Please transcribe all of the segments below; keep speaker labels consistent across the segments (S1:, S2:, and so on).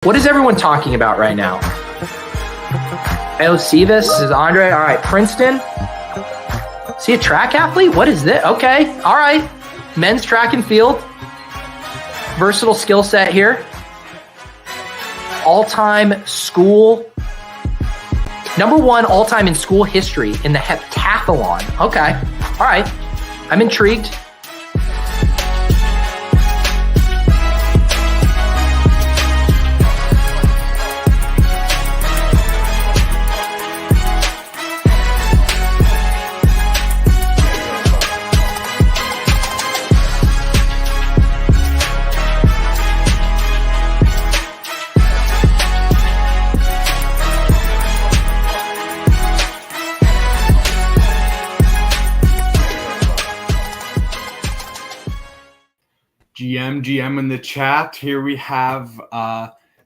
S1: What is everyone talking about right now? Oh, see this is Andre. All right, Princeton. Is he a track athlete? What is this? Okay, all right. Men's track and field. Versatile skill set here. All-time school. Number one all-time in school history in the heptathlon. Okay, all right. I'm intrigued.
S2: GM in the chat. Here we have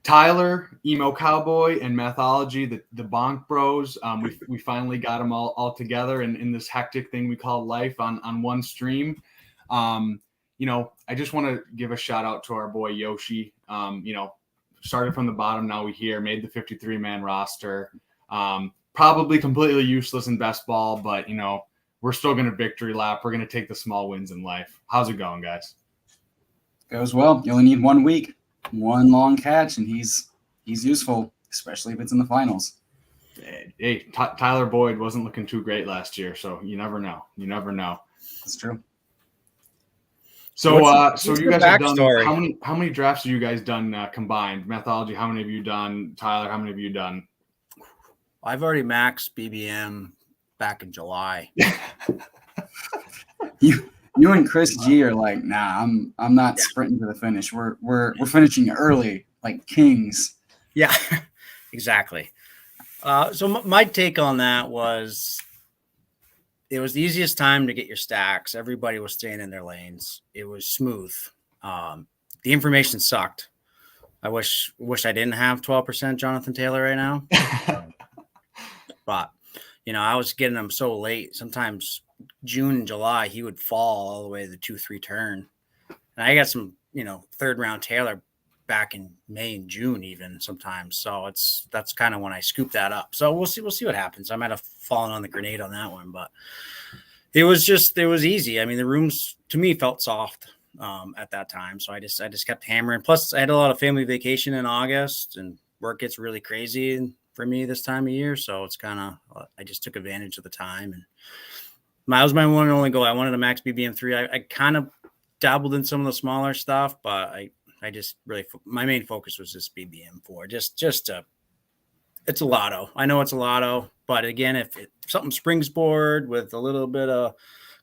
S2: Tyler, Emo Cowboy, and Mathology, the Bonk Bros. We finally got them all together in this hectic thing we call life on one stream. I just want to give a shout out to our boy Yoshi. Started from the bottom, now we here, made the 53-man roster. Probably completely useless in best ball, but we're still going to victory lap. We're going to take the small wins in life. How's it going, guys?
S3: Goes well. You only need 1 week, one long catch, and he's useful, especially if it's in the finals.
S2: Hey, Tyler Boyd wasn't looking too great last year, so you never know.
S3: That's true.
S2: So you guys have done how many drafts have you guys done combined? Methodology, how many have you done? Tyler, how many have you done?
S4: I've already maxed BBM back in July.
S3: You and Chris G are like, nah, I'm not sprinting to the finish. We're finishing early, like kings.
S4: Yeah, exactly. So my take on that was, it was the easiest time to get your stacks. Everybody was staying in their lanes. It was smooth. The information sucked. I wish I didn't have 12% Jonathan Taylor right now. But I was getting them so late. Sometimes June and July, he would fall all the way to the 2-3 turn. And I got some, third round Taylor back in May and June even sometimes. So that's kind of when I scooped that up. So we'll see what happens. I might have fallen on the grenade on that one, but it was easy. I mean, the rooms to me felt soft at that time. So I just kept hammering. Plus I had a lot of family vacation in August, and work gets really crazy for me this time of year. So it's kind of, I just took advantage of the time, and that was my one and only goal. I wanted a max BBM3. I kind of dabbled in some of the smaller stuff, but I just really, my main focus was this BBM4. It's a lotto. I know it's a lotto, but again, if something springboard with a little bit of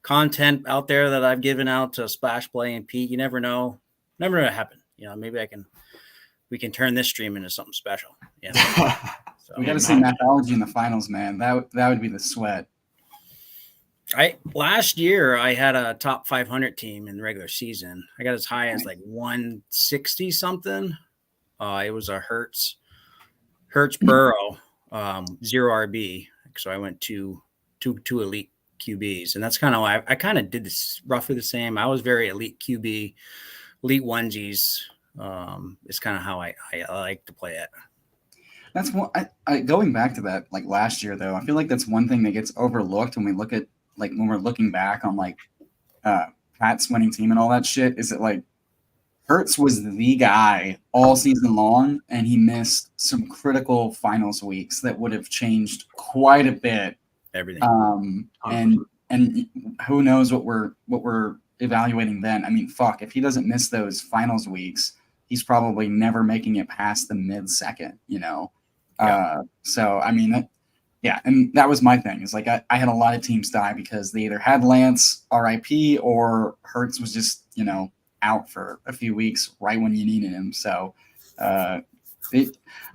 S4: content out there that I've given out to Splash Play and Pete, you never know. Never know what happened. Maybe we can turn this stream into something special.
S3: So, we got to see Mathology in the finals, man. That would be the sweat.
S4: Last year I had a top 500 team in the regular season. I got as high as like 160 something. It was a Hertz Burrow, 0 RB. So I went two elite QBs, and that's kind of why I kind of did this roughly the same. I was very elite QB, elite onesies. It's kind of how I like to play it.
S3: That's what going back to that, like last year though, I feel like that's one thing that gets overlooked when we look at, like, when we're looking back on like Pat's winning team and all that shit, is that like Hertz was the guy all season long, and he missed some critical finals weeks that would have changed quite a bit.
S4: Everything.
S3: And who knows what we're evaluating then. I mean, fuck, if he doesn't miss those finals weeks, he's probably never making it past the mid-second, Yeah. So I mean, yeah, and that was my thing. Is like I had a lot of teams die because they either had Lance RIP or Hertz was just out for a few weeks right when you needed him. So I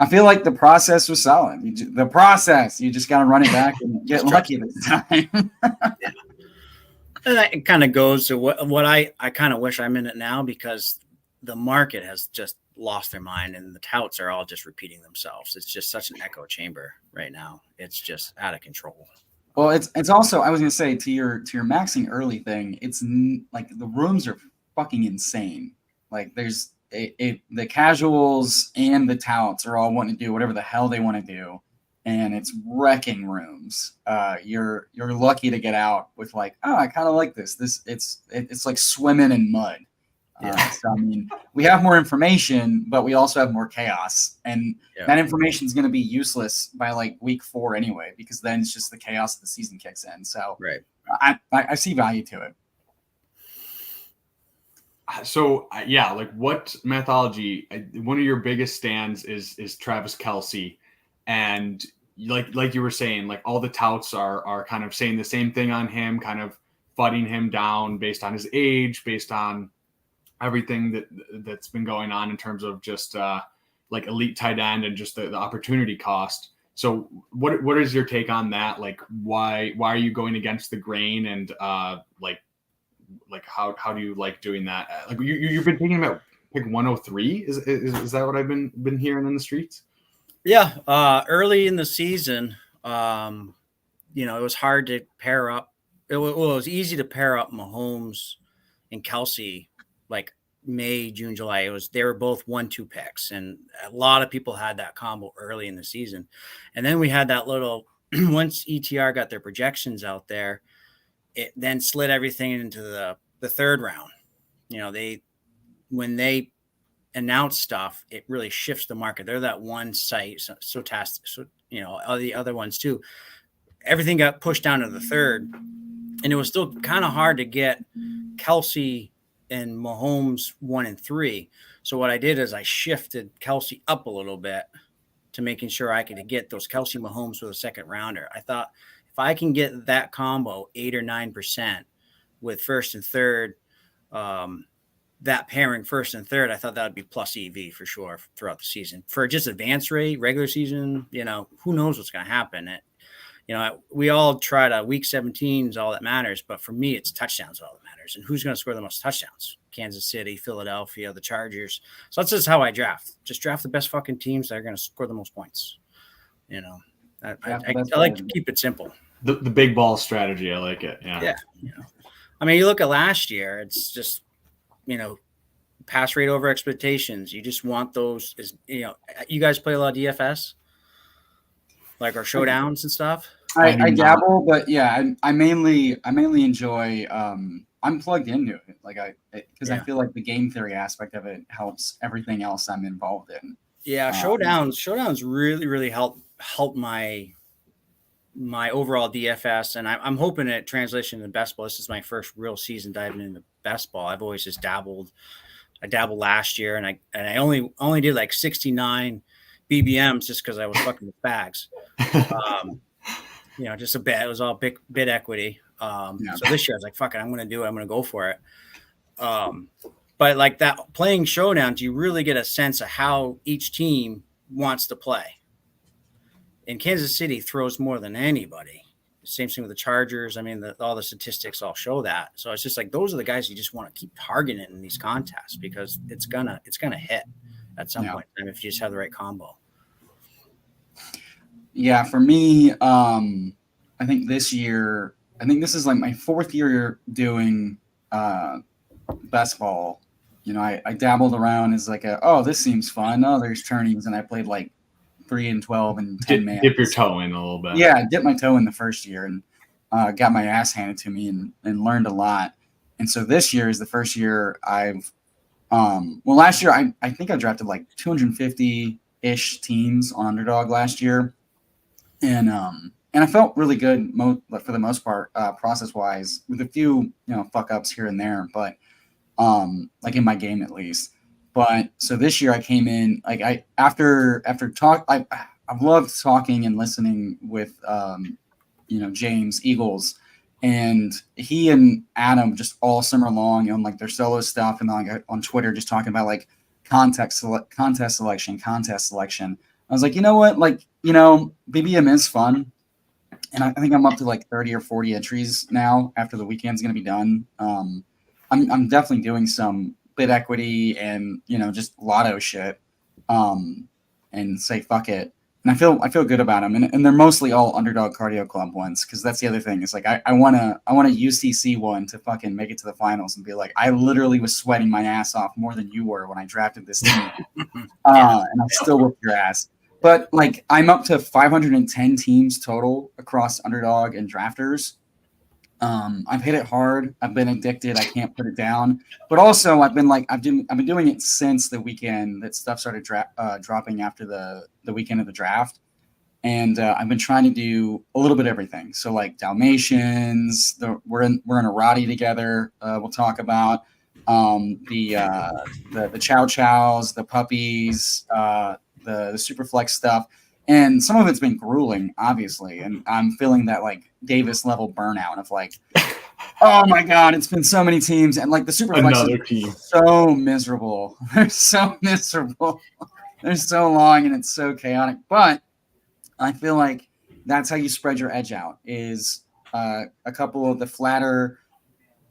S3: feel like the process was solid. You just got to run it back and get lucky this time.
S4: Yeah. And that kind of goes to what I kind of wish I'm in it now, because the market has just lost their mind, and the touts are all just repeating themselves. It's just such an echo chamber right now. It's just out of control.
S3: Well, it's also, I was going to say, to your maxing early thing, it's like the rooms are fucking insane. Like there's the casuals and the touts are all wanting to do whatever the hell they want to do, and it's wrecking rooms. You're lucky to get out with like, oh, I kind of like this. It's like swimming in mud. So I mean, we have more information, but we also have more chaos, and that information is going to be useless by like week 4 anyway, because then it's just the chaos of the season kicks in. So I see value to it.
S2: So yeah, like what methodology? One of your biggest stands is Travis Kelce, and like you were saying, like all the touts are kind of saying the same thing on him, kind of fudding him down based on his age, based on everything that's been going on in terms of just like elite tight end and just the opportunity cost. So what is your take on that? Like why are you going against the grain, and like how do you like doing that? Like you've been thinking about pick 103. Is that what I've been hearing in the streets?
S4: Yeah. Early in the season, it was hard to pair up. It was easy to pair up Mahomes and Kelce like May, June, July. They were both 1-2 picks, and a lot of people had that combo early in the season. And then we had that little once ETR got their projections out there, it then slid everything into the third round. When they announce stuff, it really shifts the market. They're that one site, so all the other ones too. Everything got pushed down to the third, and it was still kind of hard to get Kelce and Mahomes 1 and 3. So what I did is I shifted Kelce up a little bit to making sure I could get those Kelce Mahomes with a second rounder. I thought if I can get that combo 8 or 9% with first and third, that pairing first and third, I thought that would be plus EV for sure throughout the season. For just advance rate, regular season, who knows what's going to happen. We all try to week 17 is all that matters, but for me, it's touchdowns all that matters. And who's going to score the most touchdowns? Kansas City, Philadelphia, the Chargers. So that's just how I draft. Just draft the best fucking teams that are going to score the most points. I like to keep it simple.
S2: The big ball strategy. I like it. Yeah.
S4: I mean, you look at last year, it's just, pass rate over expectations. You just want those, you guys play a lot of DFS, like our showdowns and stuff.
S3: I dabble, but yeah, I mainly enjoy. I'm plugged into it, because I feel like the game theory aspect of it helps everything else I'm involved in.
S4: Yeah, showdowns really really help my overall DFS, and I'm hoping it translates into Bestball. This is my first real season diving into Bestball. I've always just dabbled. I dabbled last year, and I only did like 69 BBMs just because I was fucking with bags. Just a bit. It was all bid equity. So this year I was like, fuck it, I'm going to do it. I'm going to go for it. But like that playing showdowns, you really get a sense of how each team wants to play. And Kansas City throws more than anybody. Same thing with the Chargers. I mean, all the statistics all show that. So it's just like those are the guys you just want to keep targeting in these contests because it's gonna hit at some point in time if you just have the right combo. Yeah, for me, I think this is like my 4th year doing Bestball. I dabbled around as like this seems fun. Oh, there's tourneys, and I played like 3 and 12 and 10 man.
S2: Dip your toe in a little bit.
S3: Yeah, I dipped my toe in the first year and got my ass handed to me and learned a lot. And so this year is the first year I've last year I think I drafted like 250-ish teams on Underdog last year. And I felt really good for the most part, process wise, with a few, fuck ups here and there, but like in my game at least. But so this year I came in like after talk, I've loved talking and listening with James Eagles, and he and Adam just all summer long on like their solo stuff and like on Twitter just talking about like contest selection. I was like, you know what, BBM is fun, and I think I'm up to like 30 or 40 entries now after the weekend's gonna be done. I'm definitely doing some bid equity and just lotto shit, and say fuck it. And I feel good about them, and they're mostly all underdog cardio club ones, because that's the other thing. It's like I want a UCC one to fucking make it to the finals and be like, I literally was sweating my ass off more than you were when I drafted this team, and I still whooped your ass. But like I'm up to 510 teams total across underdog and drafters. I've hit it hard. I've been addicted. I can't put it down. But also, I've been doing it since the weekend that stuff started dropping after the weekend of the draft, and I've been trying to do a little bit of everything. So like Dalmatians, we're in a Roddy together. We'll talk about the Chow Chows, the puppies, the Superflex stuff. And some of it's been grueling, obviously. And I'm feeling that like Davis level burnout of like, oh my God, it's been so many teams. And like the Superflex is so miserable. They're so miserable. They're so long and it's so chaotic. But I feel like that's how you spread your edge out, is a couple of the flatter,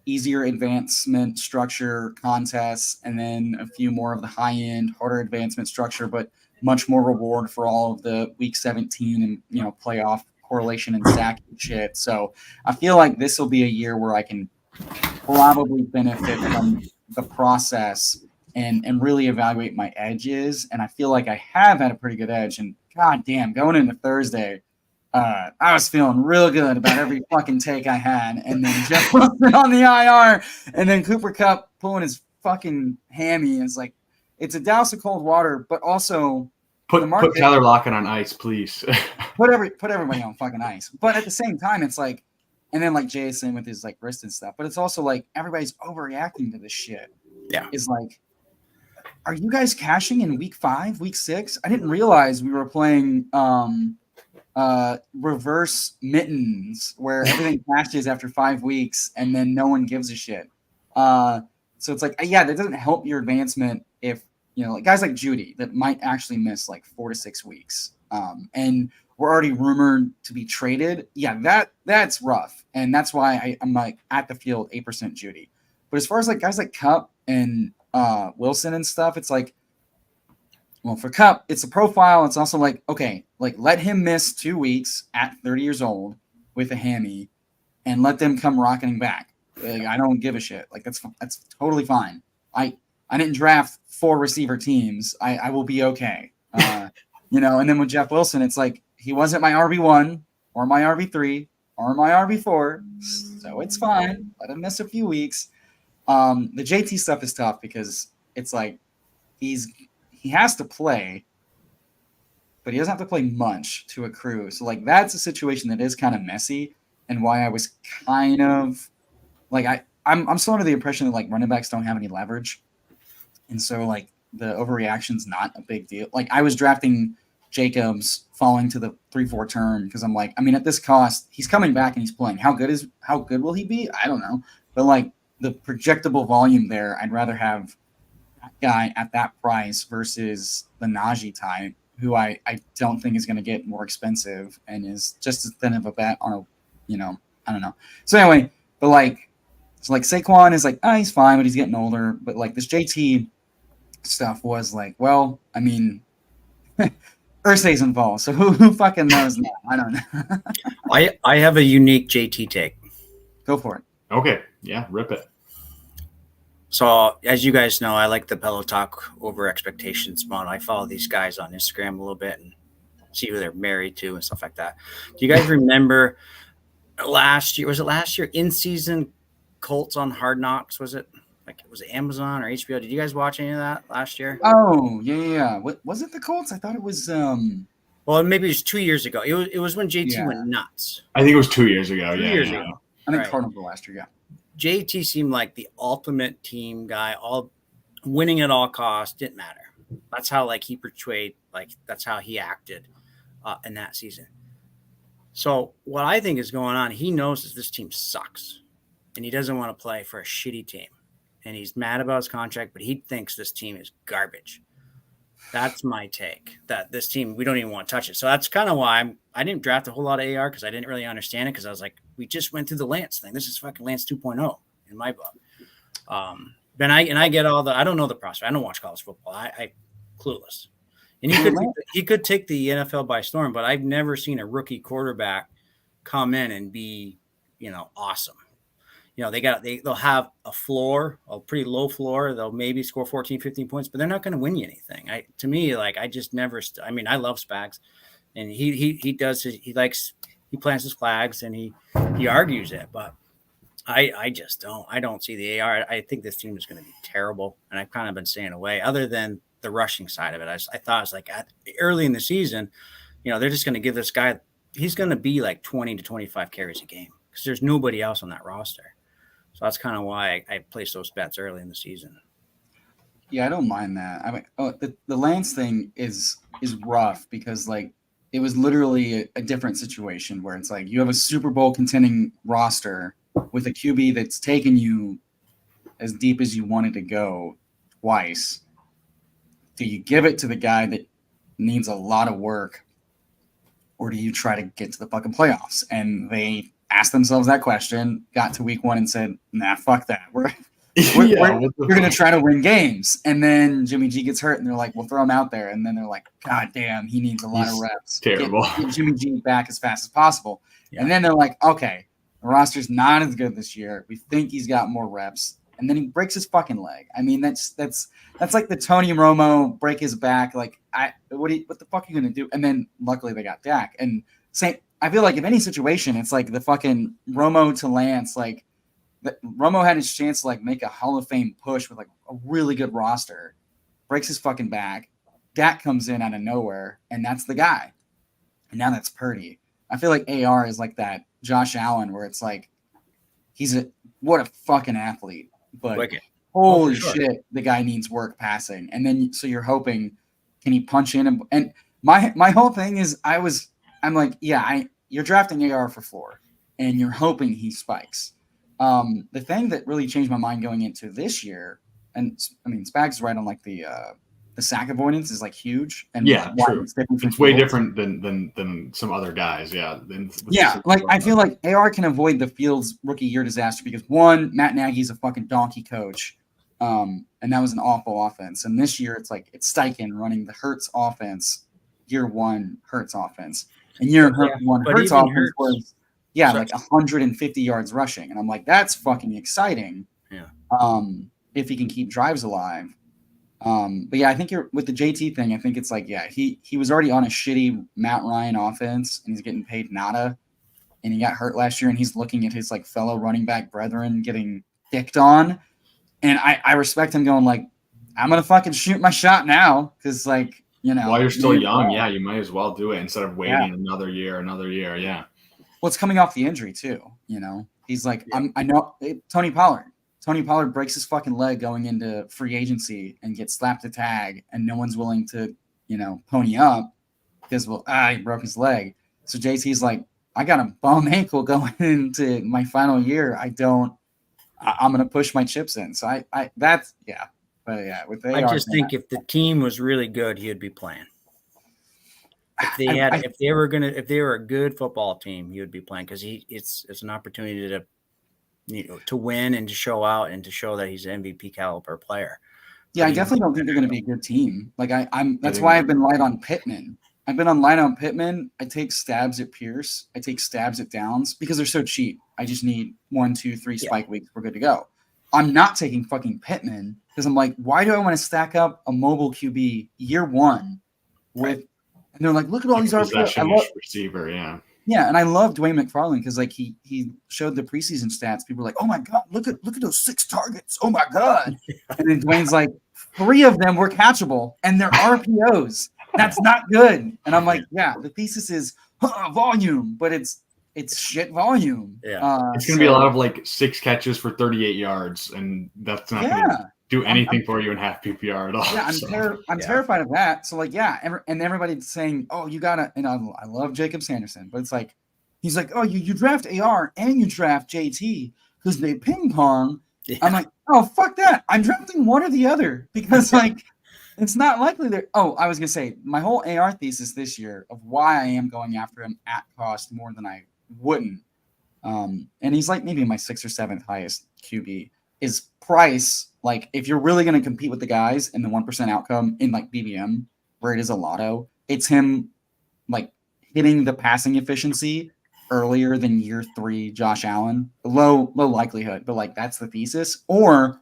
S3: easier advancement structure contests, and then a few more of the high end, harder advancement structure, but much more reward for all of the week 17 and playoff correlation and stacking shit. So I feel like this will be a year where I can probably benefit from the process and really evaluate my edges. And I feel like I have had a pretty good edge. And god damn, going into Thursday, I was feeling real good about every fucking take I had. And then Jeff Wilson on the IR, and then Cooper Kupp pulling his fucking hammy. It's like, it's a douse of cold water, but also
S2: put Tyler Lockett on ice, please.
S3: put everybody on fucking ice. But at the same time, it's like, and then like Jason with his like wrist and stuff. But it's also like everybody's overreacting to this shit.
S4: Yeah,
S3: is like, are you guys cashing in week 5, week 6? I didn't realize we were playing reverse mittens where everything cashes after 5 weeks and then no one gives a shit. So it's like, yeah, that doesn't help your advancement if, like guys like Judy that might actually miss like 4 to 6 weeks. And we're already rumored to be traded. Yeah, that's rough. And that's why I'm like at the field 8% Judy. But as far as like guys like Kupp and Wilson and stuff, it's like, well, for Kupp, it's a profile. It's also like, okay, like let him miss 2 weeks at 30 years old with a hammy and let them come rocketing back. Like, I don't give a shit. Like that's totally fine. I didn't draft 4 receiver teams. I will be okay. And then with Jeff Wilson, it's like he wasn't my RB1 or my RB3 or my RB4, so it's fine. Let him miss a few weeks. The JT stuff is tough because it's like he has to play, but he doesn't have to play much to accrue. So like that's a situation that is kind of messy, and why I was kind of like I'm still under the impression that like running backs don't have any leverage, and so like the overreaction's not a big deal. Like I was drafting Jacobs falling to the 3-4 turn because I'm like, I mean, at this cost, he's coming back and he's playing. How good will he be? I don't know, but like the projectable volume there, I'd rather have that guy at that price versus the Najee type, who I don't think is going to get more expensive and is just as thin of a bet on I don't know. So anyway, but like, so like Saquon is like, he's fine, but he's getting older. But like this JT stuff was like, well, I mean, Irsay's involved, so who fucking knows now? I don't know.
S4: I have a unique JT take.
S3: Go for it.
S2: Okay, yeah, rip it.
S4: So as you guys know, I like the Pillow Talk over expectations model. I follow these guys on Instagram a little bit and see who they're married to and stuff like that. Do you guys remember last year? Was it last year in season Colts on Hard Knocks? Was it Amazon or HBO? Did you guys watch any of that last year?
S3: Oh yeah. What was it? The Colts? I thought it was.
S4: Well, maybe it was 2 years ago. It was when JT went nuts.
S2: I think it was 2 years ago.
S4: 2 years ago.
S3: I think Cardinals last year. Yeah.
S4: JT seemed like the ultimate team guy, all winning at all costs, didn't matter. That's how like he portrayed, like that's how he acted in that season. So what I think is going on, he knows that this team sucks and he doesn't want to play for a shitty team. And he's mad about his contract, but he thinks this team is garbage. That's my take, that this team, we don't even want to touch it. So that's kind of why I didn't draft a whole lot of AR because I didn't really understand it because I was like, we just went through the Lance thing. This is fucking Lance 2.0 in my book. But I get all I don't know the prospect. I don't watch college football. I clueless. And he could take the NFL by storm, but I've never seen a rookie quarterback come in and be, awesome. They'll have a floor, a pretty low floor. They'll maybe score 14, 15 points, but they're not going to win you anything. I just never. I love Spags, and he plants his flags and he argues it, but I just don't. I don't see the AR. I think this team is going to be terrible, and I've kind of been staying away. Other than the rushing side of it, I thought it was like early in the season, they're just going to give this guy. He's going to be like 20 to 25 carries a game because there's nobody else on that roster. So that's kind of why I placed those bets early in the season.
S3: Yeah, I don't mind that. The Lance thing is rough because like it was literally a different situation where it's like you have a Super Bowl contending roster with a QB that's taken you as deep as you wanted to go twice. Do you give it to the guy that needs a lot of work, or do you try to get to the fucking playoffs? And they asked themselves that question, got to week 1 and said, nah, fuck that. We're going to try to win games. And then Jimmy G gets hurt and they're like, we'll throw him out there. And then they're like, God damn, he needs a lot of reps.
S2: Terrible.
S3: Get Jimmy G back as fast as possible. Yeah. And then they're like, okay, the roster's not as good this year. We think he's got more reps. And then he breaks his fucking leg. I mean, that's like the Tony Romo break his back. Like, what the fuck are you going to do? And then luckily they got Dak. And I feel like in any situation, it's like the fucking Romo to Lance, like Romo had his chance to like make a Hall of Fame push with like a really good roster, breaks his fucking back. Dak comes in out of nowhere, and that's the guy. And now that's Purdy. I feel like AR is like that Josh Allen, where it's like what a fucking athlete, but holy shit, the guy needs work passing. And then so you're hoping, can he punch in? And my whole thing is I'm like, yeah, you're drafting AR for floor, and you're hoping he spikes. The thing that really changed my mind going into this year, and I mean, Spags is right on like the sack avoidance is like huge, and
S2: yeah, true. It's way different than some other guys. Yeah,
S3: like I feel like AR can avoid the Fields rookie year disaster because one, Matt Nagy's a fucking donkey coach, and that was an awful offense. And this year, it's like it's Steichen running the Hurts offense, year 1 Hurts offense. And year one Hurts offense was, like 150 yards rushing. And I'm like, that's fucking exciting.
S4: Yeah.
S3: If he can keep drives alive. But yeah, I think with the JT thing, I think it's like, yeah, he was already on a shitty Matt Ryan offense and he's getting paid nada. And he got hurt last year and he's looking at his like fellow running back brethren getting dicked on. And I respect him going like, I'm going to fucking shoot my shot now. Cause like,
S2: while you're still young, you might as well do it instead of waiting another year. Yeah.
S3: Well, it's coming off the injury too. He's like, I know Tony Pollard. Tony Pollard breaks his fucking leg going into free agency and gets slapped a tag, and no one's willing to, pony up because he broke his leg. So JT's like, I got a bum ankle going into my final year. I'm gonna push my chips in. So that's. But yeah, I
S4: just think if the team was really good, he'd be playing. If they were a good football team, he would be playing because it's an opportunity to win and to show out and to show that he's an MVP caliber player.
S3: Yeah, I definitely don't think they're going to be a good team. Like that's why I've been light on Pittman. I've been on light on Pittman. I take stabs at Pierce. I take stabs at Downs because they're so cheap. I just need 1, 2, 3 spike weeks. We're good to go. I'm not taking fucking Pittman because I'm like, why do I want to stack up a mobile QB year 1 with? And they're like, look at all these RPOs.
S2: Receiver, yeah.
S3: Yeah, and I love Dwayne McFarland because like he showed the preseason stats. People were like, oh my god, look at those 6 targets. Oh my god. And then Dwayne's like, 3 of them were catchable, and they're RPOs. That's not good. And I'm like, yeah, the thesis is volume, but it's shit volume.
S4: Yeah,
S2: it's gonna be a lot of like 6 catches for 38 yards, and that's not gonna do anything for you in half PPR at all.
S3: Yeah, I'm terrified of that. So like, and everybody's saying, oh, you gotta. And I love Jacob Sanderson, but it's like, he's like, oh, you draft AR and you draft JT because they ping pong. Yeah. I'm like, oh, fuck that. I'm drafting one or the other because like. It's not likely that. Oh, I was gonna say my whole AR thesis this year of why I am going after him at cost more than I wouldn't, and he's like maybe my 6th or 7th highest QB is price. Like if you're really gonna compete with the guys in the 1% outcome in like BBM where it is a lotto. It's him like hitting the passing efficiency earlier than year 3 Josh Allen. Low likelihood, but like that's the thesis. Or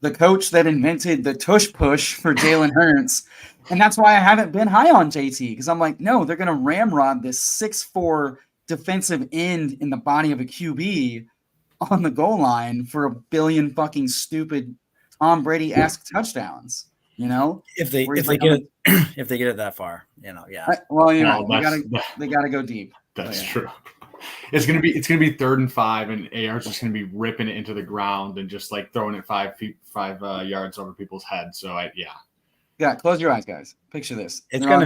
S3: the coach that invented the tush push for Jalen Hurts. And that's why I haven't been high on JT, because I'm like, no, they're going to ramrod this 6'4" defensive end in the body of a QB on the goal line for a billion fucking stupid Tom Brady-esque touchdowns, you know?
S4: If they
S3: like,
S4: get it, if they get it that far, you know, yeah.
S3: Well, you
S2: No,
S3: know, they gotta go deep.
S2: That's
S3: yeah.
S2: true. It's gonna be 3rd and 5, and AR's just gonna be ripping it into the ground and just like throwing it 5 yards over people's heads. So
S3: Yeah, close your eyes, guys. Picture this.
S4: It's gonna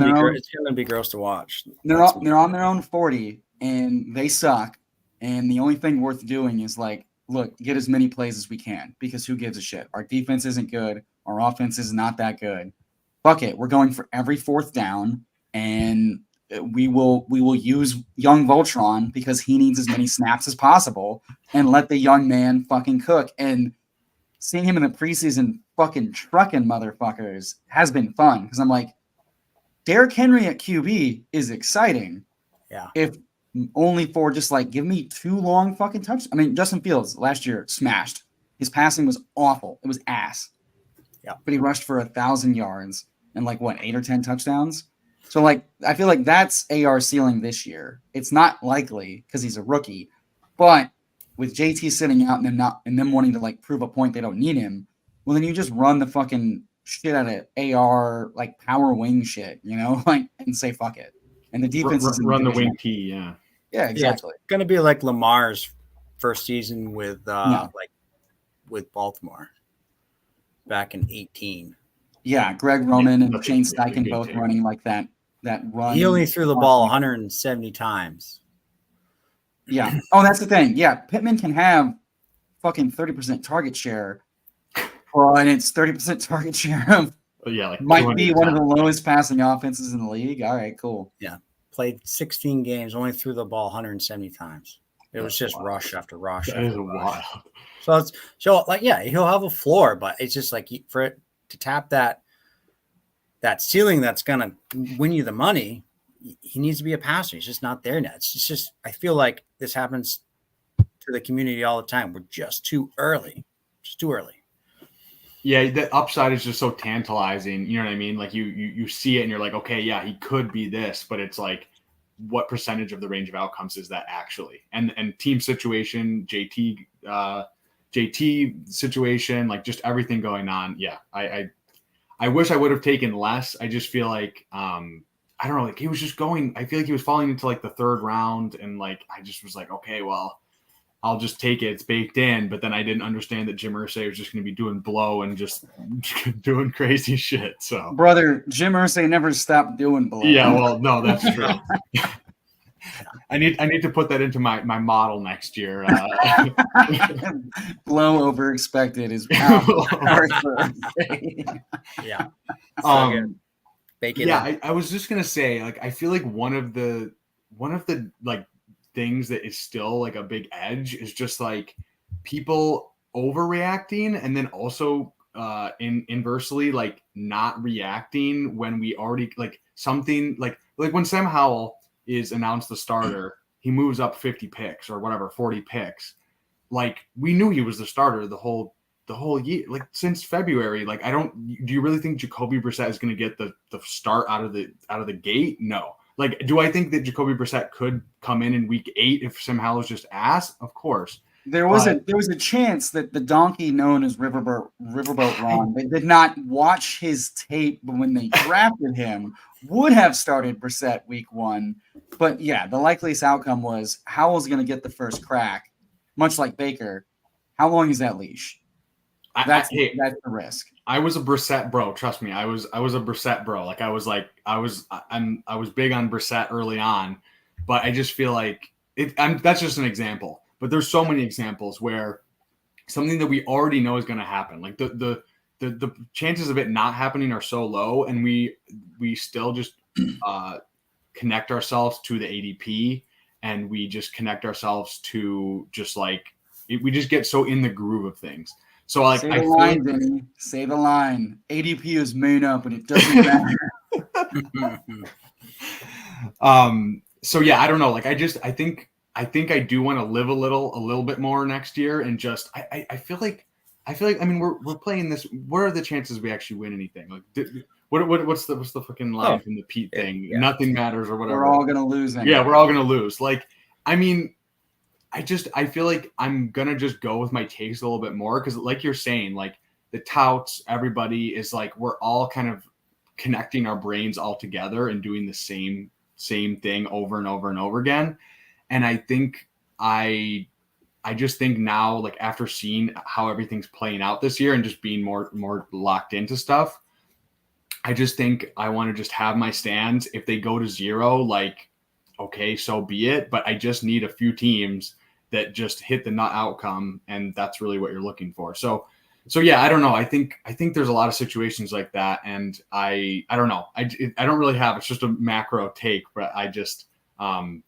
S4: be gross to watch.
S3: They're on their own 40, and they suck. And the only thing worth doing is like, look, get as many plays as we can, because who gives a shit? Our defense isn't good. Our offense is not that good. Fuck it. We're going for every 4th down, and we will use young Voltron because he needs as many snaps as possible, and let the young man fucking cook. And seeing him in the preseason fucking trucking motherfuckers has been fun, because I'm like, Derrick Henry at QB is exciting.
S4: Yeah.
S3: If only for just like, give me 2 long fucking touchdowns. I mean, Justin Fields last year smashed. His passing was awful. It was ass.
S4: Yeah.
S3: But he rushed for 1,000 yards and like 8 or 10 touchdowns. So like, I feel like that's AR ceiling this year. It's not likely because he's a rookie, but with JT sitting out and them wanting to like prove a point they don't need him, well then you just run the fucking shit out of AR like power wing shit, you know, like, and say fuck it. And the defense is
S2: run the wing T, yeah.
S3: Yeah, exactly.
S4: It's gonna be like Lamar's first season with with Baltimore back in 18.
S3: Yeah, Greg Roman and
S2: nothing-
S3: Shane Steichen both
S2: nothing.
S3: running like that run.
S4: He only threw the ball 170 times.
S3: Yeah. Oh, that's the thing. Yeah, Pittman can have fucking 30% target share, and it's 30% target share of
S2: like
S3: might be one of the lowest passing offenses in the league. All right, cool.
S4: Yeah. Played 16 games, only threw the ball 170 times. It was just rush after rush.
S2: That is wild.
S4: So he'll have a floor, but it's just like for it to tap that ceiling that's gonna win you the money, he needs to be a passer. He's just not there now. It's just I feel like this happens to the community all the time. We're just too early. Just too early.
S2: Yeah, the upside is just so tantalizing. You know what I mean? Like you see it and you're like, okay, yeah, he could be this, but it's like, what percentage of the range of outcomes is that actually? And team situation, JT situation, like just everything going on. Yeah, I wish I would have taken less. I just feel like I don't know, like he was just going. I feel like he was falling into like the 3rd round, and like I just was like, okay, well, I'll just take it. It's baked in. But then I didn't understand that Jim Irsay was just going to be doing blow and just doing crazy shit. So,
S3: brother, Jim Irsay never stopped doing blow.
S2: Yeah, well, no, that's true. I need to put that into my model next year.
S3: Blow over expected is
S2: Yeah. I was just gonna say, like, I feel like one of the like things that is still like a big edge is just like people overreacting, and then also inversely like not reacting when we already like something like when Sam Howell is announced the starter, he moves up 50 picks or whatever, 40 picks. Like we knew he was the starter the whole year, like since February. Like do you really think Jacoby Brissett is going to get the start out of the gate? No. Like, do I think that Jacoby Brissett could come in week 8 if Sam Howell's just ass? Of course.
S3: There was a chance that the donkey known as Riverboat Ron, they did not watch his tape when they drafted him, would have started Brissett week 1. But yeah, the likeliest outcome was Howell's going to get the first crack, much like Baker. How long is that leash? That's the risk.
S2: I was a Brissett bro. Trust me, I was a Brissett bro. Like I was big on Brissett early on, but I just feel like that's just an example. But there's so many examples where something that we already know is going to happen, like the chances of it not happening are so low, and we still just connect ourselves to the ADP, and we just connect ourselves to just like we just get so in the groove of things. So like
S3: Say
S2: I
S3: the
S2: feel
S3: line, Vinny. Say the line. ADP is made up, and it doesn't matter.
S2: so yeah, I don't know. Like I think I do want to live a little bit more next year, and just I feel like I mean we're playing this. What are the chances we actually win anything? Like what's the fucking line from the Pete thing?
S4: yeah.
S2: Nothing matters or whatever.
S3: We're all gonna lose. Anyway.
S2: Yeah, we're all gonna lose. Like I mean, I feel like I'm gonna just go with my takes a little bit more because like you're saying, like the touts, everybody is like we're all kind of connecting our brains all together and doing the same thing over and over and over again. And I think I just think now, like after seeing how everything's playing out this year and just being more locked into stuff, I just think I want to just have my stands. If they go to 0, like, okay, so be it. But I just need a few teams that just hit the nut outcome, and that's really what you're looking for. So yeah, I don't know. I think there's a lot of situations like that, and I don't know. I don't really have. It's just a macro take, but I've just been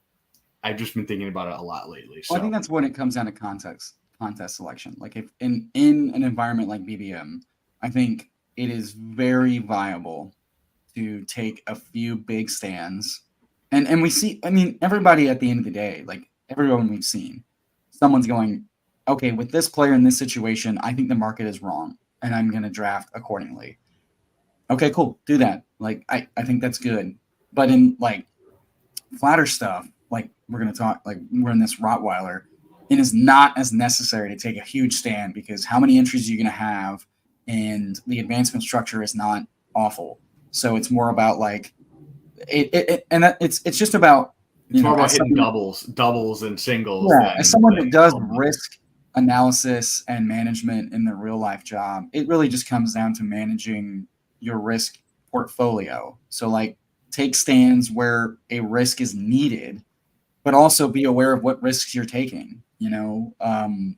S2: thinking about it a lot lately. So
S3: Well, I think that's when it comes down to contest selection. Like if in an environment like BBM, I think it is very viable to take a few big stands, and we see. I mean, everybody at the end of the day, like everyone we've seen, someone's going, okay, with this player in this situation, I think the market is wrong, and I'm going to draft accordingly. Okay, cool, do that. Like I think that's good, but in like flatter stuff, like we're going to talk, like we're in this Rottweiler, it is not as necessary to take a huge stand because how many entries are you going to have, and the advancement structure is not awful. So it's more about like it's just about
S2: it's more about hitting doubles and singles.
S3: Yeah, as someone that does risk analysis and management in their real life job, it really just comes down to managing your risk portfolio. So like take stands where a risk is needed, but also be aware of what risks you're taking, and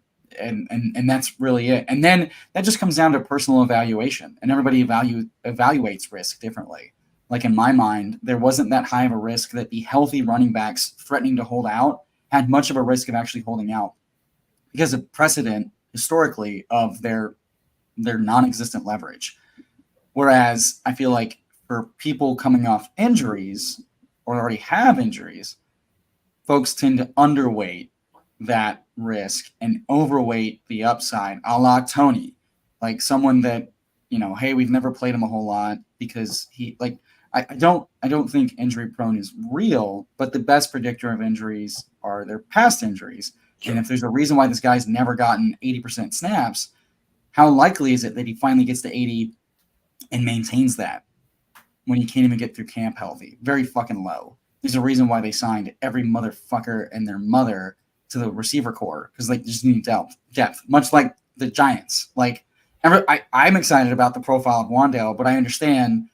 S3: that's really it. And then that just comes down to personal evaluation, and everybody evaluates risk differently. Like in my mind, there wasn't that high of a risk that the healthy running backs threatening to hold out had much of a risk of actually holding out because of precedent historically of their non-existent leverage. Whereas I feel like for people coming off injuries or already have injuries, folks tend to underweight that risk and overweight the upside, a la Tony, like someone that, hey, we've never played him a whole lot because he like, I don't think injury prone is real, but the best predictor of injuries are their past injuries. Sure. And if there's a reason why this guy's never gotten 80% snaps, how likely is it that he finally gets to 80 and maintains that when he can't even get through camp healthy? Very fucking low. There's a reason why they signed every motherfucker and their mother to the receiver core because they just need depth, much like the Giants. Like, I'm excited about the profile of Wan'Dale, but I understand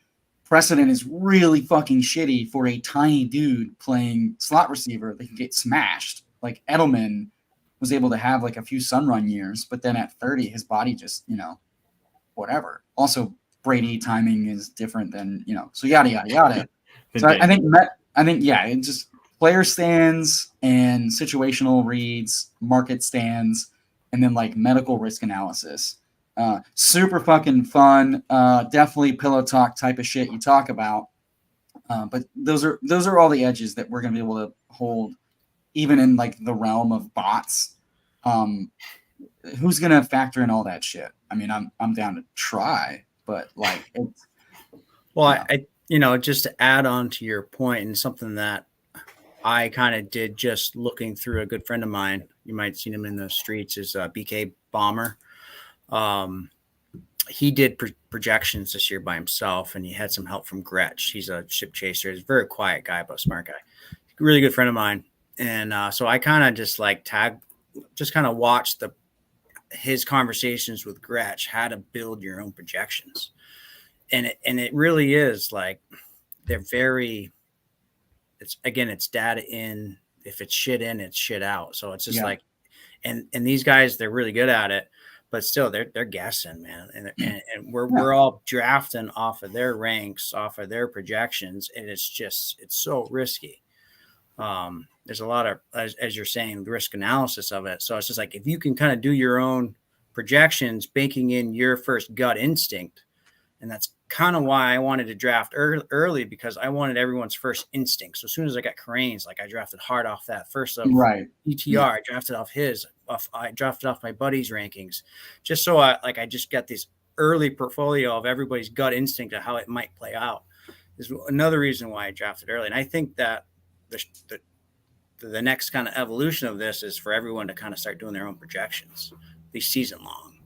S3: precedent is really fucking shitty for a tiny dude playing slot receiver that can get smashed. Like Edelman was able to have like a few sun run years, but then at 30, his body just, whatever. Also, Brady timing is different than, so yada, yada, yada. So I think, it's just player stands and situational reads, market stands, and then like medical risk analysis. Super fucking fun. Definitely pillow talk type of shit you talk about. But those are all the edges that we're going to be able to hold, even in like the realm of bots. Who's going to factor in all that shit? I mean, I'm down to try, but like, it's,
S4: well, I just to add on to your point, and something that I kind of did just looking through a good friend of mine, you might have seen him in the streets, is BK Bomber. He did projections this year by himself, and he had some help from Gretsch. He's a ship chaser. He's a very quiet guy, but a smart guy. Really good friend of mine. And so I kind of just like watched his conversations with Gretsch, how to build your own projections. And it really is like, they're very, it's data in. If it's shit in, it's shit out. So it's just like, and these guys, they're really good at it. But still, they're guessing, man, and we're all drafting off of their ranks, off of their projections, and it's so risky. There's a lot of, as you're saying, risk analysis of it. So it's just like if you can kind of do your own projections, banking in your first gut instinct. And that's kind of why I wanted to draft early, because I wanted everyone's first instinct. So as soon as I got Crane's, like I drafted hard off that first of
S3: Right.
S4: ETR.
S3: Yeah.
S4: I drafted off I drafted off my buddy's rankings, just so I just got this early portfolio of everybody's gut instinct of how it might play out. Is another reason why I drafted early. And I think that the next kind of evolution of this is for everyone to kind of start doing their own projections, at least season long.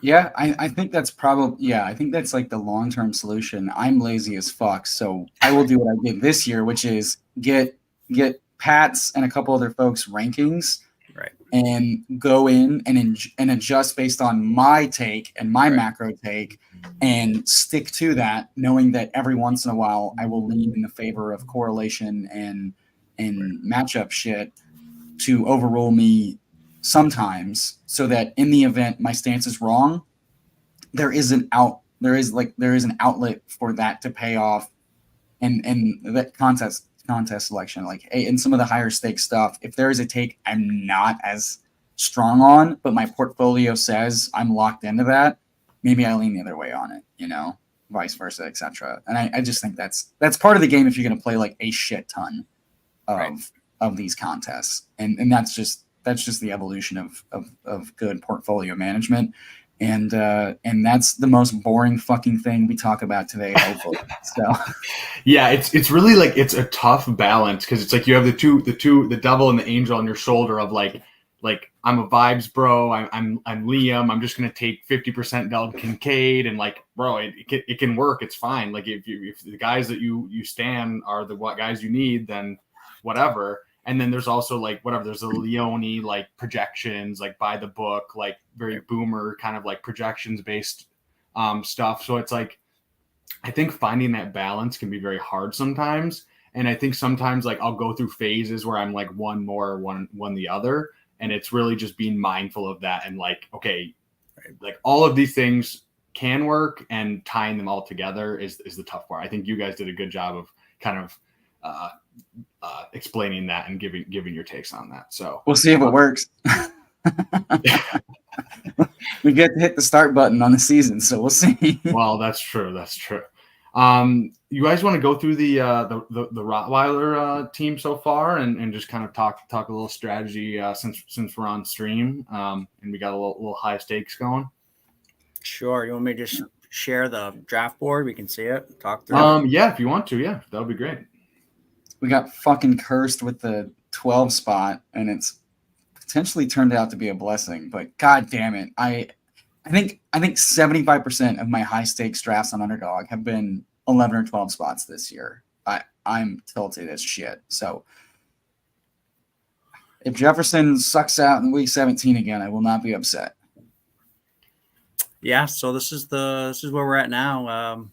S3: Yeah, I think that's I think that's like the long-term solution. I'm lazy as fuck, so I will do what I did this year, which is get Pat's and a couple other folks' rankings,
S4: right,
S3: and go in and adjust based on my take and my macro take, and stick to that, knowing that every once in a while I will lean in the favor of correlation and matchup shit to overrule me sometimes, so that in the event my stance is wrong, there is an outlet for that to pay off, and that contest selection, like in some of the higher stake stuff, if there is a take I'm not as strong on, but my portfolio says I'm locked into that, maybe I lean the other way on it, vice versa, etc. And I just think that's part of the game if you're going to play like a shit ton of these contests, and that's just the evolution of good portfolio management, and that's the most boring fucking thing we talk about today, hopefully. So
S2: yeah, it's really like it's a tough balance, because it's like you have the devil and the angel on your shoulder of like I'm a vibes bro, I'm Liam, I'm just gonna take 50% Del Kincaid, and like, bro, it can work, it's fine. Like if the guys that you stand are the guys you need, then whatever. And then there's also like whatever, there's a Leone like projections, like by the book, like very boomer kind of like projections based stuff. So it's like, I think finding that balance can be very hard sometimes. And I think sometimes like I'll go through phases where I'm like one more, one the other. And it's really just being mindful of that. And like, okay, like all of these things can work, and tying them all together is the tough part. I think you guys did a good job of kind of explaining that and giving your takes on that. So
S3: we'll see if it works. We get to hit the start button on the season, so we'll see.
S2: Well, that's true. You guys want to go through the Rottweiler team so far, and just kind of talk a little strategy since we're on stream, and we got a little high stakes going?
S4: Sure. You want me to just share the draft board? We can see it. Talk through it.
S2: Yeah, if you want to, yeah, that would be great. We
S3: got fucking cursed with the 12 spot, and it's potentially turned out to be a blessing, but god damn it. I think 75% of my high stakes drafts on Underdog have been 11 or 12 spots this year. I'm tilted as shit. So if Jefferson sucks out in week 17 again, I will not be upset.
S4: Yeah, so this is where we're at now.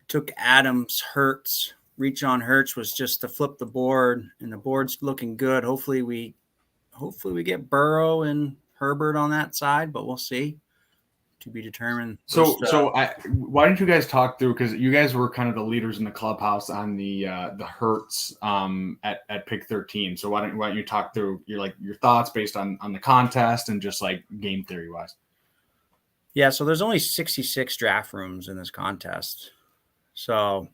S4: Took Adams, Hurts. Reach on Hurts was just to flip the board, and the board's looking good. Hopefully we get Burrow and Herbert on that side, but we'll see. To be determined.
S2: Why don't you guys talk through, because you guys were kind of the leaders in the clubhouse on the Hurts at pick 13. So why don't you talk through your thoughts based on the contest and just like game theory wise?
S4: Yeah, so there's only 66 draft rooms in this contest. So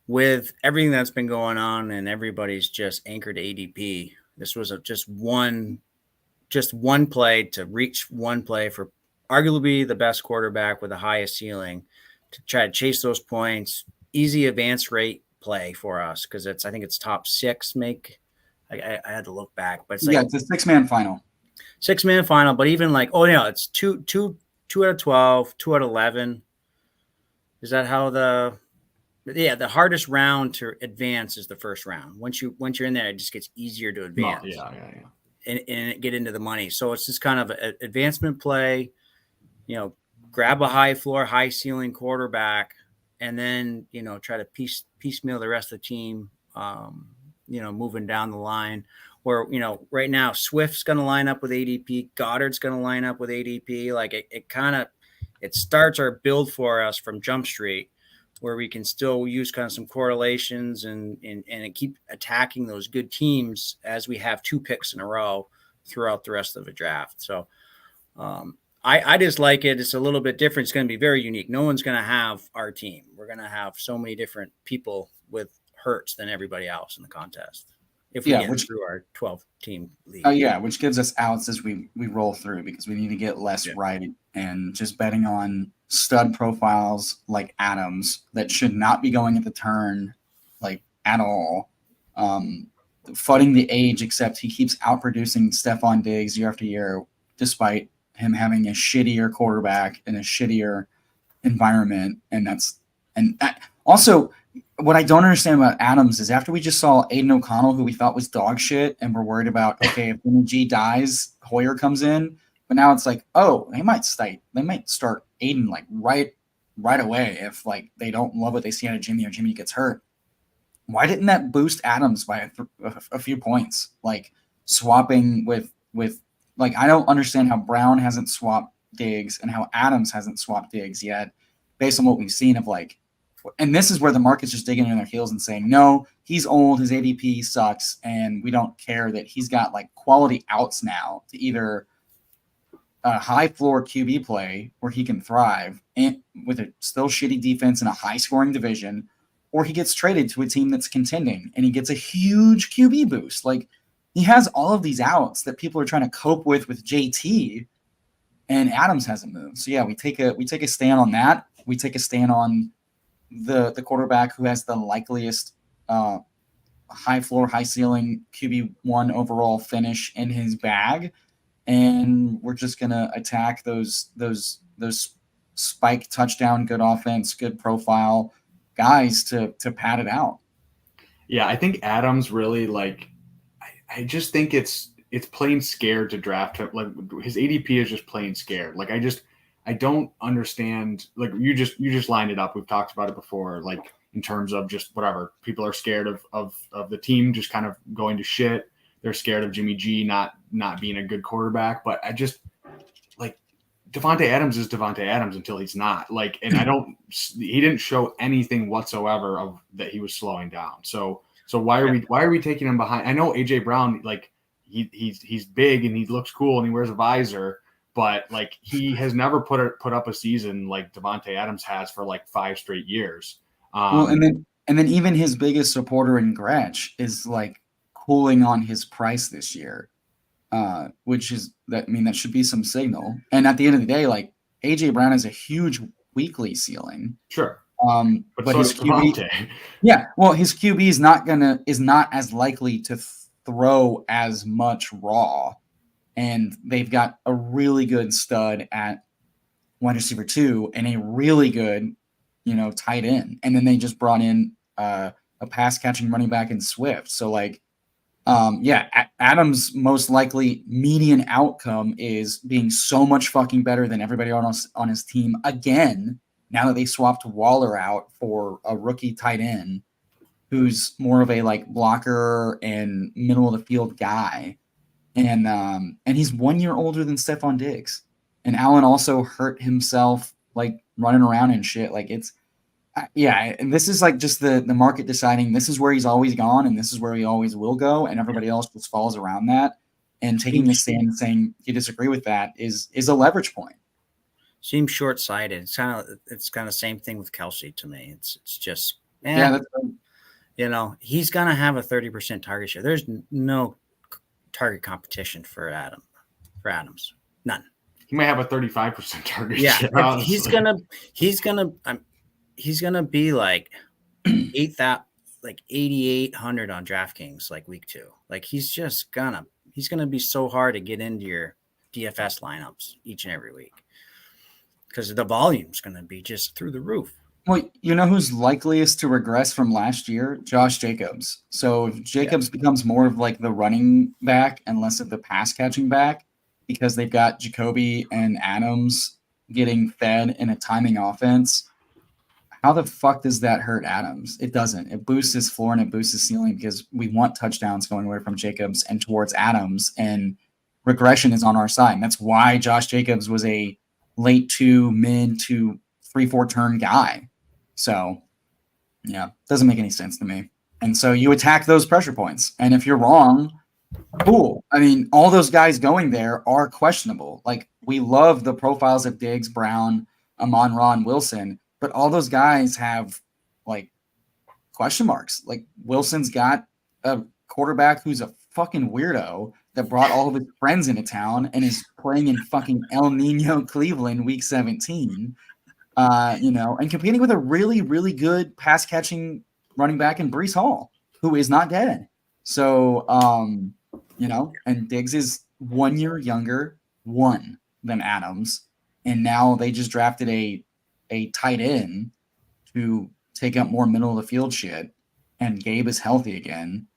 S4: with everything that's been going on and everybody's just anchored to ADP, this was just one play to reach one play for arguably the best quarterback with the highest ceiling to try to chase those points. Easy advance rate play for us, because I think it's top 6 make. I had to look back, but it's
S3: it's a 6-man final.
S4: 6-man final, but even like, it's two out of 12, 2 out of 11. Is that how the hardest round to advance is the first round. Once you're in there, it just gets easier to advance.
S2: Yeah.
S4: And get into the money. So it's just kind of an advancement play, grab a high floor, high ceiling quarterback, and then, try to piecemeal the rest of the team, moving down the line where, right now Swift's going to line up with ADP. Goddard's going to line up with ADP. Like it starts our build for us from Jump Street, where we can still use kind of some correlations and keep attacking those good teams as we have 2 picks in a row throughout the rest of the draft. So I just like it. It's a little bit different. It's going to be very unique. No one's going to have our team. We're going to have so many different people with Hurts than everybody else in the contest. If we get through our 12-team league.
S3: Oh, yeah, which gives us outs as we roll through because we need to get less right. And just betting on stud profiles like Adams that should not be going at the turn, like, at all. Fudding the age, except he keeps outproducing Stephon Diggs year after year, despite him having a shittier quarterback in a shittier environment. Also, what I don't understand about Adams is after we just saw Aiden O'Connell, who we thought was dog shit, and we're worried about, okay, if Jimmy G dies, Hoyer comes in. But now it's like, oh, they might start Aiden like right away if like they don't love what they see out of Jimmy or Jimmy gets hurt. Why didn't that boost Adams by a few points? Like swapping with like, I don't understand how Brown hasn't swapped Diggs and how Adams hasn't swapped Diggs yet, based on what we've seen of like. And this is where the market's just digging in their heels and saying, no, he's old, his ADP sucks, and we don't care that he's got like quality outs now to either a high floor QB play where he can thrive and with a still shitty defense in a high scoring division, or he gets traded to a team that's contending and he gets a huge QB boost. Like he has all of these outs that people are trying to cope with JT, and Adams hasn't moved. So yeah, we take a stand on that. We take a stand on the quarterback who has the likeliest high floor, high ceiling QB1 overall finish in his bag, and we're just gonna attack those spike touchdown, good offense, good profile guys to pad it out.
S2: Yeah, I think Adams really like. I just think it's plain scared to draft him. Like his ADP is just plain scared. Like I don't understand. Like you just lined it up. We've talked about it before. Like in terms of just whatever, people are scared of the team just kind of going to shit. They're scared of Jimmy G not being a good quarterback. But I just like Davante Adams is Davante Adams until he's not. Like, and he didn't show anything whatsoever of that he was slowing down. So why are we taking him behind? I know AJ Brown, like he's big and he looks cool and he wears a visor. But like he has never put up a season like Davante Adams has for like 5 straight years.
S3: Well, and then even his biggest supporter in Gretsch is like cooling on his price this year, which is that. I mean, that should be some signal. And at the end of the day, like AJ Brown has a huge weekly ceiling.
S2: Sure.
S3: But
S2: so
S3: his QB, his QB is not as likely to throw as much raw. And they've got a really good stud at wide receiver 2 and a really good, tight end. And then they just brought in a pass catching running back in Swift. So like, Adams' most likely median outcome is being so much fucking better than everybody else on his team again. Now that they swapped Waller out for a rookie tight end who's more of a like blocker and middle of the field guy. And he's 1 year older than Stephon Diggs. And Allen also hurt himself, like running around and shit. Like and this is like just the market deciding this is where he's always gone and this is where he always will go. And everybody else just falls around that. And taking the stand and saying you disagree with that is a leverage point.
S4: Seems short-sighted. It's kind of the same thing with Kelsey to me. It's just, he's going to have a 30% target share. There's no target competition for Adams. None.
S2: He might have a 35% target.
S4: Yeah,
S2: share,
S4: he's gonna be like 8,800 on DraftKings like week 2. Like he's gonna be so hard to get into your DFS lineups each and every week because the volume's gonna be just through the roof.
S3: Well, you know who's likeliest to regress from last year? Josh Jacobs. So if Jacobs becomes more of like the running back and less of the pass catching back because they've got Jacoby and Adams getting fed in a timing offense, how the fuck does that hurt Adams? It doesn't. It boosts his floor and it boosts his ceiling because we want touchdowns going away from Jacobs and towards Adams, and regression is on our side. And that's why Josh Jacobs was a late 2, mid to 3-4 turn guy. So, yeah, doesn't make any sense to me. And so you attack those pressure points. And if you're wrong, Cool. I mean, all those guys going there are questionable. Like, we love the profiles of Diggs, Brown, Amon-Ra, and Wilson, but all those guys have like question marks. Like, Wilson's got a quarterback who's a fucking weirdo that brought all of his friends into town and is playing in fucking El Nino, Cleveland, week 17. And competing with a really, really good pass catching running back in Brees Hall, who is not dead. So, and Diggs is 1 year younger, than Adams. And now they just drafted a tight end to take up more middle of the field shit. And Gabe is healthy again.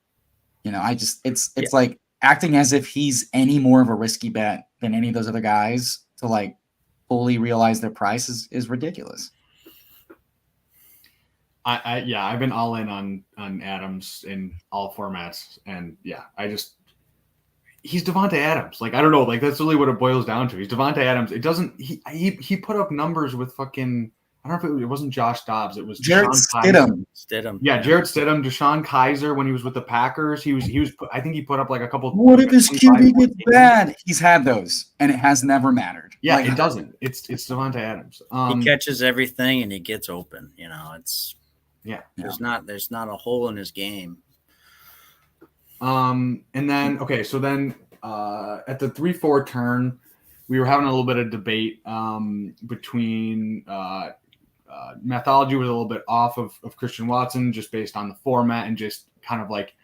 S3: It's like acting as if he's any more of a risky bet than any of those other guys to like fully realize their price is ridiculous.
S2: I've been all in on Adams in all formats, and he's Devontae Adams. Like, I don't know, like that's really what it boils down to. He's Devontae Adams. It doesn't he put up numbers with fucking, I don't know if it wasn't Josh Dobbs, it was
S3: Jarrett
S4: Stidham.
S2: Yeah, Jarrett Stidham, Deshaun Kaiser when he was with the Packers. He was I think he put up like a couple.
S3: What if his QB gets bad? He's had those, and it has never mattered.
S2: Yeah, it doesn't. It's Devontae Adams.
S4: He catches everything and he gets open. It's there's not a hole in his game.
S2: And then at the 3-4 turn, we were having a little bit of debate between Mathology was a little bit off of Christian Watson just based on the format and just kind of like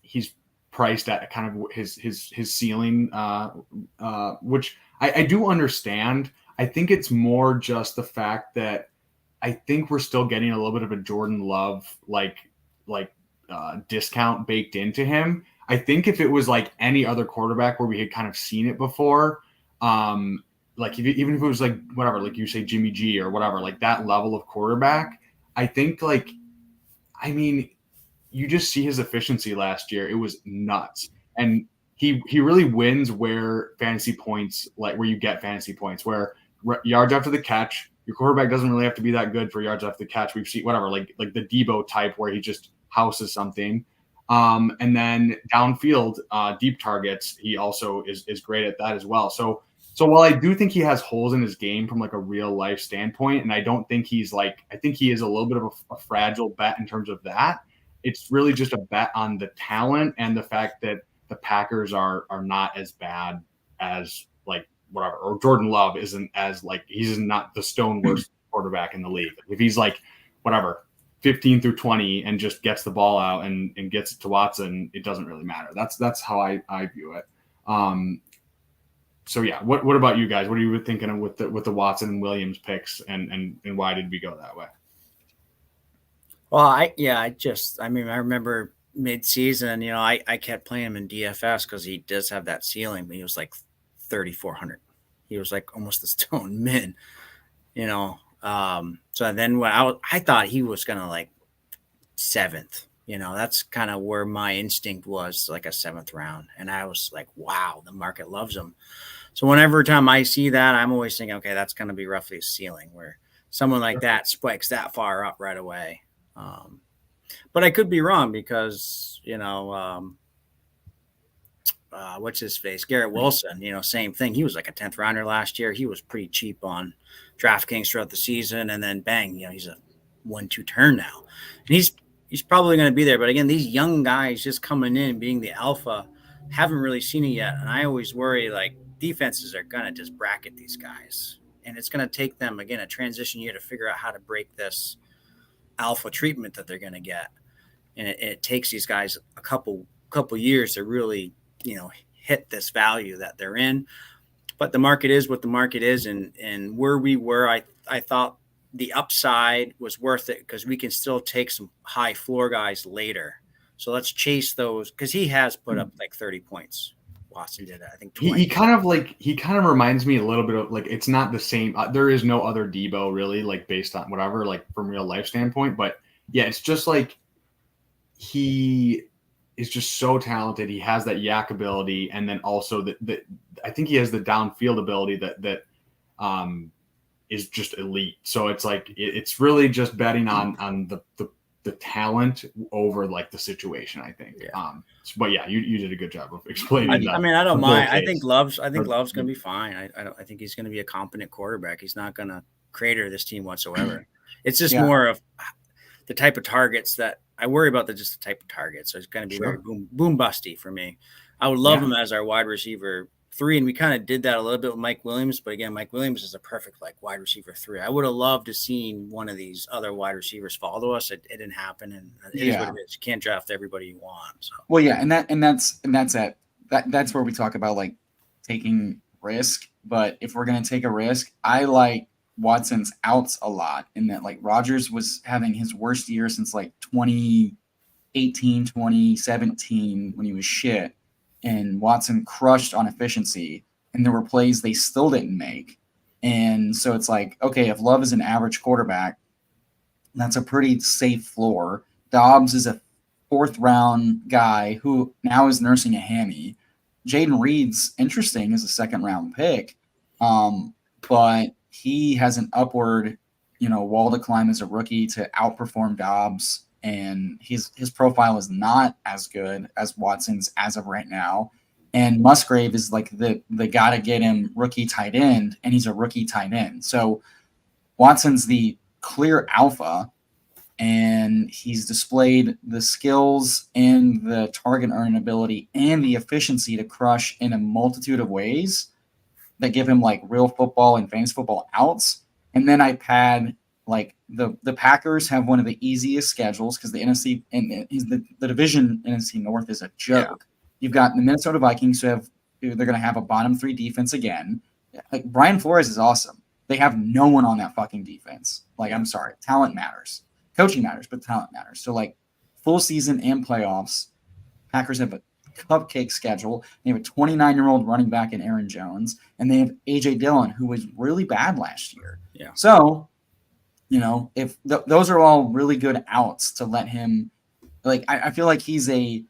S2: he's priced at kind of his ceiling, which I do understand. I think it's more just the fact that I think we're still getting a little bit of a Jordan Love discount baked into him. I think if it was like any other quarterback where we had kind of seen it before, even if it was like whatever, like you say Jimmy G or whatever, like that level of quarterback, I think you just see his efficiency last year. It was nuts. And he really wins where you get fantasy points, where yards after the catch, your quarterback doesn't really have to be that good for yards after the catch. We've seen whatever, like the Debo type where he just houses something. And then downfield, deep targets, he also is great at that as well. So while I do think he has holes in his game from like a real life standpoint, and I don't think I think he is a little bit of a fragile bet in terms of that. It's really just a bet on the talent and the fact that the Packers are not as bad as like whatever, or Jordan Love isn't as like, he's not the stone worst quarterback in the league. If he's like whatever, 15 through 20 and just gets the ball out and gets it to Watson, it doesn't really matter. That's how I view it. So yeah, what about you guys? What are you thinking of with the Watson and Williams picks, and why did we go that way?
S4: Well, I remember mid-season, I kept playing him in DFS because he does have that ceiling, but he was like 3,400. He was like almost the stone min, So then when I thought he was going to like 7th, that's kind of where my instinct was, like a 7th round. And I was like, wow, the market loves him. So whenever time I see that, I'm always thinking, okay, that's going to be roughly a ceiling where someone like that spikes that far up right away. But I could be wrong because, what's his face? Garrett Wilson, same thing. He was like a 10th rounder last year. He was pretty cheap on DraftKings throughout the season. And then bang, he's a 1-2 turn now. And he's probably going to be there. But again, these young guys just coming in, being the alpha, haven't really seen it yet. And I always worry, like, defenses are going to just bracket these guys. And it's going to take them, again, a transition year to figure out how to break this alpha treatment that they're going to get. And it takes these guys a couple years to really, hit this value that they're in. But the market is what the market is. And where we were, I thought the upside was worth it because we can still take some high floor guys later. So let's chase those, because he has put up like 30 points. Watson did it, I think 20.
S2: He kind of reminds me a little bit of like, it's not the same. There is no other Debo really, like based on whatever, like from real life standpoint. But yeah, it's just like he is just so talented. He has that yak ability, and then also I think he has the downfield ability that is just elite. So it's like it's really just betting on the the talent over like the situation, I think.
S4: Yeah.
S2: But yeah, you did a good job of explaining
S4: I
S2: that.
S4: mean, I don't
S2: the
S4: mind.
S2: bull
S4: I think
S2: case.
S4: Love's going to be fine. I think he's going to be a competent quarterback. He's not going to crater this team whatsoever. It's just more of the type of targets that I worry about. Just the type of targets. So it's going to be very boom busty for me. I would love him as our wide receiver 3, and we kind of did that a little bit with Mike Williams. But again, Mike Williams is a perfect like wide receiver 3. I would have loved to seen one of these other wide receivers fall to us. It didn't happen, and it is what it is. You can't draft everybody you want. So
S3: well, yeah, that's where we talk about like taking risk. But if we're gonna take a risk, I like Watson's outs a lot. In that, like Rodgers was having his worst year since like 2018, 2017 when he was shit. And Watson crushed on efficiency, and there were plays they still didn't make. And so it's like, okay, if Love is an average quarterback, that's a pretty safe floor. Dobbs is a 4th-round guy who now is nursing a hammy. Jaden Reed's interesting as a 2nd-round pick, but he has an upward, wall to climb as a rookie to outperform Dobbs. And his profile is not as good as Watson's as of right now. And Musgrave is like the gotta get him rookie tight end, and he's a rookie tight end. So Watson's the clear alpha, and he's displayed the skills and the target earning ability and the efficiency to crush in a multitude of ways that give him like real football and fantasy football outs. And then I pad like the Packers have one of the easiest schedules because the NFC and the division NFC North is a joke. Yeah. You've got the Minnesota Vikings they're going to have a bottom 3 defense again. Like Brian Flores is awesome. They have no one on that fucking defense. Like, I'm sorry, talent matters, coaching matters, but talent matters. So like full season and playoffs, Packers have a cupcake schedule. They have a 29-year-old running back in Aaron Jones, and they have AJ Dillon, who was really bad last year.
S4: Yeah.
S3: So, if those are all really good outs to let him, like, I feel like he's a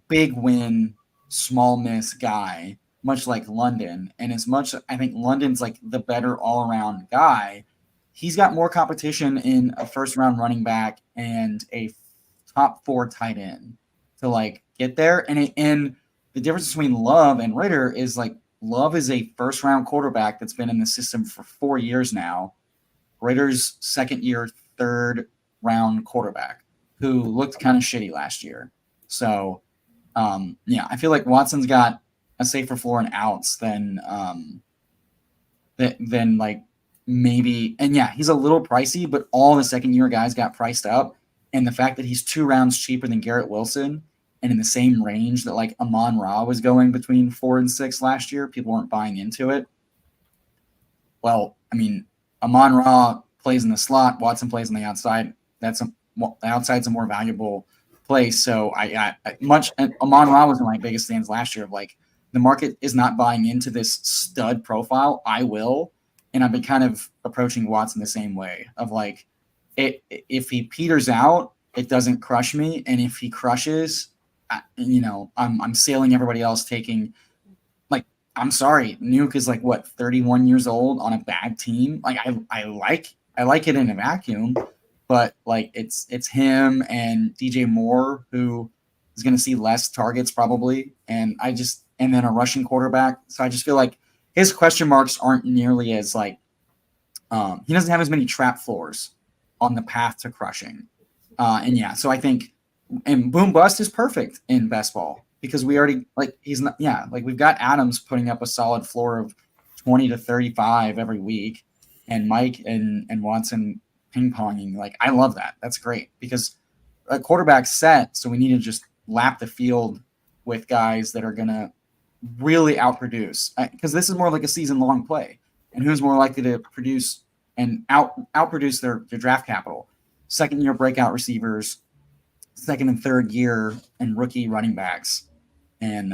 S3: big win, small miss guy, much like London. And as much, I think London's like the better all around guy. He's got more competition in a 1st-round running back and a top 4 tight end to like get there. And the difference between Love and Ritter is like Love is a 1st-round quarterback that's been in the system for 4 years now. Ritter's 2nd-year, 3rd-round quarterback who looked kind of shitty last year. So, I feel like Watson's got a safer floor and outs than like maybe. And yeah, he's a little pricey, but all the 2nd-year guys got priced up. And the fact that he's 2 rounds cheaper than Garrett Wilson and in the same range that like Amon-Ra was going between 4 and 6 last year, people weren't buying into it. Well, I mean, Amon-Ra plays in the slot. Watson plays on the outside. The outside's a more valuable place. So Amon-Ra was one of my biggest stands last year of like the market is not buying into this stud profile. I will. And I've been kind of approaching Watson the same way of like, if he peters out, it doesn't crush me. And if he crushes, I'm sailing everybody else taking like, I'm sorry, Nuke is like what, 31 years old on a bad team. Like I like it in a vacuum, but like it's him and DJ Moore who is going to see less targets probably. And then a rushing quarterback. So I just feel like his question marks aren't nearly as like, he doesn't have as many trap floors on the path to crushing. So I think, and boom bust is perfect in Bestball because we already we've got Adams putting up a solid floor of 20 to 35 every week, and Mike and Watson ping ponging. Like, I love that. That's great because a quarterback's set. So we need to just lap the field with guys that are going to really outproduce because this is more like a season long play, and who's more likely to produce and outproduce their draft capital. 2nd-year breakout receivers, 2nd and 3rd year and rookie running backs. And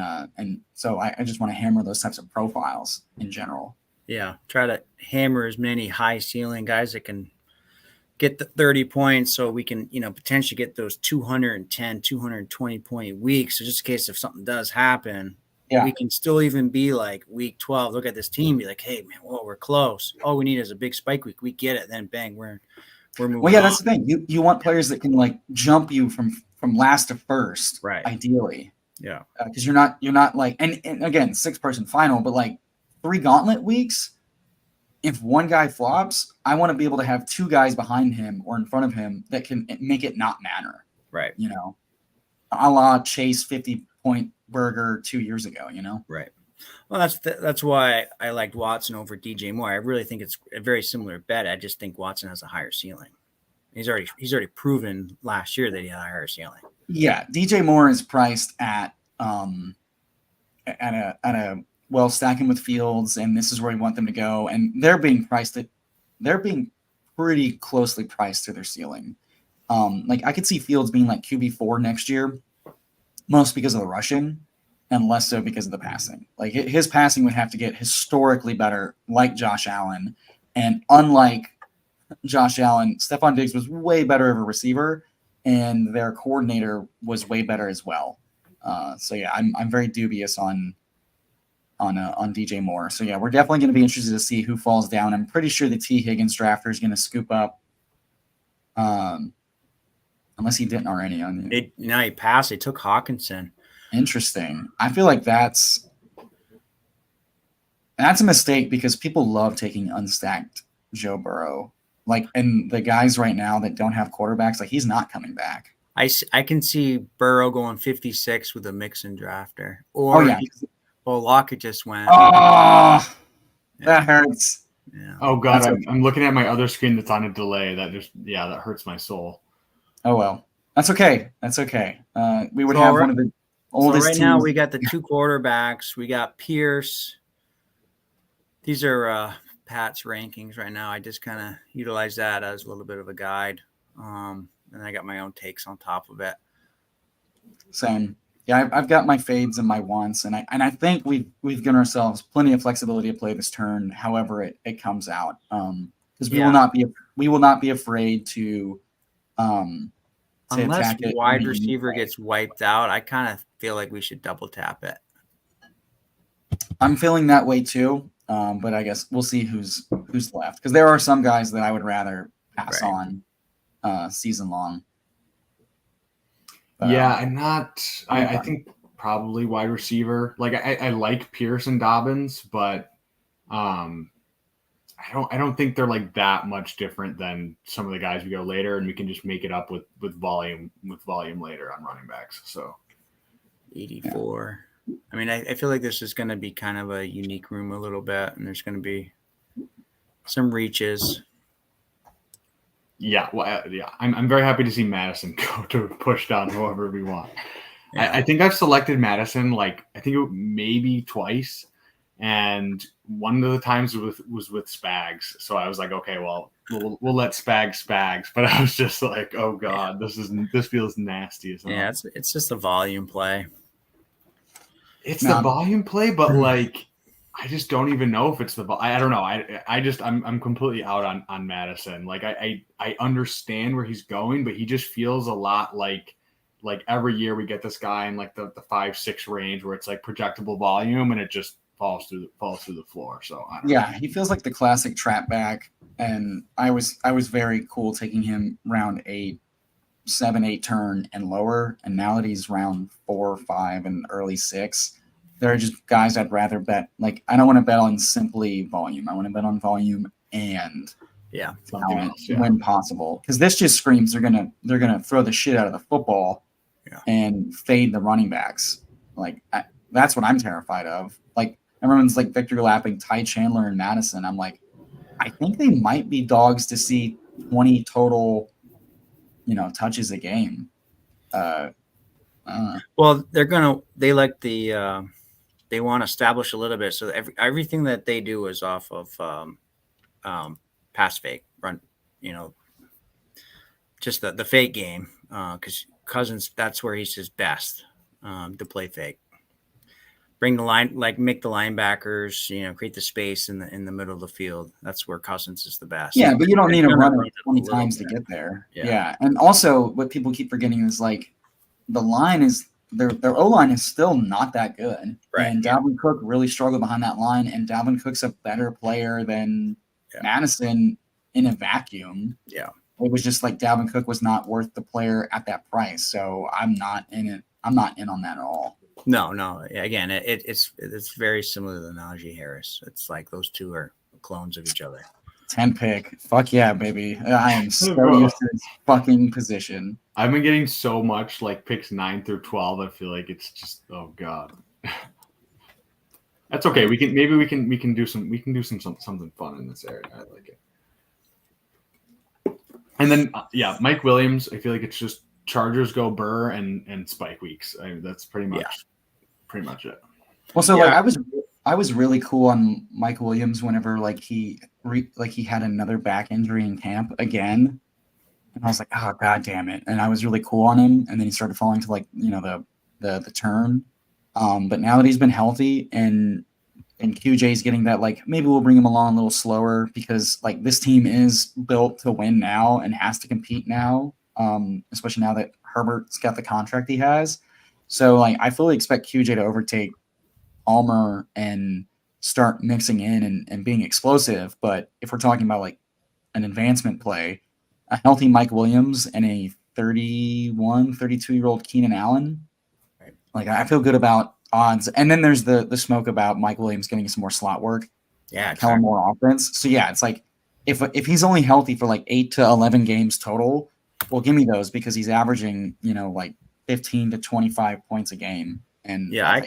S3: so I just want to hammer those types of profiles in general.
S4: Yeah. Try to hammer as many high ceiling guys that can get the 30 points so we can, potentially get those 210, 220 point weeks. So just in case if something does happen, we can still even be like week 12, look at this team, be like, hey man, well, we're close. All we need is a big spike week. We get it. Then bang, we're we're moving.
S3: Well, yeah,
S4: on.
S3: that's the thing. You want players that can like jump you from last to first,
S4: Right.
S3: ideally.
S4: Yeah.
S3: Because you're not like, and again, 6-person final, but like 3 gauntlet weeks. If one guy flops, I want to be able to have 2 guys behind him or in front of him that can make it not matter.
S4: Right.
S3: You know, a la Chase 50-point burger 2 years ago. You know.
S4: Right. Well, that's why I liked Watson over DJ Moore. I really think it's a very similar bet. I just think Watson has a higher ceiling. He's already proven last year that he had a higher ceiling.
S3: Yeah, DJ Moore is priced at a well, stacking with Fields, and this is where we want them to go. And they're being pretty closely priced to their ceiling. Like I could see Fields being like QB4 next year, most because of the rushing and less so because of the passing. Like his passing would have to get historically better, like Josh Allen. And unlike Josh Allen, Stephon Diggs was way better of a receiver, and their coordinator was way better as well. So yeah, I'm very dubious on DJ Moore. So yeah, we're definitely going to be interested to see who falls down. I'm pretty sure the T Higgins drafter is going to scoop up, unless he didn't already.
S4: Now he passed. They took Hawkinson.
S3: Interesting. I feel like that's a mistake because people love taking unstacked Joe Burrow. Like, and the guys right now that don't have quarterbacks, like he's not coming back.
S4: I can see Burrow going 56 with a Mixon drafter. Or Lockett just went.
S3: Oh, that hurts.
S4: Yeah.
S2: Oh God, I'm looking at my other screen that's on a delay. That hurts my soul.
S3: Oh well, that's okay. That's okay. We would have one of the oldest.
S4: So right
S3: teams.
S4: now we got the 2 quarterbacks. We got Pierce. These are Pat's rankings right now. I just kind of utilize that as a little bit of a guide. And I got my own takes on top of it.
S3: Same. Yeah, I've got my fades and my wants, and I think we've given ourselves plenty of flexibility to play this turn, however it comes out. Because we will not be afraid to
S4: unless
S3: attack it.
S4: Wide receiver gets wiped out, I kind of feel like we should double tap it.
S3: I'm feeling that way too, but I guess we'll see who's left, because there are some guys that I would rather pass on season long.
S2: Yeah, I think probably wide receiver. Like I like Pierce and Dobbins, but I don't think they're like that much different than some of the guys we go later, and we can just make it up with volume later on running backs. So
S4: 84. Yeah. I mean, I feel like this is going to be kind of a unique room a little bit, and there's going to be some reaches.
S2: Yeah, well, yeah, I'm very happy to see Madison go to push down whoever we want. Yeah. I think I've selected Madison like maybe twice, and one of the times was with Spags. So I was like, okay, well, we'll let Spags. But I was just like, oh God, this feels nasty as well.
S4: Yeah, it's just a volume play.
S2: It's the volume play, but like. I just don't even know if it's I don't know. I'm completely out on Madison. Like I understand where he's going, but he just feels a lot like every year we get this guy in like the 5-6 range where it's like projectable volume and it just falls through the floor. So
S3: he feels like the classic trap back, and I was very cool taking him round 8, 7, 8 turn and lower, and now that he's round 4, 5, and early 6. There are just guys I'd rather bet. Like, I don't want to bet on simply volume. I want to bet on volume and talent when possible. Because this just screams they're gonna throw the shit out of the football and fade the running backs. Like that's what I'm terrified of. Like everyone's like Victor lapping Ty Chandler and Madison. I'm like, I think they might be dogs to see 20 total, touches a game.
S4: Well, they want to establish a little bit. So everything that they do is off of pass fake run, just the fake game. Because Cousins, that's where he's his best to play fake. Bring the line, like make the linebackers, create the space in the middle of the field. That's where Cousins is the best.
S3: Yeah, but you don't need to run it 20 times to get there. Yeah. And also what people keep forgetting is like the line is their O-line is still not that good.
S4: Right.
S3: And Dalvin Cook really struggled behind that line, and Dalvin Cook's a better player than Madison in a vacuum.
S4: Yeah.
S3: It was just like Dalvin Cook was not worth the player at that price. So I'm not in it. I'm not in on that at all.
S4: No. Again, it's very similar to the Najee Harris. It's like those two are clones of each other.
S3: 10 pick. Fuck yeah, baby. I am so used to this fucking position.
S2: I've been getting so much like picks 9 through 12. I feel like it's just, oh God. That's okay. We can do something fun in this area. I like it. And then Mike Williams. I feel like it's just Chargers go Burr and Spike Weeks. That's pretty much it.
S3: Well, so like I was really cool on Mike Williams whenever like he had another back injury in camp again, and I was like, oh God damn it! And I was really cool on him, and then he started falling to like the turn. But now that he's been healthy and QJ's getting that, like maybe we'll bring him along a little slower because like this team is built to win now and has to compete now, especially now that Herbert's got the contract he has. So like I fully expect QJ to overtake Almer and start mixing in and being explosive. But if we're talking about like an advancement play, a healthy Mike Williams and a 31, 32-year-old Keenan Allen, like I feel good about odds. And then there's the smoke about Mike Williams getting some more slot work.
S4: Yeah,
S3: exactly. More offense. So yeah, it's like if he's only healthy for like 8 to 11 games total, well, give me those because he's averaging, like 15 to 25 points a game. And
S4: yeah,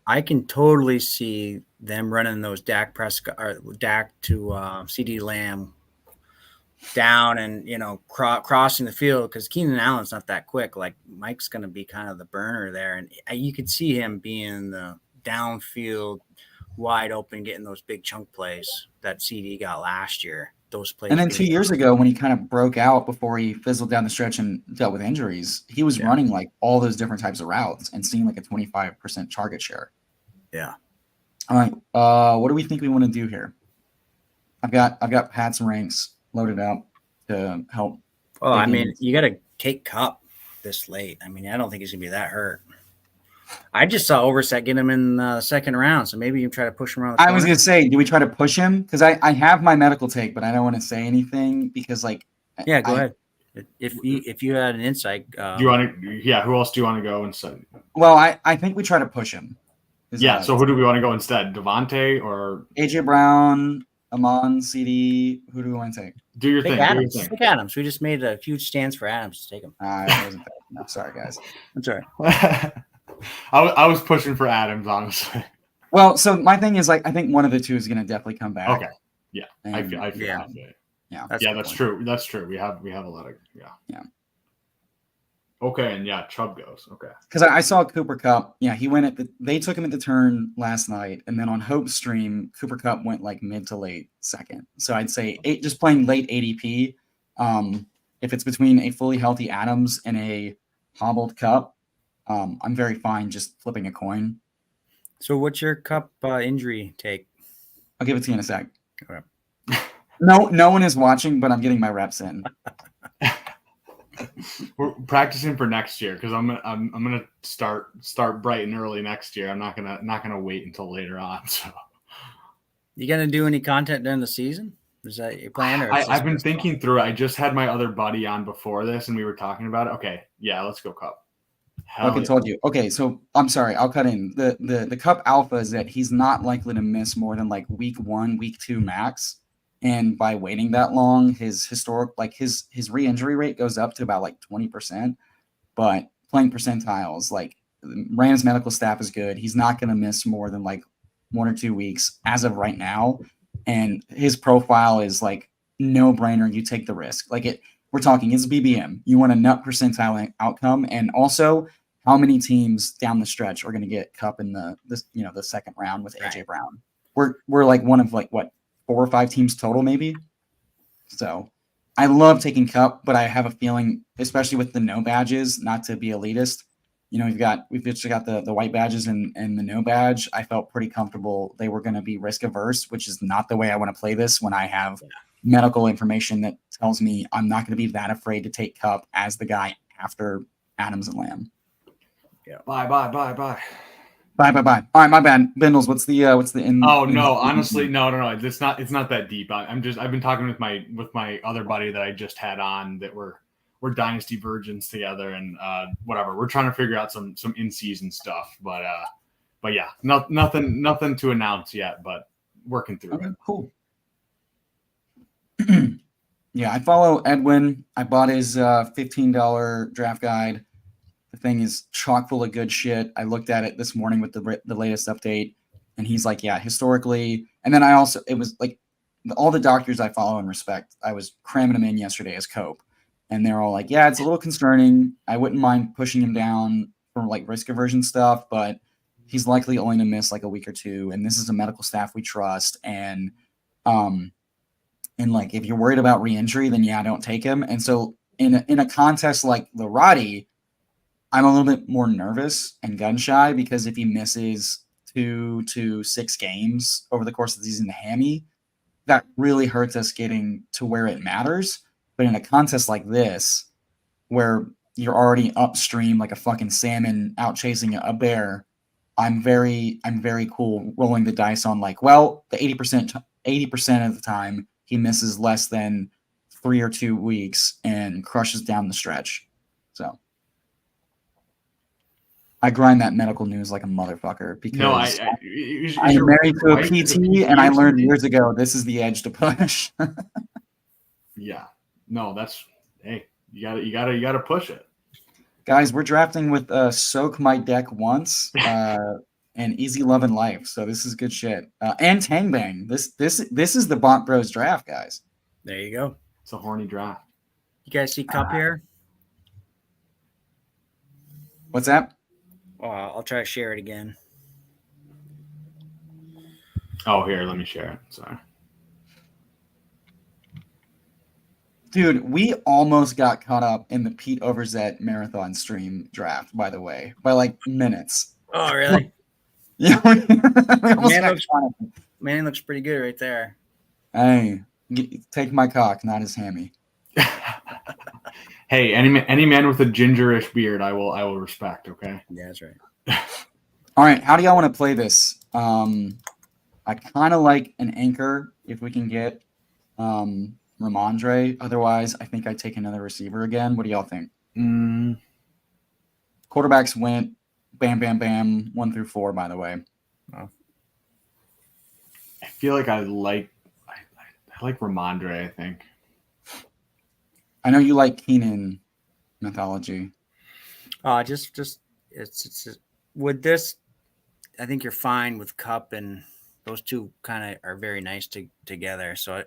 S4: I can totally see them running those Dak Prescott or Dak to CD Lamb down and crossing the field because Keenan Allen's not that quick. Like Mike's going to be kind of the burner there, and you could see him being the downfield, wide open, getting those big chunk plays that CD got last year. Those plays,
S3: and then 2 years ago when he kind of broke out before he fizzled down the stretch and dealt with injuries, he was running like all those different types of routes and seeing like a 25% target share.
S4: Yeah.
S3: All right. What do we think we want to do here? I've got Pat's ranks loaded up to help.
S4: Well, I mean, you got to take Cup this late. I mean, I don't think he's gonna be that hurt. I just saw Overset get him in the second round, so maybe you try to push him around.
S3: I was gonna say, do we try to push him? Because I have my medical take, but I don't want to say anything because like.
S4: Yeah, go ahead. If you had an insight,
S2: do you want to? Yeah, who else do you want to go instead?
S3: Well, I think we try to push him.
S2: Yeah. So who do we want to go instead? Devontae or
S3: AJ Brown, Amon, CD? Who do we want to take?
S2: Do your thing.
S4: Adams. Take Adams. We just made a huge stance for Adams to take him.
S3: I'm sorry, guys.
S4: That's all right.
S2: I was pushing for Adams, honestly.
S3: Well, so my thing is like I think one of the two is going to definitely come back.
S2: Okay. Yeah. I feel
S3: yeah.
S2: That's true. That's true. We have a lot of
S3: Yeah.
S2: Okay, and Chubb goes. Okay.
S3: Because I saw Cooper Kupp. Yeah, he went they took him at the turn last night, and then on Hope's stream, Cooper Kupp went like mid to late second. So I'd say just playing late ADP. If it's between a fully healthy Adams and a hobbled Kupp, I'm very fine just flipping a coin.
S4: So what's your Kupp injury take?
S3: I'll give it to you in a sec.
S4: Okay.
S3: No one is watching, but I'm getting my reps in.
S2: We're practicing for next year because I'm gonna start bright and early next year. I'm not gonna wait until later on. So,
S4: you gonna do any content during the season? Is that your plan? Or
S2: I've been thinking through it. I just had my other buddy on before this, and we were talking about it. Okay, yeah, let's go Kupp.
S3: Told you. Okay, so I'm sorry, I'll cut in. The Kupp alpha is that he's not likely to miss more than like week 1, week 2 max. And by waiting that long, his re-injury rate goes up to about like 20%. But playing percentiles, like Rams medical staff is good. He's not going to miss more than like 1 or 2 weeks as of right now. And his profile is like no brainer. You take the risk. We're talking it's BBM. You want a nut percentile outcome, and also how many teams down the stretch are going to get Kupp in the second round with AJ Brown. We're like one of like what 4 or 5 teams total, maybe. So I love taking Kupp, but I have a feeling, especially with the no badges, not to be elitist. We've just got the white badges and the no badge. I felt pretty comfortable they were going to be risk averse, which is not the way I want to play this when I have medical information that tells me I'm not going to be that afraid to take Kupp as the guy after Adams and Lamb.
S2: Yeah. Bye.
S3: Bye. All right, my bad. Bindles, what's the in?
S2: Oh
S3: in-
S2: no, honestly, no. It's not that deep. I've been talking with my other buddy that I just had on that we're dynasty virgins together, and whatever. We're trying to figure out some in season stuff, but yeah, nothing to announce yet, but working through
S3: Okay,
S2: it.
S3: cool. Yeah, I follow Edwin. I bought his $15 draft guide. The thing is chock full of good shit. I looked at it this morning with the latest update, and he's like, yeah, historically. And then it was like all the doctors I follow and respect, I was cramming them in yesterday as cope. And they're all like, yeah, it's a little concerning. I wouldn't mind pushing him down for like risk aversion stuff, but he's likely only to miss like a week or two. And this is a medical staff we trust. And like if you're worried about re-injury, then yeah, don't take him. And so in a contest like the Roddy, I'm a little bit more nervous and gun shy because if he misses 2 to 6 games over the course of the season, the hammy, that really hurts us getting to where it matters. But in a contest like this, where you're already upstream like a fucking salmon out chasing a bear, I'm very cool rolling the dice on like, well, the 80% of the time he misses less than 3 or 2 weeks and crushes down the stretch. So I grind that medical news like a motherfucker because
S2: No,
S3: I'm married to a PT, and I learned years ago this is the edge to push.
S2: Yeah, no, that's hey, you gotta push it,
S3: guys. We're drafting with soak my deck once and easy love and life, so this is good shit. And Tang Bang. This is the Bonk Bros draft, guys.
S4: There you go.
S2: It's a horny draft.
S4: You guys see Cup here?
S3: What's that?
S4: I'll try to share it again.
S2: Oh, here, let me share it. Sorry.
S3: Dude, we almost got caught up in the Pete Overzet marathon stream draft, by the way, by like minutes.
S4: Oh, really?
S3: Yeah, we almost got caught up.
S4: Man looks pretty good right there.
S3: Hey, take my cock, not his hammy.
S2: Hey, any man with a gingerish beard, I will respect. Okay.
S4: Yeah, that's right.
S3: All right, how do y'all want to play this? I kind of like an anchor if we can get Ramondre. Otherwise, I think I take another receiver again. What do y'all think? Quarterbacks went bam, bam, bam, 1 through 4. By the way,
S2: I feel like I like Ramondre. I think.
S3: I know you like Keenan mythology.
S4: Just it's with this. I think you're fine with Cup, and those two kind of are very nice together. So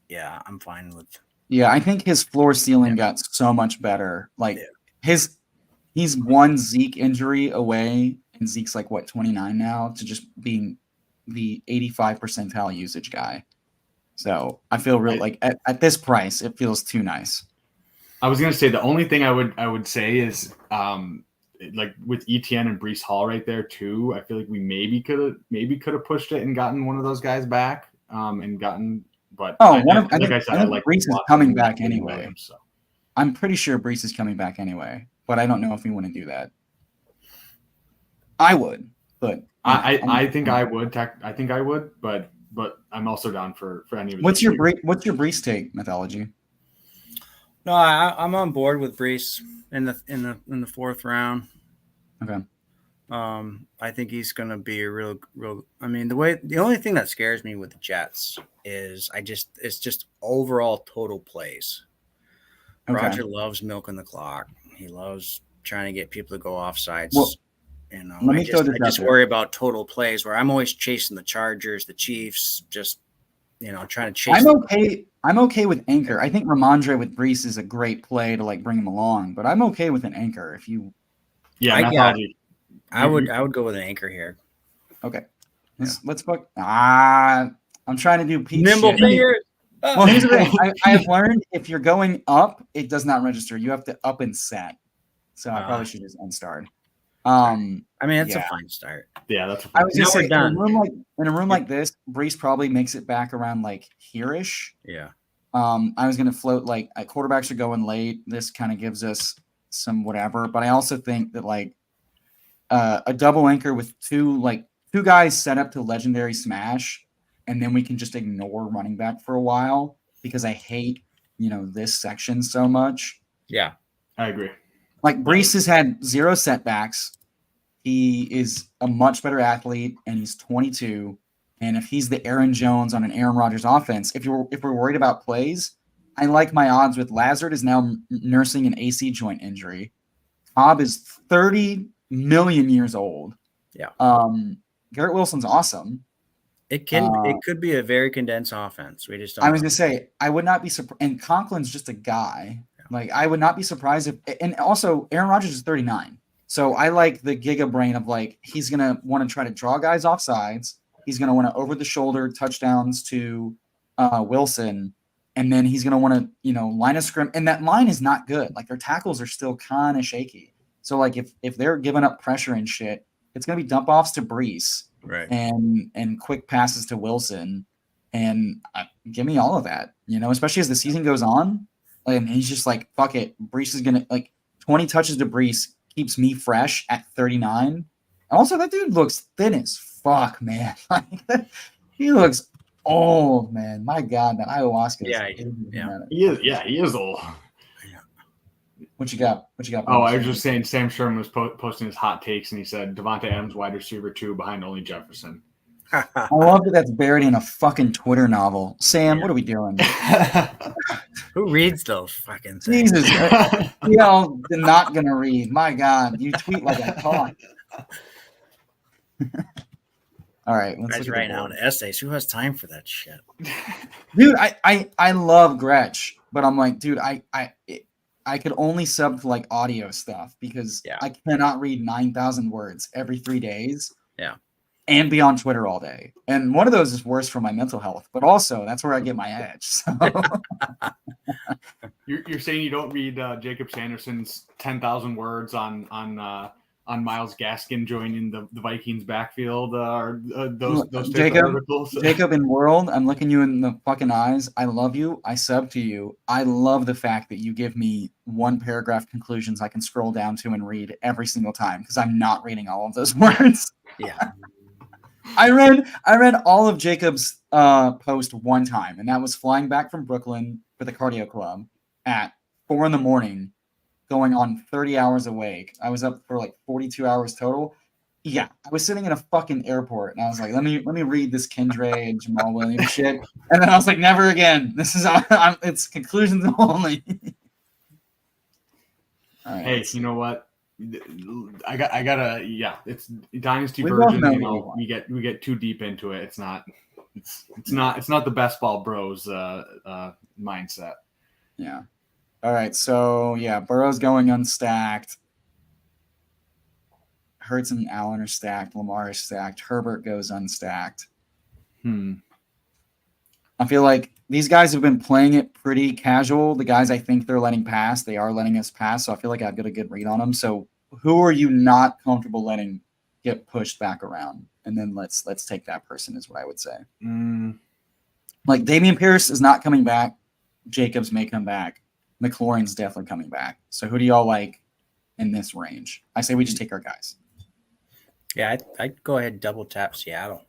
S4: yeah, I'm fine with.
S3: Yeah, I think his floor ceiling got so much better. Like he's one Zeke injury away, and Zeke's like what 29 now to just being the 85 percentile usage guy. So I feel real like at this price, it feels too nice.
S2: I was gonna say the only thing I would say is like with ETN and Breece Hall right there too. I feel like we maybe could have pushed it and gotten one of those guys back and gotten. But I think
S3: Breece is coming back anyway. Williams, so. I'm pretty sure Breece is coming back anyway, but I don't know if we want to do that. I would, but
S2: I think I would. I think I would, but I'm also down for any of.
S3: What's your Breece take, mythology?
S4: No, I'm on board with Breece in the 4th round.
S3: Okay.
S4: I think he's going to be a real. I mean, the only thing that scares me with the Jets is it's just overall total plays. Okay. Roger loves milking the clock. He loves trying to get people to go off sides. Well, I just worry about total plays where I'm always chasing the Chargers, the Chiefs, just trying to chase.
S3: I'm okay with anchor. I think Ramondre with Breece is a great play to like bring him along, but I'm okay with an anchor if you.
S4: Yeah, I would go with an anchor here.
S3: Okay, let's book. I'm trying to do Pete
S4: nimble fingers.
S3: Well, here's the thing. I have learned if you're going up, it does not register. You have to up and set. So I probably should just unstarred.
S4: I mean, it's a fine start.
S2: Yeah, that's.
S3: I was just saying, in a room like this, Breece probably makes it back around like here-ish.
S4: Yeah.
S3: I was going to float like quarterbacks are going late. This kind of gives us some whatever, but I also think that like a double anchor with two guys set up to legendary smash, and then we can just ignore running back for a while because I hate this section so much.
S4: Yeah,
S2: I agree.
S3: Like Brees has had 0 setbacks. He is a much better athlete, and he's 22. And if he's the Aaron Jones on an Aaron Rodgers offense, if we're worried about plays, I like my odds with Lazard is now nursing an AC joint injury. Cobb is 30 million years old.
S4: Yeah.
S3: Garrett Wilson's awesome.
S4: It could be a very condensed offense. We just don't.
S3: I was gonna say I would not be surprised. And Conklin's just a guy. Like I would not be surprised if. And also Aaron Rodgers is 39. So I like the giga brain of like he's gonna want to try to draw guys off sides. He's gonna want to over the shoulder touchdowns to Wilson, and then he's gonna want to line of scrim. And that line is not good. Like their tackles are still kind of shaky. So like if they're giving up pressure and shit, it's gonna be dump offs to Brees,
S4: right,
S3: and quick passes to Wilson, and give me all of that. Especially as the season goes on, and he's just like fuck it. Brees is gonna 20 touches to Brees. Keeps me fresh at 39. Also, that dude looks thin as fuck, man. He looks old, man. My God, that ayahuasca.
S2: He is old.
S3: What you got?
S2: Oh, I was just saying. Sam Sherman was posting his hot takes, and he said Devontae Adams wide receiver 2 behind only Jefferson.
S3: I love that that's buried in a fucking Twitter novel. Sam, what are we doing?
S4: Who reads those fucking things?
S3: Jesus, y'all not gonna read. My God, you tweet like I talk. All right, let's
S4: Gretch right now in essays. Who has time for that shit?
S3: Dude, I love Gretch, but I'm like, dude, I could only sub to like audio stuff because I cannot read 9,000 words every 3 days.
S4: Yeah.
S3: And be on Twitter all day. And one of those is worse for my mental health, but also that's where I get my edge. So.
S2: You're saying you don't read Jacob Sanderson's 10,000 words on Myles Gaskin joining the Vikings backfield or those articles?
S3: Jacob in World, I'm looking you in the fucking eyes. I love you. I sub to you. I love the fact that you give me 1 paragraph conclusions I can scroll down to and read every single time because I'm not reading all of those words.
S4: Yeah.
S3: I read all of Jacob's post one time, and that was flying back from Brooklyn for the cardio club at 4 a.m, going on 30 hours awake. I was up for like 42 hours total. Yeah, I was sitting in a fucking airport, and I was like, let me read this Kendre and Jamal Williams shit, and then I was like, never again. This is it's conclusions only. All right,
S2: hey, you know what? I gotta it's dynasty version. We get too deep into it. It's not the best ball bros mindset.
S3: Yeah. All right. So Burrow's going unstacked. Hurts and Allen are stacked. Lamar is stacked. Herbert goes unstacked. I feel like these guys have been playing it pretty casual. The guys I think they're letting pass, they are letting us pass. So I feel like I've got a good read on them. So who are you not comfortable letting get pushed back around? And then let's take that person is what I would say. Like Dameon Pierce is not coming back. Jacobs may come back. McLaurin's definitely coming back. So who do y'all like in this range? I say we just take our guys.
S4: Yeah, I'd go ahead and double tap Seattle.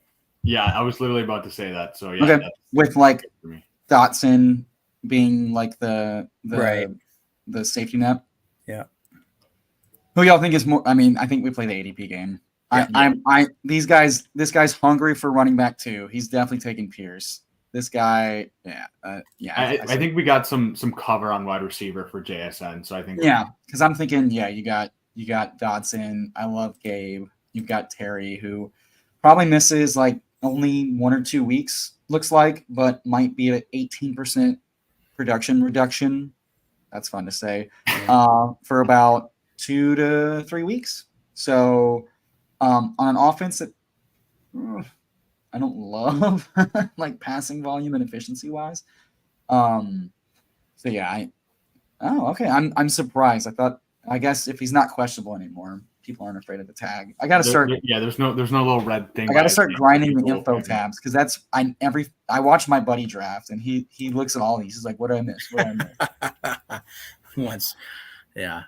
S2: Yeah, I was literally about to say that. So yeah,
S3: okay. With like Dotson being like the safety net.
S4: Yeah.
S3: Who y'all think is more? I mean, I think we play the ADP game. This guy's hungry for running back too. He's definitely taking Pierce. This guy,
S2: I think we got some cover on wide receiver for JSN. So I think
S3: because I'm thinking, you got Dodson. I love Gabe. You've got Terry, who probably misses like only 1 or 2 weeks, looks like, but might be at 18% production reduction. That's fun to say. For about 2 to 3 weeks. So on an offense that I don't love, like passing volume and efficiency wise. I'm surprised. I guess if he's not questionable anymore, people aren't afraid of the tag. I got to start.
S2: Yeah, there's no little red thing.
S3: I got to start grinding the info tabs because I watch my buddy draft and he looks at all these. He's like, "What did I miss? What did I miss?"
S4: Once, yeah.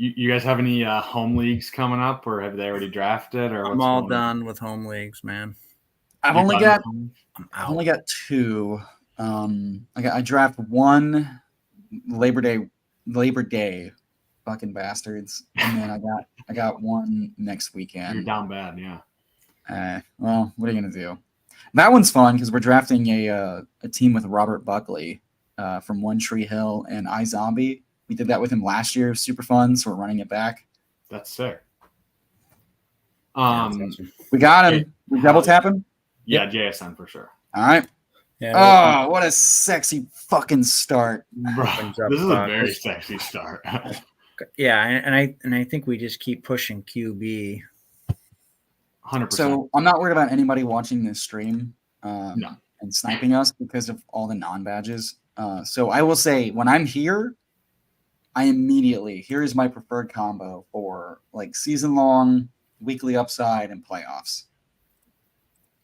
S2: You guys have any home leagues coming up, or have they already drafted? Or
S4: I'm
S2: what's
S4: all
S2: going on?
S4: done with home leagues, man.
S3: I've
S2: You
S3: only
S2: done
S3: got
S2: with home leagues?
S4: I'm
S3: I've
S4: out.
S3: only got 2. I draft one Labor Day, fucking bastards, and then I got one next
S2: You're
S3: weekend.
S2: down bad, yeah.
S3: Well, what are you gonna do? That one's fun because we're drafting a team with Robert Buckley from One Tree Hill and iZombie. We did that with him last year. Super fun, so we're running it back.
S2: That's sick.
S4: Yeah, that's awesome.
S3: We got him.
S2: Hey,
S3: We double tap him.
S2: Yeah, JSN for sure.
S3: All right.
S4: Yeah,
S3: Oh, what a sexy fucking start.
S2: Bro,
S4: Opens up,
S2: this is a
S4: uh,
S2: very
S4: this-
S2: sexy start.
S4: yeah, and I think we just keep pushing QB.
S2: 100%.
S3: So I'm not worried about anybody watching this stream
S2: No.
S3: and sniping us because of all the non-badges. So I will say when I'm here, here is my preferred combo for like season long, weekly upside, and playoffs.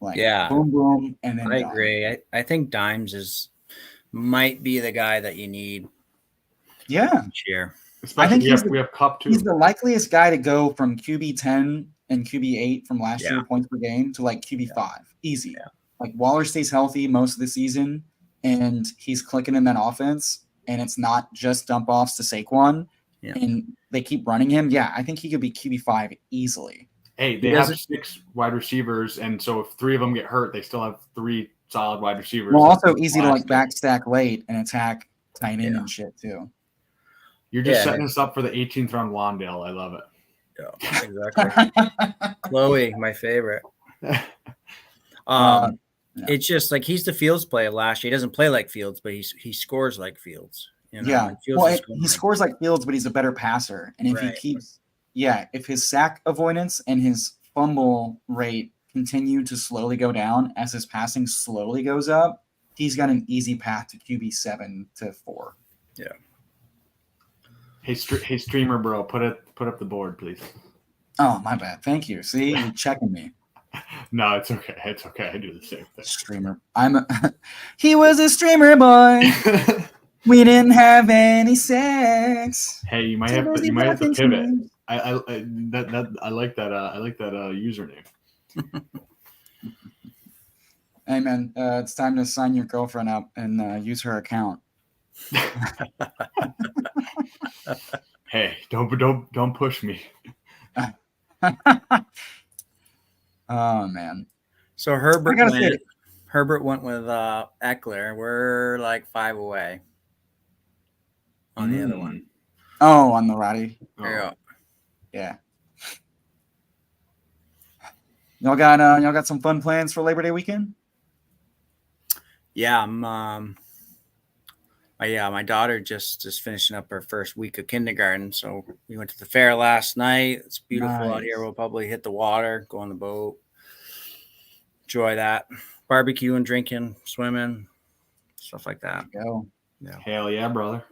S3: Like
S4: Yeah.
S3: boom boom, and then
S4: I
S3: done.
S4: agree. I think Dimes might be the guy that you need
S3: Yeah,
S4: each year.
S2: Especially
S3: think
S2: we have Cup too.
S3: he's the likeliest guy to go from QB 10 and QB 8 from last year points per game to like QB 5. Easy.
S4: Yeah.
S3: Like Waller stays healthy most of the season, and he's clicking in that offense, and it's not just dump offs to Saquon, and they keep running him. Yeah, I think he could be QB 5 easily.
S2: Hey, they have 6 wide receivers, and so if 3 of them get hurt, they still have 3 solid wide receivers.
S3: Well, also easy to like backstack late and attack tight end
S4: Yeah.
S3: and shit too.
S2: You're just setting us up for the 18th round Wandale. I love it.
S4: Yeah, exactly. Chloe, my favorite. It's just like he's the Fields play of last year. He doesn't play like Fields, but he scores like Fields. You know?
S3: Yeah.
S4: And Fields
S3: Well,
S4: is
S3: he scores like Fields, but he's a better passer. And if he keeps, if his sack avoidance and his fumble rate continue to slowly go down as his passing slowly goes up, he's got an easy path to QB 7 to 4.
S4: Yeah.
S2: Hey, streamer bro, put up the board, please.
S3: Oh, my bad. Thank you. See, you're checking me.
S2: No, it's okay. It's okay. I do the same thing.
S3: Streamer. He was a streamer boy. We didn't have any sex.
S2: Hey, you might have to pivot. I like that. I like that username.
S3: Hey man, it's time to sign your girlfriend up and use her account.
S2: Hey, don't push me.
S3: Oh man.
S4: So Herbert went with Eckler. We're like 5 away on the other one.
S3: Oh, on the Roddy.
S4: Yeah.
S3: Y'all got some fun plans for Labor Day weekend?
S4: Yeah, my daughter just is finishing up her first week of kindergarten, so we went to the fair last night. It's beautiful out here. We'll probably hit the water, go on the boat, enjoy that, barbecuing, drinking, swimming, stuff like that.
S3: Go.
S4: Yeah.
S2: Hell yeah, brother.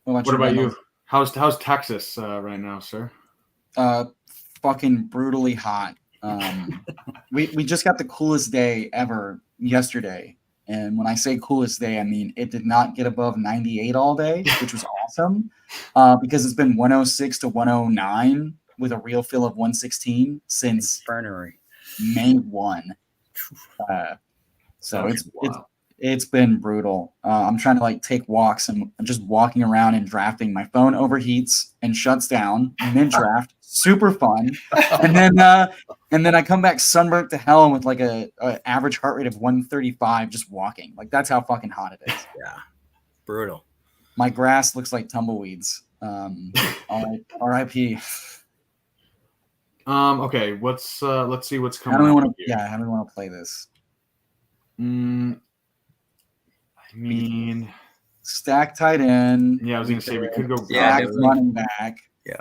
S3: What
S2: about you? How's Texas right now, sir?
S3: Fucking brutally hot. We just got the coolest day ever yesterday. And when I say coolest day, I mean it did not get above 98 all day, which was awesome because it's been 106 to 109 with a real feel of 116 since May 1. So it's been brutal. I'm trying to like take walks and I'm just walking around and drafting. My phone overheats and shuts down mid-draft. Super fun. And then I come back sunburnt to hell with like a average heart rate of 135 just walking. Like that's how fucking hot it is.
S4: Yeah. Brutal.
S3: My grass looks like tumbleweeds. R.I.P.
S2: Okay, let's see what's coming.
S3: How do we want to play this?
S2: I mean,
S3: stack tight end.
S2: Yeah, I was gonna say we could go
S3: stack running back.
S4: Yeah.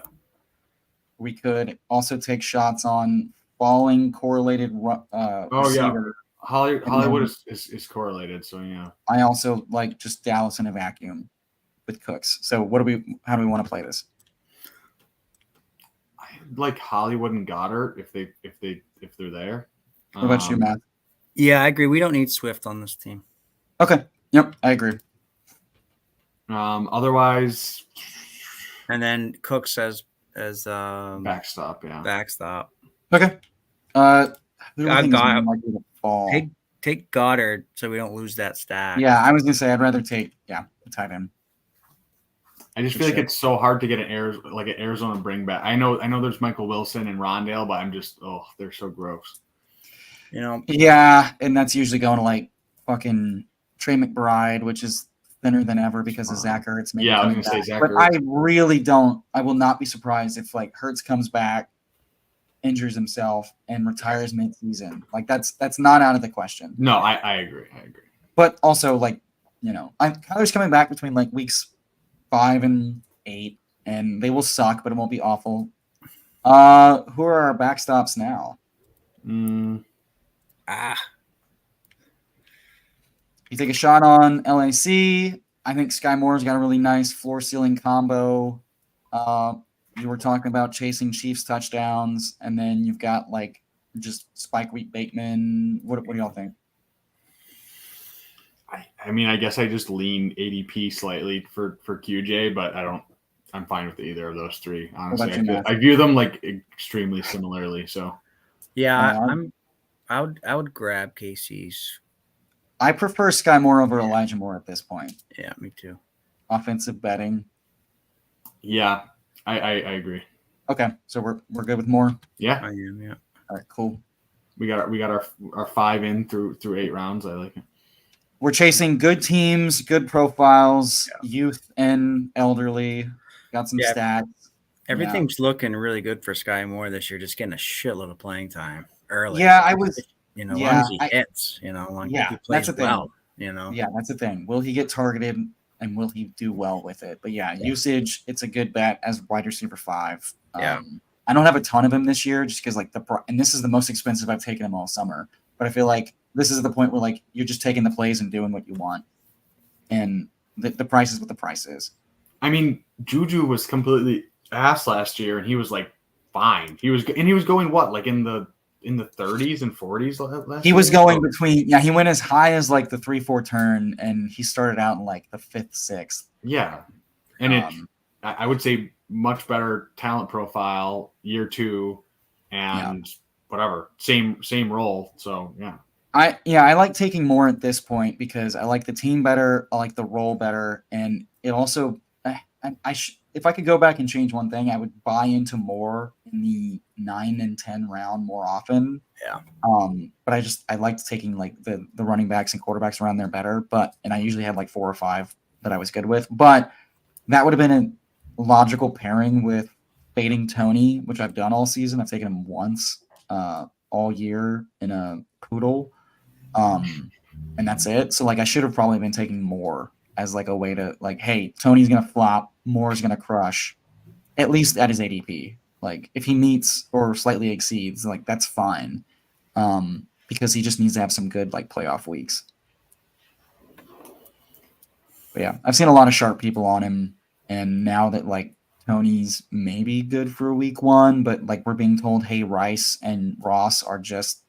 S3: We could also take shots on falling correlated receiver.
S2: Hollywood is correlated, so yeah.
S3: I also like just Dallas in a vacuum with Cooks. So how do we want to play this?
S2: I like Hollywood and Goddard if they're there.
S3: What about you, Matt?
S4: Yeah, I agree. We don't need Swift on this team.
S3: Okay. Yep, I agree.
S2: Otherwise,
S4: And then Cooks as
S2: Backstop, yeah.
S4: backstop.
S3: Okay. Who do we think is
S4: got-
S3: more likely to fall?
S4: Take Goddard so we don't lose that stat.
S3: Yeah, I was gonna say I'd rather take the tight end.
S2: I just feel like it's so hard to get an Arizona bring back. I know there's Michael Wilson and Rondale, but I'm just they're so gross.
S4: You know.
S3: Yeah, and that's usually going to like fucking Trey McBride, which is thinner than ever because of Zach Ertz.
S2: Yeah, I was gonna say Zach
S3: but
S2: Ertz.
S3: I really don't. I will not be surprised if like Hurts comes back, injures himself, and retires midseason. Like that's not out of the question.
S2: No, I agree.
S3: But also like Kyler's coming back between like weeks 5 and 8, and they will suck, but it won't be awful. Who are our backstops now? You take a shot on LAC. I think Sky Moore's got a really nice floor ceiling combo. You were talking about chasing Chiefs touchdowns, and then you've got like just Spike Week Bateman. What do y'all think?
S2: I mean, I guess I just lean ADP slightly for QJ, but I'm fine with either of those three. Honestly, I view them like extremely similarly. So
S4: yeah, I would grab KC's.
S3: I prefer Sky Moore over Elijah Moore at this point.
S4: Yeah, me too.
S3: Offensive betting.
S2: Yeah, I agree.
S3: Okay, so we're good with Moore.
S2: Yeah,
S4: I am. Yeah.
S3: All right, cool.
S2: We got our 5 in through 8 rounds. I like it.
S3: We're chasing good teams, good profiles, youth and elderly. Got some stats.
S4: Everything's looking really good for Sky Moore this year. Just getting a shitload of playing time early.
S3: Yeah, I was.
S4: As long as he hits, he plays
S3: that's the
S4: well.
S3: thing. Yeah, that's the thing. Will he get targeted and will he do well with it? But usage, it's a good bet as wide receiver 5.
S4: Yeah.
S3: I don't have a ton of him this year just because and this is the most expensive I've taken him all summer. But I feel like this is the point where like you're just taking the plays and doing what you want, and the price is what the price is.
S2: I mean, Juju was completely ass last year, and he was like fine. He was going what, like in the 30s and 40s last
S3: He
S2: year?
S3: was going between he went as high as like the 3-4 turn, and he started out in like the 5th, 6th.
S2: Yeah, and I would say much better talent profile year 2, and whatever same role. So
S3: I like taking more at this point because I like the team better, I like the role better, and it also if I could go back and change one thing, I would buy into more in the 9 and 10 round more often.
S4: Yeah.
S3: But I liked taking like the running backs and quarterbacks around there better. And I usually had like 4 or 5 that I was good with. But that would have been a logical pairing with baiting Tony, which I've done all season. I've taken him once all year in a poodle. And that's it. So like I should have probably been taking more as like a way to like, hey, Tony's gonna flop, Moore's gonna crush, at least at his ADP. Like if he meets or slightly exceeds, like that's fine, because he just needs to have some good like playoff weeks. But yeah, I've seen a lot of sharp people on him, and now that like Tony's maybe good for week 1, but like we're being told, hey, Rice and Ross are just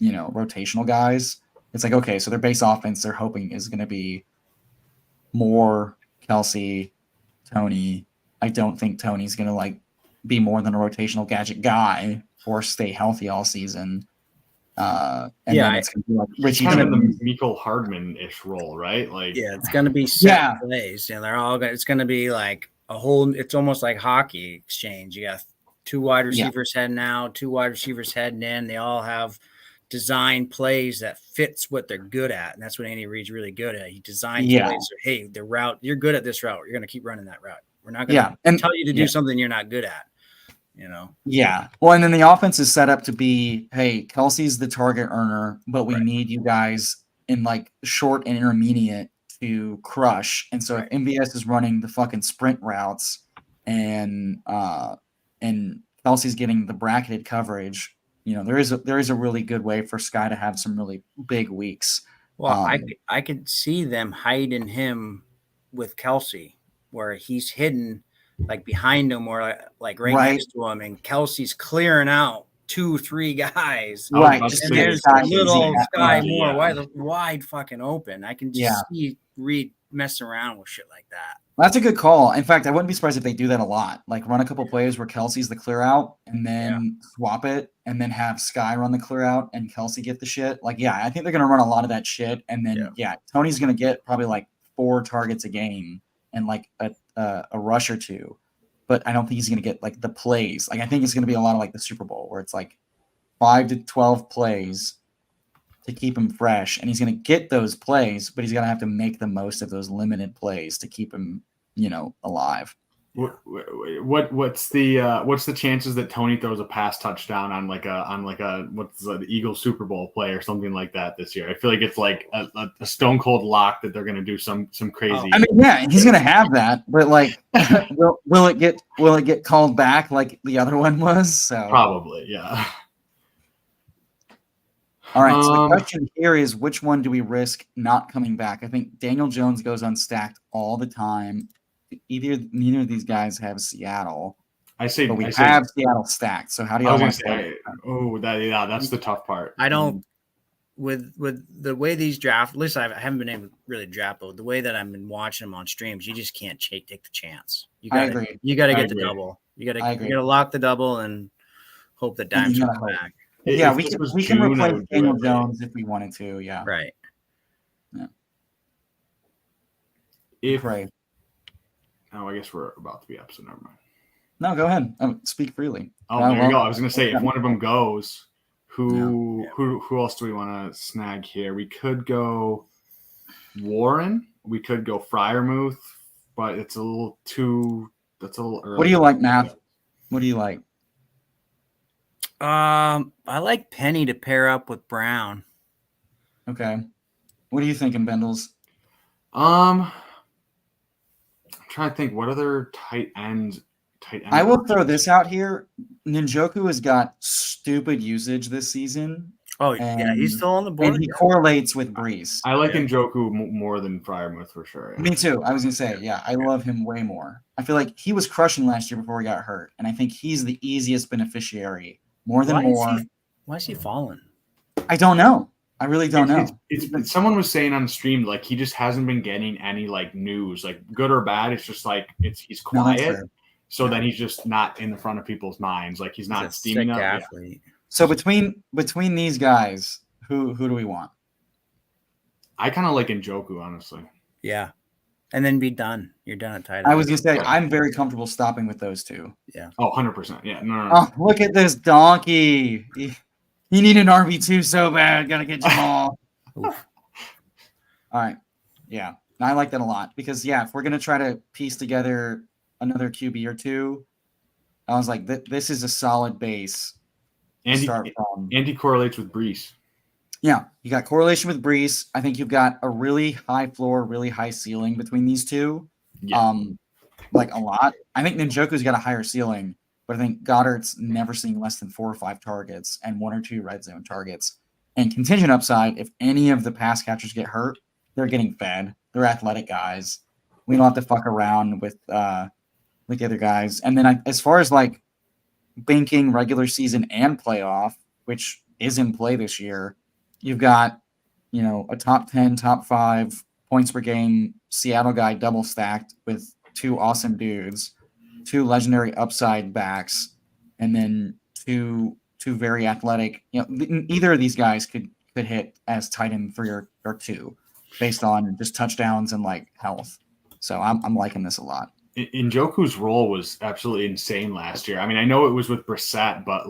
S3: rotational guys. It's like, okay, so their base offense they're hoping is going to be Moore, Kelsey, Tony. I don't think Tony's going to like be more than a rotational gadget guy or stay healthy all season. Then it's going to be like Richie
S2: kind of the Mecole Hardman-ish role, right? Like
S4: it's going to be set plays. They're all it's going to be like a whole. It's almost like hockey exchange. You got 2 wide receivers heading out, 2 wide receivers heading in. They all have design plays that fits what they're good at, and that's what Andy Reid's really good at. He designs plays. Hey, the route you're good at this route. You're going to keep running that route. We're not going to tell you to do something you're not good at.
S3: Yeah. Well, and then the offense is set up to be, hey, Kelsey's the target earner, but we need you guys in like short and intermediate to crush. And so if MVS is running the fucking sprint routes and Kelsey's getting the bracketed coverage, there is a really good way for Sky to have some really big weeks.
S4: Well, I could see them hiding him with Kelsey, where he's hidden like behind him or like right next to him, and Kelsey's clearing out 2-3 guys.
S3: Right.
S4: And there's a little Sky Moore wide fucking open. I can just see Reid messing around with shit like that.
S3: That's a good call. In fact, I wouldn't be surprised if they do that a lot. Like run a couple plays where Kelsey's the clear out and then swap it and then have Sky run the clear out and Kelsey get the shit. Like, yeah, I think they're going to run a lot of that shit. And then, Tony's going to get probably like 4 targets a game and like a rush or two. But I don't think he's going to get like the plays. Like, I think it's going to be a lot of like the Super Bowl where it's like 5 to 12 plays to keep him fresh, and he's going to get those plays, but he's going to have to make the most of those limited plays to keep him, alive.
S2: What's the chances that Tony throws a pass touchdown on the Eagles Super Bowl play or something like that this year? I feel like it's like a stone cold lock that they're going to do some crazy.
S3: I mean, yeah, he's going to have that, but like, will it get called back like the other one was? So
S2: probably, yeah.
S3: All right, so the question here is, which one do we risk not coming back? I think Daniel Jones goes unstacked all the time. Neither of these guys have Seattle.
S2: Have
S3: Seattle stacked. So how do you want to say?
S2: That's the tough part.
S4: I don't with the way these draft. At least I haven't been able to really draft, but the way that I've been watching them on streams, you just can't take the chance.
S3: I agree.
S4: You got to get the double. You got to lock the double and hope that Dimes comes back.
S3: Yeah, we can replace Daniel Jones if we wanted to. Yeah.
S4: Right.
S3: Yeah.
S2: Oh, I guess we're about to be up, so never mind.
S3: No, go ahead. Speak freely.
S2: Oh, there you go. I was going to say, if one of them goes, who else do we want to snag here? We could go Warren. We could go Freiermuth, but it's a little too. That's a little early.
S3: What do you like, Matt? What do you like?
S4: I like Penny to pair up with Brown.
S3: Okay. What are you thinking, Bindles?
S2: I'm trying to think what other tight ends.
S3: I will throw this out here. Njoku has got stupid usage this season.
S4: Oh, yeah, he's still on the board.
S3: And he correlates with Brees.
S2: I like Njoku more than Freiermuth for sure. Yeah.
S3: Me too. I was going to say, I love him way more. I feel like he was crushing last year before he got hurt, and I think he's the easiest beneficiary. More than more.
S4: Why is he falling?
S3: I don't know. I really don't know.
S2: It's someone was saying on the stream, like, he just hasn't been getting any like news, like good or bad. It's just like he's quiet, so then he's just not in the front of people's minds. Like he's not steaming up.
S4: Athlete.
S3: So between these guys, who do we want?
S2: I kind of like Njoku, honestly.
S4: Yeah, and then be done. You're done at tight end.
S3: I was gonna say I'm very comfortable stopping with those two.
S4: Yeah.
S2: Oh, 100%. Yeah. No.
S3: Oh, look at this donkey. He need an RB2 so bad. Got to get Jamal. All right. Yeah. I like that a lot because, if we're going to try to piece together another QB or two, I was like, this is a solid base to start from.
S2: And he correlates with Brees.
S3: Yeah. You got correlation with Brees. I think you've got a really high floor, really high ceiling between these two.
S2: Yeah.
S3: Like a lot. I think Njoku's got a higher ceiling. But I think Goddard's never seeing less than 4 or 5 targets and 1 or 2 red zone targets. And contingent upside, if any of the pass catchers get hurt, they're getting fed. They're athletic guys. We don't have to fuck around with the other guys. And then as far as like banking regular season and playoff, which is in play this year, you've got, a top 10, top 5 points per game Seattle guy double stacked with 2 awesome dudes. 2 legendary upside backs, and then two very athletic. Either of these guys could hit as tight end 3 or 2, based on just touchdowns and like health. So I'm liking this a lot.
S2: Njoku's role was absolutely insane last year. I mean, I know it was with Brissett, but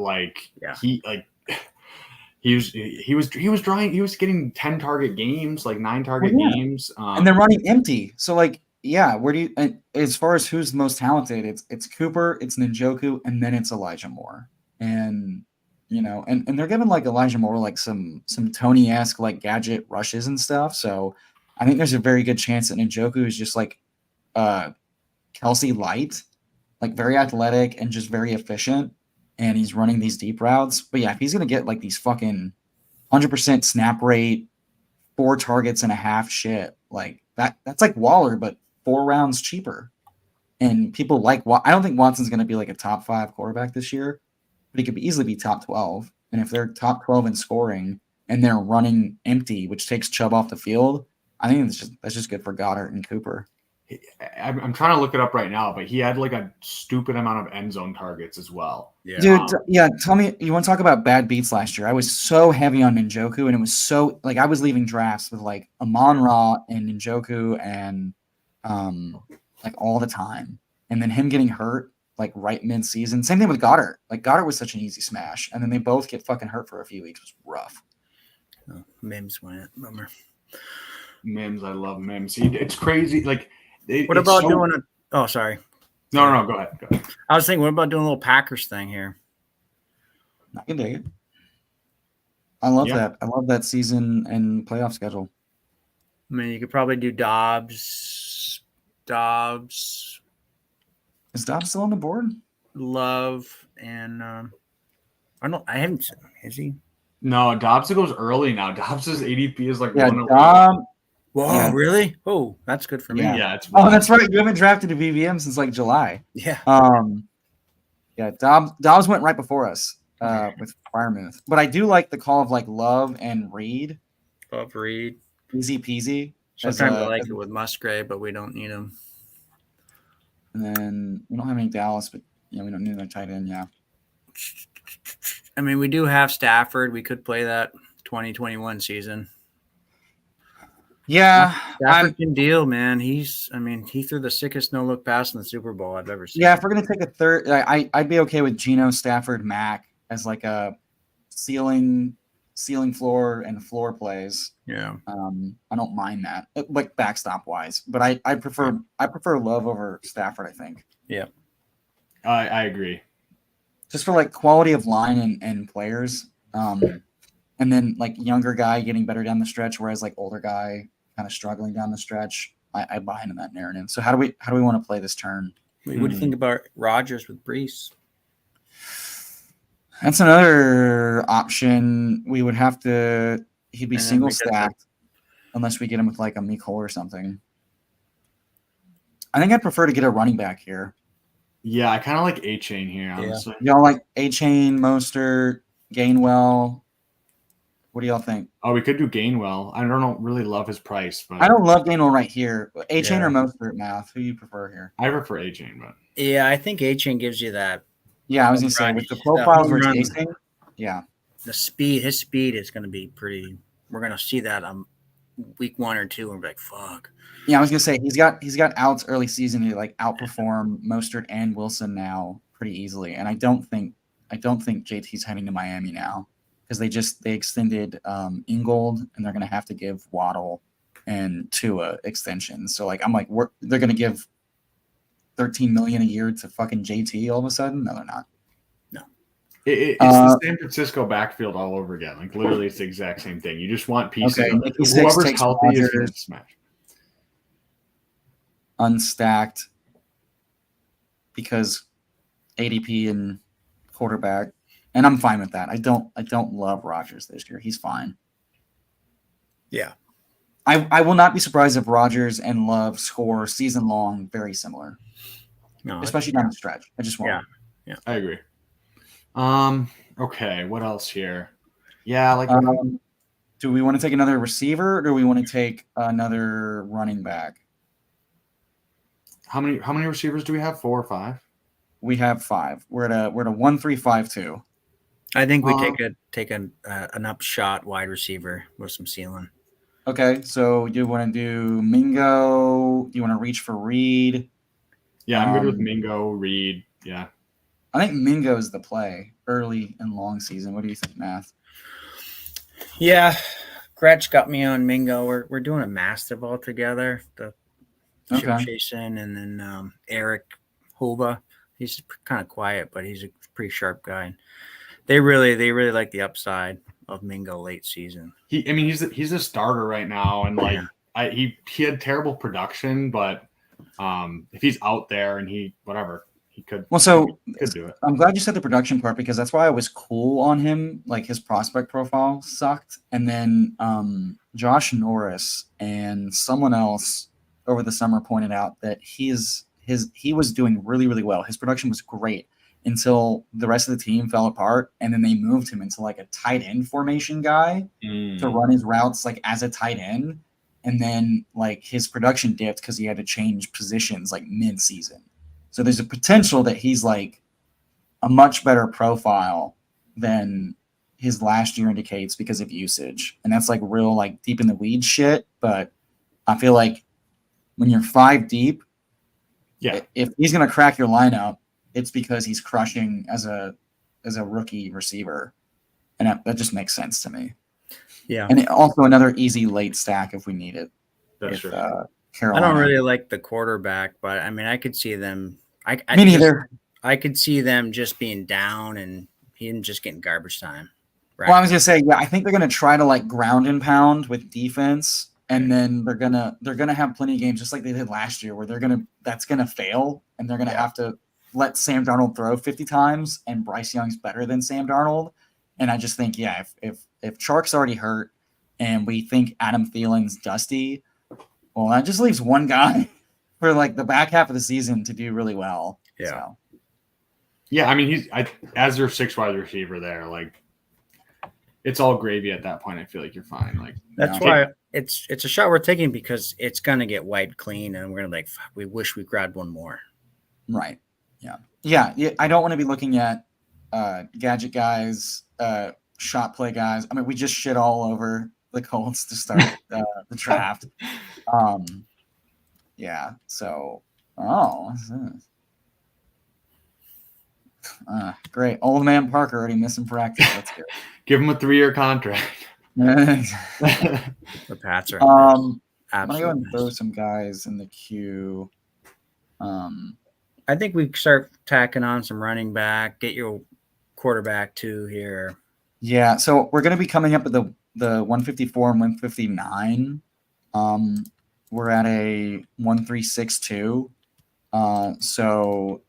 S2: he was getting 10 target games, like 9 target games,
S3: and they're running empty. So like. Yeah, where do you? As far as who's most talented, it's Cooper, it's Njoku, and then it's Elijah Moore, and and they're giving like Elijah Moore like some Tony-esque like gadget rushes and stuff. So I think there's a very good chance that Njoku is just like Kelsey light, like very athletic and just very efficient, and he's running these deep routes. But yeah, if he's gonna get like these fucking 100% snap rate, 4 targets and a half shit, like that's like Waller, but 4 rounds cheaper. And people like I don't think Watson's going to be like a top 5 quarterback this year, but he could easily be top 12. And if they're top 12 in scoring and they're running empty, which takes Chubb off the field, I think that's just good for Goddard and Cooper.
S2: I'm trying to look it up right now, but he had like a stupid amount of end zone targets as well.
S4: Yeah.
S3: Dude, yeah, tell me, you want to talk about bad beats last year? I was so heavy on Njoku, and it was so, like, I was leaving drafts with, like, Amon-Ra and Njoku and, like, all the time. And then him getting hurt, like, right mid-season. Same thing with Goddard. Like, Goddard was such an easy smash, and then they both get fucking hurt for a few weeks. It was rough.
S4: Oh, Mims went. Bummer.
S2: Mims, I love Mims. It's crazy. Like,
S4: What about doing a? Oh, sorry.
S2: No, go ahead.
S4: I was thinking, what about doing a little Packers thing here?
S3: I can dig it. I love that. I love that season and playoff schedule.
S4: I mean, you could probably do Dobbs.
S3: Is Dobbs still on the board?
S4: Love, and I haven't seen. Is he?
S2: No, Dobbs goes early now. Dobbs' ADP is like
S3: Yeah,
S2: 101.
S4: Whoa,
S3: Yeah.
S4: really? Oh, that's good for me.
S2: Yeah, it's
S3: Oh, that's right. You haven't drafted a BVM since like July.
S4: Yeah.
S3: Yeah, Dobbs went right before us with Firemouth. But I do like the call of like Love and Reed.
S4: Love Reed.
S3: Easy peasy.
S4: Sometimes I like it with Musgrave, but we don't need him.
S3: And then we don't have any Dallas, but yeah, we don't need a tight end. Yeah.
S4: I mean, we do have Stafford. We could play that 2021 season.
S3: Yeah,
S4: Stafford can deal, man. He threw the sickest no-look pass in the Super Bowl I've ever seen.
S3: yeah. If we're gonna take a third, I'd be okay with Geno, Stafford, Mac as like a ceiling, floor, and floor plays.
S4: Yeah.
S3: I don't mind that, like backstop wise, but I prefer Love over Stafford. I think.
S4: Yeah.
S2: I agree.
S3: Just for like quality of line and players, and then like younger guy getting better down the stretch, whereas like older guy kind of struggling down the stretch. I buy into that narrative. So how do we want to play this turn?
S4: What do you think about Rodgers with Brees?
S3: That's another option. We would have to. He'd be single stacked, unless we get him with like a Mecole or something. I think I'd prefer to get a running back here.
S2: Yeah, I kind of like A-Chain here, honestly.
S3: Y'all like A-Chain, Mostert, Gainwell. What do y'all think?
S2: Oh, we could do Gainwell. I don't really love his price, but
S3: I don't love Gainwell right here. A-Chain or Mostert, Math? Who you prefer here?
S2: I prefer A-Chain, but
S4: Yeah, I think A-Chain gives you that.
S3: Yeah, I was gonna say with the profiles we're chasing. Yeah,
S4: the speed. His speed is going to be pretty. We're going to see that on week 1 or 2, and we're like, fuck.
S3: Yeah, I was gonna say he's got outs early season to like outperform Mostert and Wilson now pretty easily, and I don't think JT's heading to Miami now because they extended Ingold, and they're gonna have to give Waddle and Tua extensions. So like I'm like they're gonna give $13 million a year to fucking JT all of a sudden. No, they're not.
S2: No, it's the San Francisco backfield all over again. Like literally, it's the exact same thing. You just want pieces.
S3: Okay,
S2: whoever's healthy is going to smash.
S3: Unstacked because ADP and quarterback, and I'm fine with that. I don't love Rodgers this year. He's fine.
S4: Yeah.
S3: I will not be surprised if Rodgers and Love score season long very similar.
S4: No,
S3: especially down the stretch. I just want.
S2: Yeah, I agree. Okay, what else here? Yeah, like
S3: do we want to take another receiver or do we want to take another running back?
S2: How many receivers do we have? 4 or 5?
S3: We have 5. We're at a 1-3-5-2.
S4: I think we take an upshot wide receiver with some ceiling.
S3: Okay, so you want to do Mingo? Do you want to reach for Reed?
S2: Yeah, I'm good with Mingo, Reed. Yeah.
S3: I think Mingo is the play early and long season. What do you think, Math?
S4: Yeah, Gretsch got me on Mingo. We're doing a mastiff all together. The Jason and then Eric Hova. He's kind of quiet, but he's a pretty sharp guy. They really like the upside of Mingo late season.
S2: He's a starter right now, and like he had terrible production, but if he's out there and he could.
S3: Well, so
S2: he could do it.
S3: I'm glad you said the production part because that's why I was cool on him. Like his prospect profile sucked, and then Josh Norris and someone else over the summer pointed out that he was doing really, really well. His production was great until the rest of the team fell apart, and then they moved him into like a tight end formation guy to run his routes like as a tight end. and then like his production dipped because he had to change positions like mid-season. So there's a potential that he's like a much better profile than his last year indicates because of usage. And that's like real like deep in the weeds shit. But I feel like when you're 5 deep, if he's gonna crack your lineup, it's because he's crushing as a rookie receiver. And that just makes sense to me.
S4: Yeah.
S3: And also another easy late stack if we need it.
S2: That's
S3: with,
S2: true.
S3: Carolina.
S4: I don't really like the quarterback, but I mean, I could see them.
S3: Me neither.
S4: I could see them just being down and him just getting garbage time. Right.
S3: Well, I was gonna say, yeah, I think they're gonna try to like ground and pound with defense, and then they're gonna have plenty of games just like they did last year where that's gonna fail, and they're gonna have to let Sam Darnold throw 50 times, and Bryce Young's better than Sam Darnold. And I just think, yeah, if Chark's already hurt, and we think Adam Thielen's dusty, well, that just leaves one guy for like the back half of the season to do really well.
S4: Yeah.
S3: So.
S2: Yeah, I mean, as their 6th wide receiver there, like it's all gravy at that point. I feel like you're fine. Like
S4: that's why it's a shot we're taking because it's gonna get wiped clean, and we're gonna like we wish we grabbed one more.
S3: Right. Yeah. I don't want to be looking at gadget guys, shot play guys. I mean, we just shit all over the Colts to start the draft. Yeah. So, what's this? Great. Old man Parker already missing practice. That's good.
S2: Give him a 3-year contract.
S4: The Pats are.
S3: I'm gonna go and throw some guys in the queue.
S4: I think we start tacking on some running back. Get your quarterback too here.
S3: Yeah. So we're gonna be coming up with the 154 and 159. We're at a 1362. So.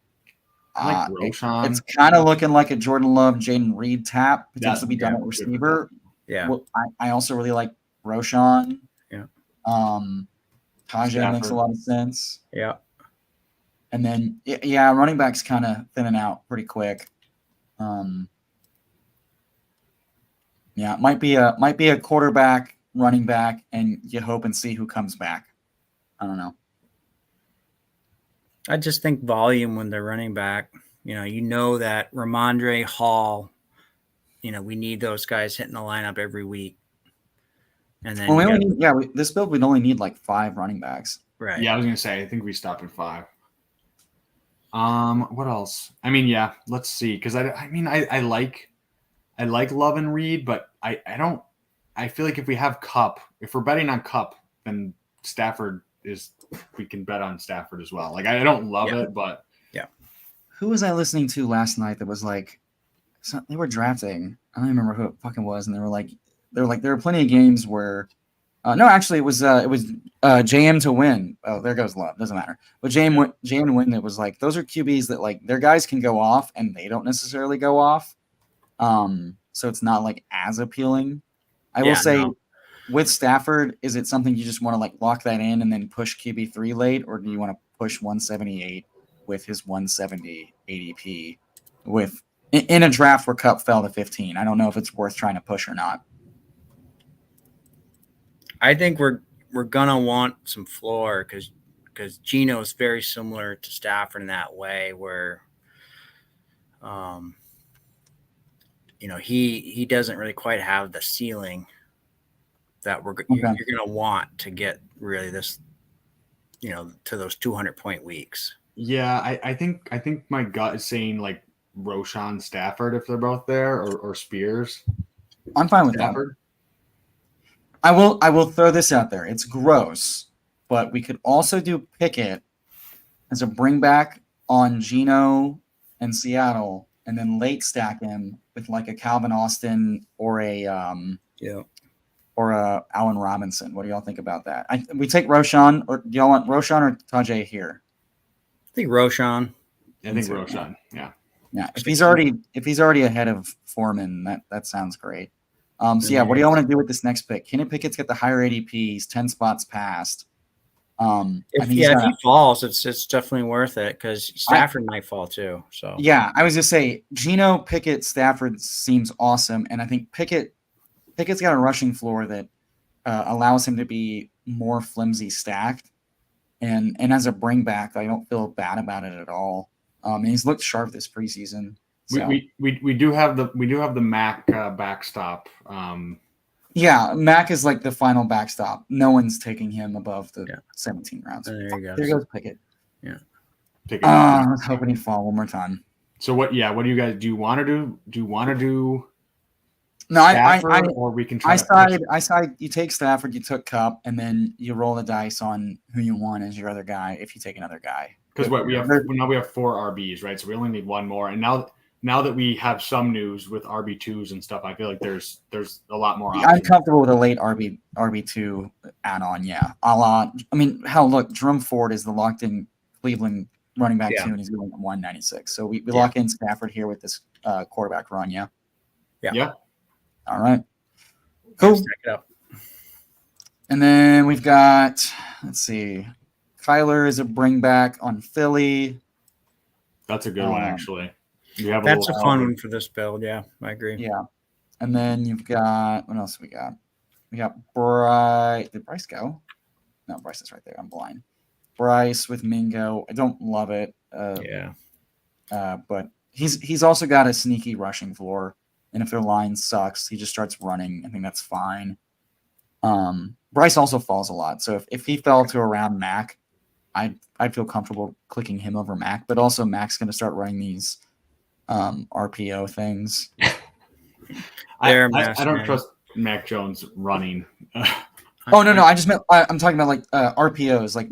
S2: Like Roshan.
S3: It's kind of looking like a Jordan Love, Jaden Reed tap, potentially be done at receiver.
S4: Yeah.
S3: Well, I also really like Roshan.
S4: Yeah.
S3: Tajay makes a lot of sense.
S4: Yeah.
S3: And then, running back's kind of thinning out pretty quick. It might be a quarterback, running back, and you hope and see who comes back. I don't know.
S4: I just think volume when they're running back, you know that Ramondre Hall, we need those guys hitting the lineup every week. And then
S3: this build we'd only need like 5 running backs.
S4: Right.
S2: Yeah, I was gonna say I think we stop at 5. What else? I mean, yeah, let's see. Because I like Love and Reed, but I feel like if we have Cup, if we're betting on Cup, then Stafford we can bet on Stafford as well. Like I don't love it, but
S3: who was I listening to last night that was like, they were drafting. I don't remember who it fucking was, and they were like, there were plenty of games where, no, actually it was JM to win. Oh, there goes Love. Doesn't matter. But JM to win. It was like those are QBs that like their guys can go off and they don't necessarily go off. So it's not like as appealing. I will say. No. With Stafford, is it something you just want to like lock that in and then push QB3 late, or do you want to push 178 with his 170 ADP in a draft where Cup fell to 15? I don't know if it's worth trying to push or not.
S4: I think we're gonna want some floor because Geno is very similar to Stafford in that way where, he doesn't really quite have the ceiling that you're going to want to get really this, to those 200-point weeks.
S2: Yeah, I think my gut is saying like Roshan Stafford if they're both there or Spears.
S3: I'm fine with Stafford. That. I will throw this out there. It's gross, but we could also do Pickett as a bring back on Geno and Seattle, and then late stack him with like a Calvin Austin or a or Allen Robinson. What do y'all think about that? We take Roshan, or do y'all want Roshan or Tajay here?
S4: I think Roshan.
S2: I think Roshan. Yeah.
S3: Yeah. If he's already ahead of Foreman, that sounds great. What do y'all want to do with this next pick? Kenny Pickett's got the higher ADP. He's 10 spots past.
S4: If he falls, it's definitely worth it because Stafford might fall too. So
S3: yeah, I was just say Geno, Pickett, Stafford seems awesome, and I think Pickett's got a rushing floor that allows him to be more flimsy stacked. And as a bring back, I don't feel bad about it at all. And he's looked sharp this preseason. So.
S2: We do have the Mac backstop.
S3: Yeah, Mac is like the final backstop. No one's taking him above the 17 rounds.
S4: There you go.
S3: There goes Pickett.
S4: Yeah.
S3: I was hoping he'd fall one more time.
S2: So what? Yeah, what do you guys do? You want to do? Do you want to do?
S3: No,
S2: Stafford, or we can try.
S3: I side. You take Stafford, you took Cup, and then you roll the dice on who you want as your other guy. If you take another guy,
S2: because we have 4 RBs, right? So we only need one more. And now that we have some news with RB2s and stuff, I feel like there's a lot more.
S3: I'm comfortable with a late RB2 add on. Yeah, I mean, hell, look, Jerome Ford is the locked in Cleveland running back 2, and he's going at 196. So we lock in Stafford here with this quarterback run. Yeah. All right. Cool.
S4: Stack it up.
S3: And then we've got, let's see, Kyler is a bring back on Philly.
S2: That's a good one, actually.
S4: That's a fun one for this build. Yeah, I agree.
S3: Yeah. And then you've got, what else we got? We got Bryce. Did Bryce go? No, Bryce is right there. I'm blind. Bryce with Mingo. I don't love it. But he's also got a sneaky rushing floor. And if their line sucks, he just starts running. I think that's fine. Bryce also falls a lot. So if he fell to around Mac, I'd feel comfortable clicking him over Mac. But also Mac's going to start running these RPO things.
S2: I don't trust Mac Jones running.
S3: Oh no! I just meant I'm talking about like RPOs. Like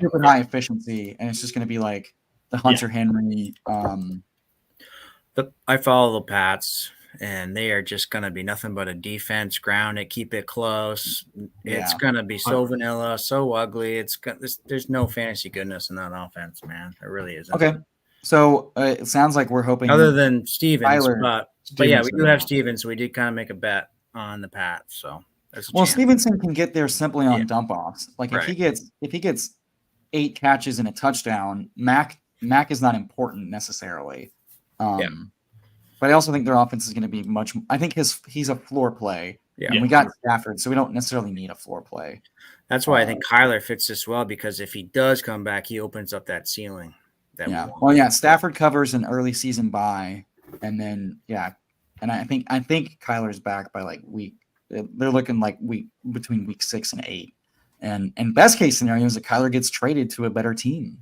S3: super high efficiency, and it's just going to be like the Hunter Henry.
S4: I follow the Pats, and they are just going to be nothing but a defense, ground it, keep it close. It's going to be so vanilla, so ugly. There's no fantasy goodness in that offense, man. It really isn't.
S3: Okay, so it sounds like we're hoping
S4: other than Stevens,
S3: Tyler,
S4: but yeah, we do have Stevens, so we did kind of make a bet on the Pats. So
S3: Stevenson can get there simply on dump offs. Like if he gets 8 catches and a touchdown, Mac is not important necessarily. But I also think their offense is going to be much. I think he's a floor play. Yeah, and we got Stafford, so we don't necessarily need a floor play.
S4: That's why I think Kyler fits this well, because if he does come back, he opens up that ceiling.
S3: Stafford covers an early season bye, and then and I think Kyler's back by like week. They're looking like between week 6 and 8, and best case scenario is that Kyler gets traded to a better team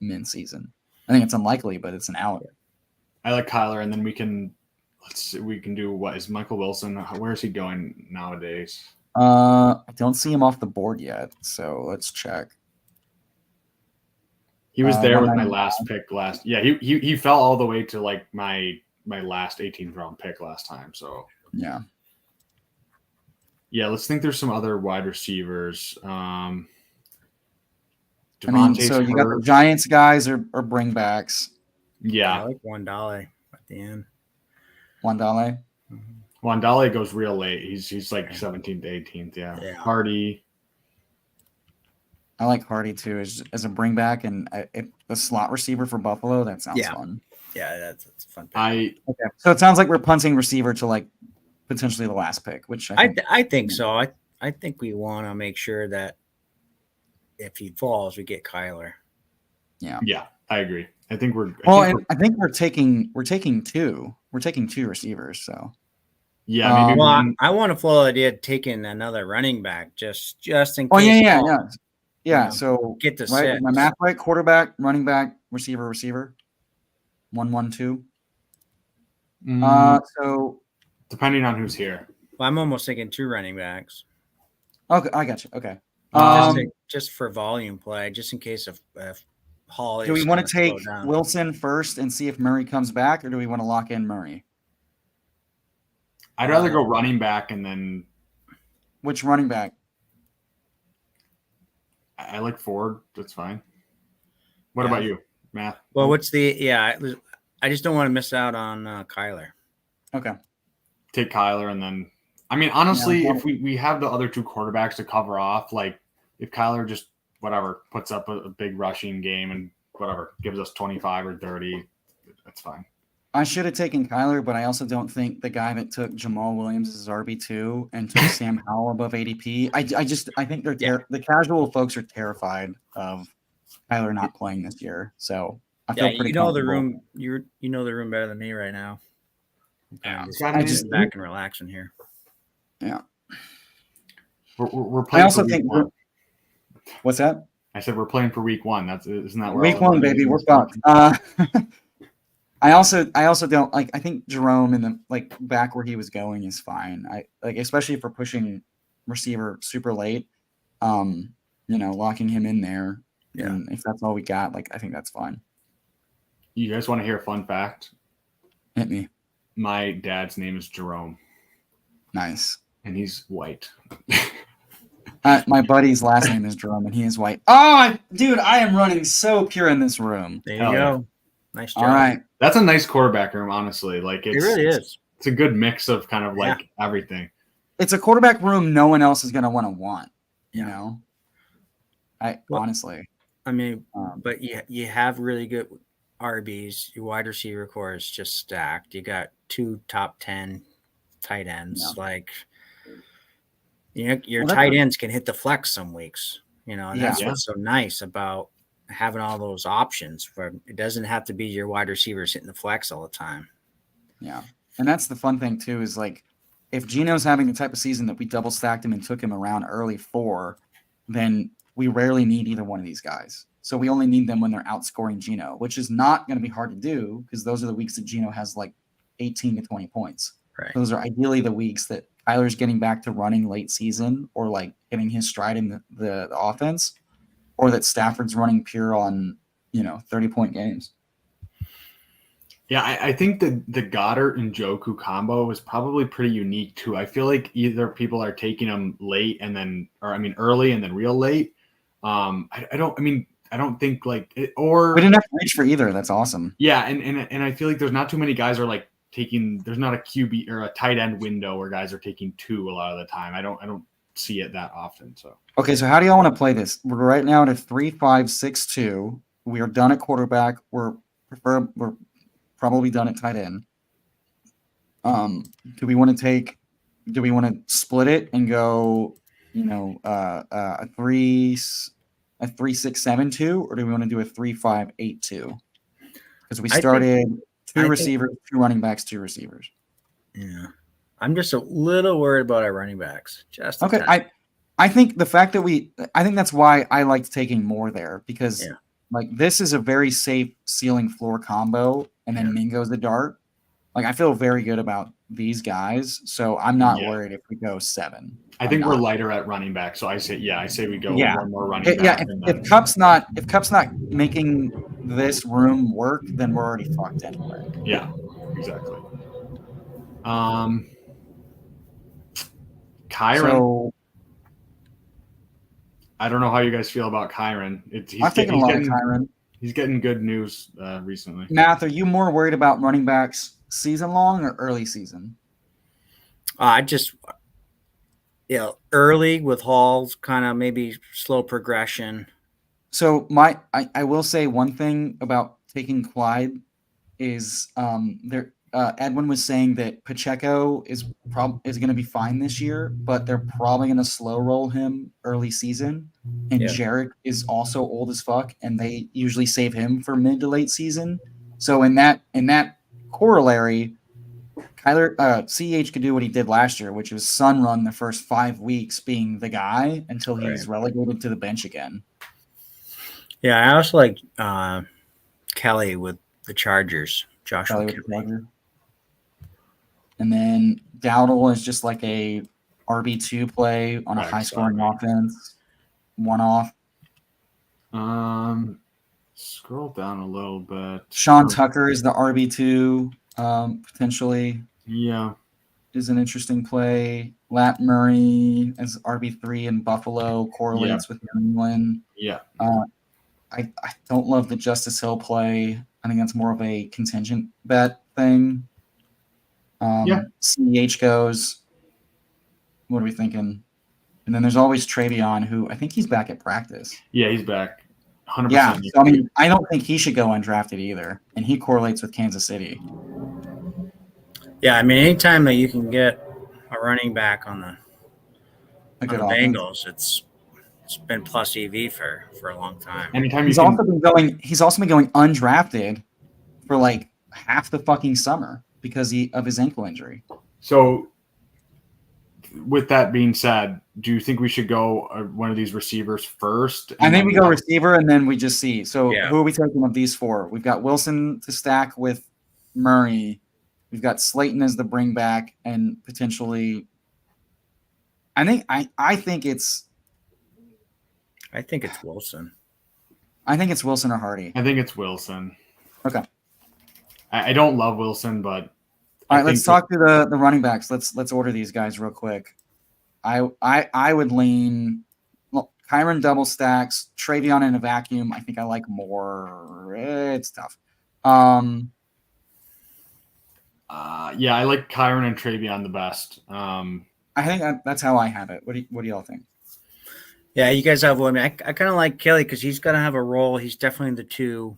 S3: mid season. I think it's unlikely, but it's an out.
S2: I like Kyler, and then we can do what is Michael Wilson? Where is he going nowadays?
S3: I don't see him off the board yet, so let's check.
S2: He was there with my last pick last. Yeah, he fell all the way to like my last 18th round pick last time. So
S3: yeah,
S2: let's think there's some other wide receivers.
S3: So you got the Giants guys or bring backs.
S2: Yeah,
S4: I like Wandale at the end.
S3: Wandale
S2: goes real late. He's like 17th, 18th. Yeah. Hardy.
S3: I like Hardy too as a bring back and a slot receiver for Buffalo. That sounds fun.
S4: Yeah, that's a fun pick.
S3: So it sounds like we're punting receiver to like potentially the last pick, which
S4: I think so. I think we want to make sure that if he falls, we get Kyler.
S3: Yeah.
S2: Yeah, I agree. I think we're
S3: taking 2. We're taking 2 receivers. So
S2: yeah, maybe.
S4: I want to follow the idea of taking another running back just in case.
S3: Oh yeah. So
S4: get the
S3: right. My math right: quarterback, running back, receiver. 1-1-2. So
S2: depending on who's here.
S4: Well, I'm almost thinking 2 running backs.
S3: Okay, I got you. Okay.
S4: Just for volume play, just in case of Hall.
S3: Do we want to take Wilson first and see if Murray comes back, or do we want to lock in Murray?
S2: I'd rather go running back and then.
S3: Which running back?
S2: I like Ford. That's fine. What about you, Matt?
S4: Well, I just don't want to miss out on Kyler.
S3: Okay.
S2: Take Kyler and then. I mean, honestly, if we have the other 2 quarterbacks to cover off, like if Kyler just puts up a big rushing game and gives us 25 or 30, that's fine.
S3: I should have taken Kyler, but I also don't think the guy that took Jamal Williams as RB2 and took Sam Howell above ADP. I think the casual folks are terrified of Kyler not playing this year. So I feel pretty
S4: the
S3: comfortable.
S4: room. You know the room better than me right now.
S2: Yeah,
S4: I just back and relaxing here.
S3: Yeah,
S2: we're playing.
S3: I also think. What's that?
S2: I said we're playing for week 1. Isn't that where
S3: week 1, baby? We're fucked. I also don't like. I think Jerome in the back where he was going is fine. Especially if we're pushing receiver super late. Locking him in there. Yeah. And if that's all we got, I think that's fine.
S2: You guys want to hear a fun fact?
S3: Hit me.
S2: My dad's name is Jerome.
S3: Nice.
S2: And he's white.
S3: My buddy's last name is Jerome, and he is white. Oh, dude, I am running so pure in this room.
S4: There you go. Yeah. Nice job.
S3: All right.
S2: That's a nice quarterback room, honestly. It
S4: really is.
S2: It's a good mix of kind of everything.
S3: It's a quarterback room no one else is going to want, you know? Honestly.
S4: I mean, but you have really good RBs. Your wide receiver core is just stacked. You got 2 top 10 tight ends. Yeah. Your tight ends can hit the flex some weeks. And that's what's so nice about having all those options. Where it doesn't have to be your wide receivers hitting the flex all the time.
S3: Yeah, and that's the fun thing too. Is if Geno's having the type of season that we double stacked him and took him around early 4, then we rarely need either one of these guys. So we only need them when they're outscoring Geno, which is not going to be hard to do because those are the weeks that Geno has 18 to 20 points.
S4: Right.
S3: Those are ideally the weeks that Kyler's getting back to running late season or getting his stride in the offense, or that Stafford's running pure on 30-point games.
S2: Yeah, I think the Goddard and Njoku combo is probably pretty unique too. I feel like either people are taking them late early and then real late. I don't think we
S3: didn't have to reach for either. That's awesome.
S2: Yeah, and I feel like there's not too many guys are there's not a QB or a tight end window where guys are taking 2 a lot of the time. I don't see it that often. So
S3: okay, so how do y'all want to play this? We're right now at a 3-5-6-2. We are done at quarterback. We're probably done at tight end. Do we want to split it and go, a 3-6-7-2, or do we want to do a 3-5-8-2? Because we started 2 receivers, 2 running backs, 2 receivers.
S4: Yeah. I'm just a little worried about our running backs.
S3: Okay. I think the fact that I think that's why I liked taking more there, because this is a very safe ceiling floor combo, and then Mingo's the dart. I feel very good about these guys, so I'm not worried if we go 7.
S2: I think we're lighter at running back, so I say we go one more running back.
S3: Yeah, if Cup's not making this room work, then we're already fucked anyway.
S2: Yeah, exactly. Kyron.
S3: So,
S2: I don't know how you guys feel about Kyron.
S3: I'm taking a lot of Kyron.
S2: He's getting good news recently.
S3: Math, are you more worried about running backs season long or early season?
S4: I just, early with Hall's kind of maybe slow progression.
S3: So I will say one thing about taking Clyde is Edwin was saying that Pacheco is going to be fine this year, but they're probably going to slow roll him early season. And Jarek is also old as fuck, and they usually save him for mid to late season. So in that corollary, Kyler CEH could do what he did last year, which was sun run the first 5 weeks being the guy until he's relegated to the bench again.
S4: Yeah, I also like Kelly with the Chargers. Joshua Kelly.
S3: And then Dowdle is just like a RB2 play on a high-scoring offense, one-off.
S2: Scroll down a little bit.
S3: Sean Tucker is the RB2, potentially.
S2: Yeah.
S3: Is an interesting play. Lat Murray as RB3 in Buffalo correlates with New England.
S2: Yeah.
S3: I don't love the Justice Hill play. I think that's more of a contingent bet thing. CEH goes. What are we thinking? And then there's always Travion, who I think he's back at practice.
S2: Yeah, he's back. 100%.
S3: Yeah, so, I don't think he should go undrafted either. And he correlates with Kansas City.
S4: Yeah, I mean, anytime that you can get a running back on the Bengals, it's been plus EV for a long time.
S2: Anytime
S3: He's also been going undrafted for like half the fucking summer because of his ankle injury.
S2: So, with that being said, do you think we should go one of these receivers first?
S3: I think we go receiver and then we just see. So
S4: Yeah.
S3: who are we taking of these four? We've got Wilson to stack with Murray. We've got Slayton as the bring back and potentially. I think it's
S4: Wilson.
S3: I think it's Wilson or Hardy.
S2: I think it's Wilson.
S3: Okay.
S2: I don't love Wilson, but
S3: all right. Let's talk to the running backs. Let's order these guys real quick. I would lean Kyron double stacks, Travion in a vacuum. I think I like more. It's tough.
S2: Yeah, I like Kyron and Travion the best.
S3: I think that's how I have it. What do y'all think?
S4: Yeah, you guys have one. I kind of like Kelly because he's going to have a role. He's definitely the two.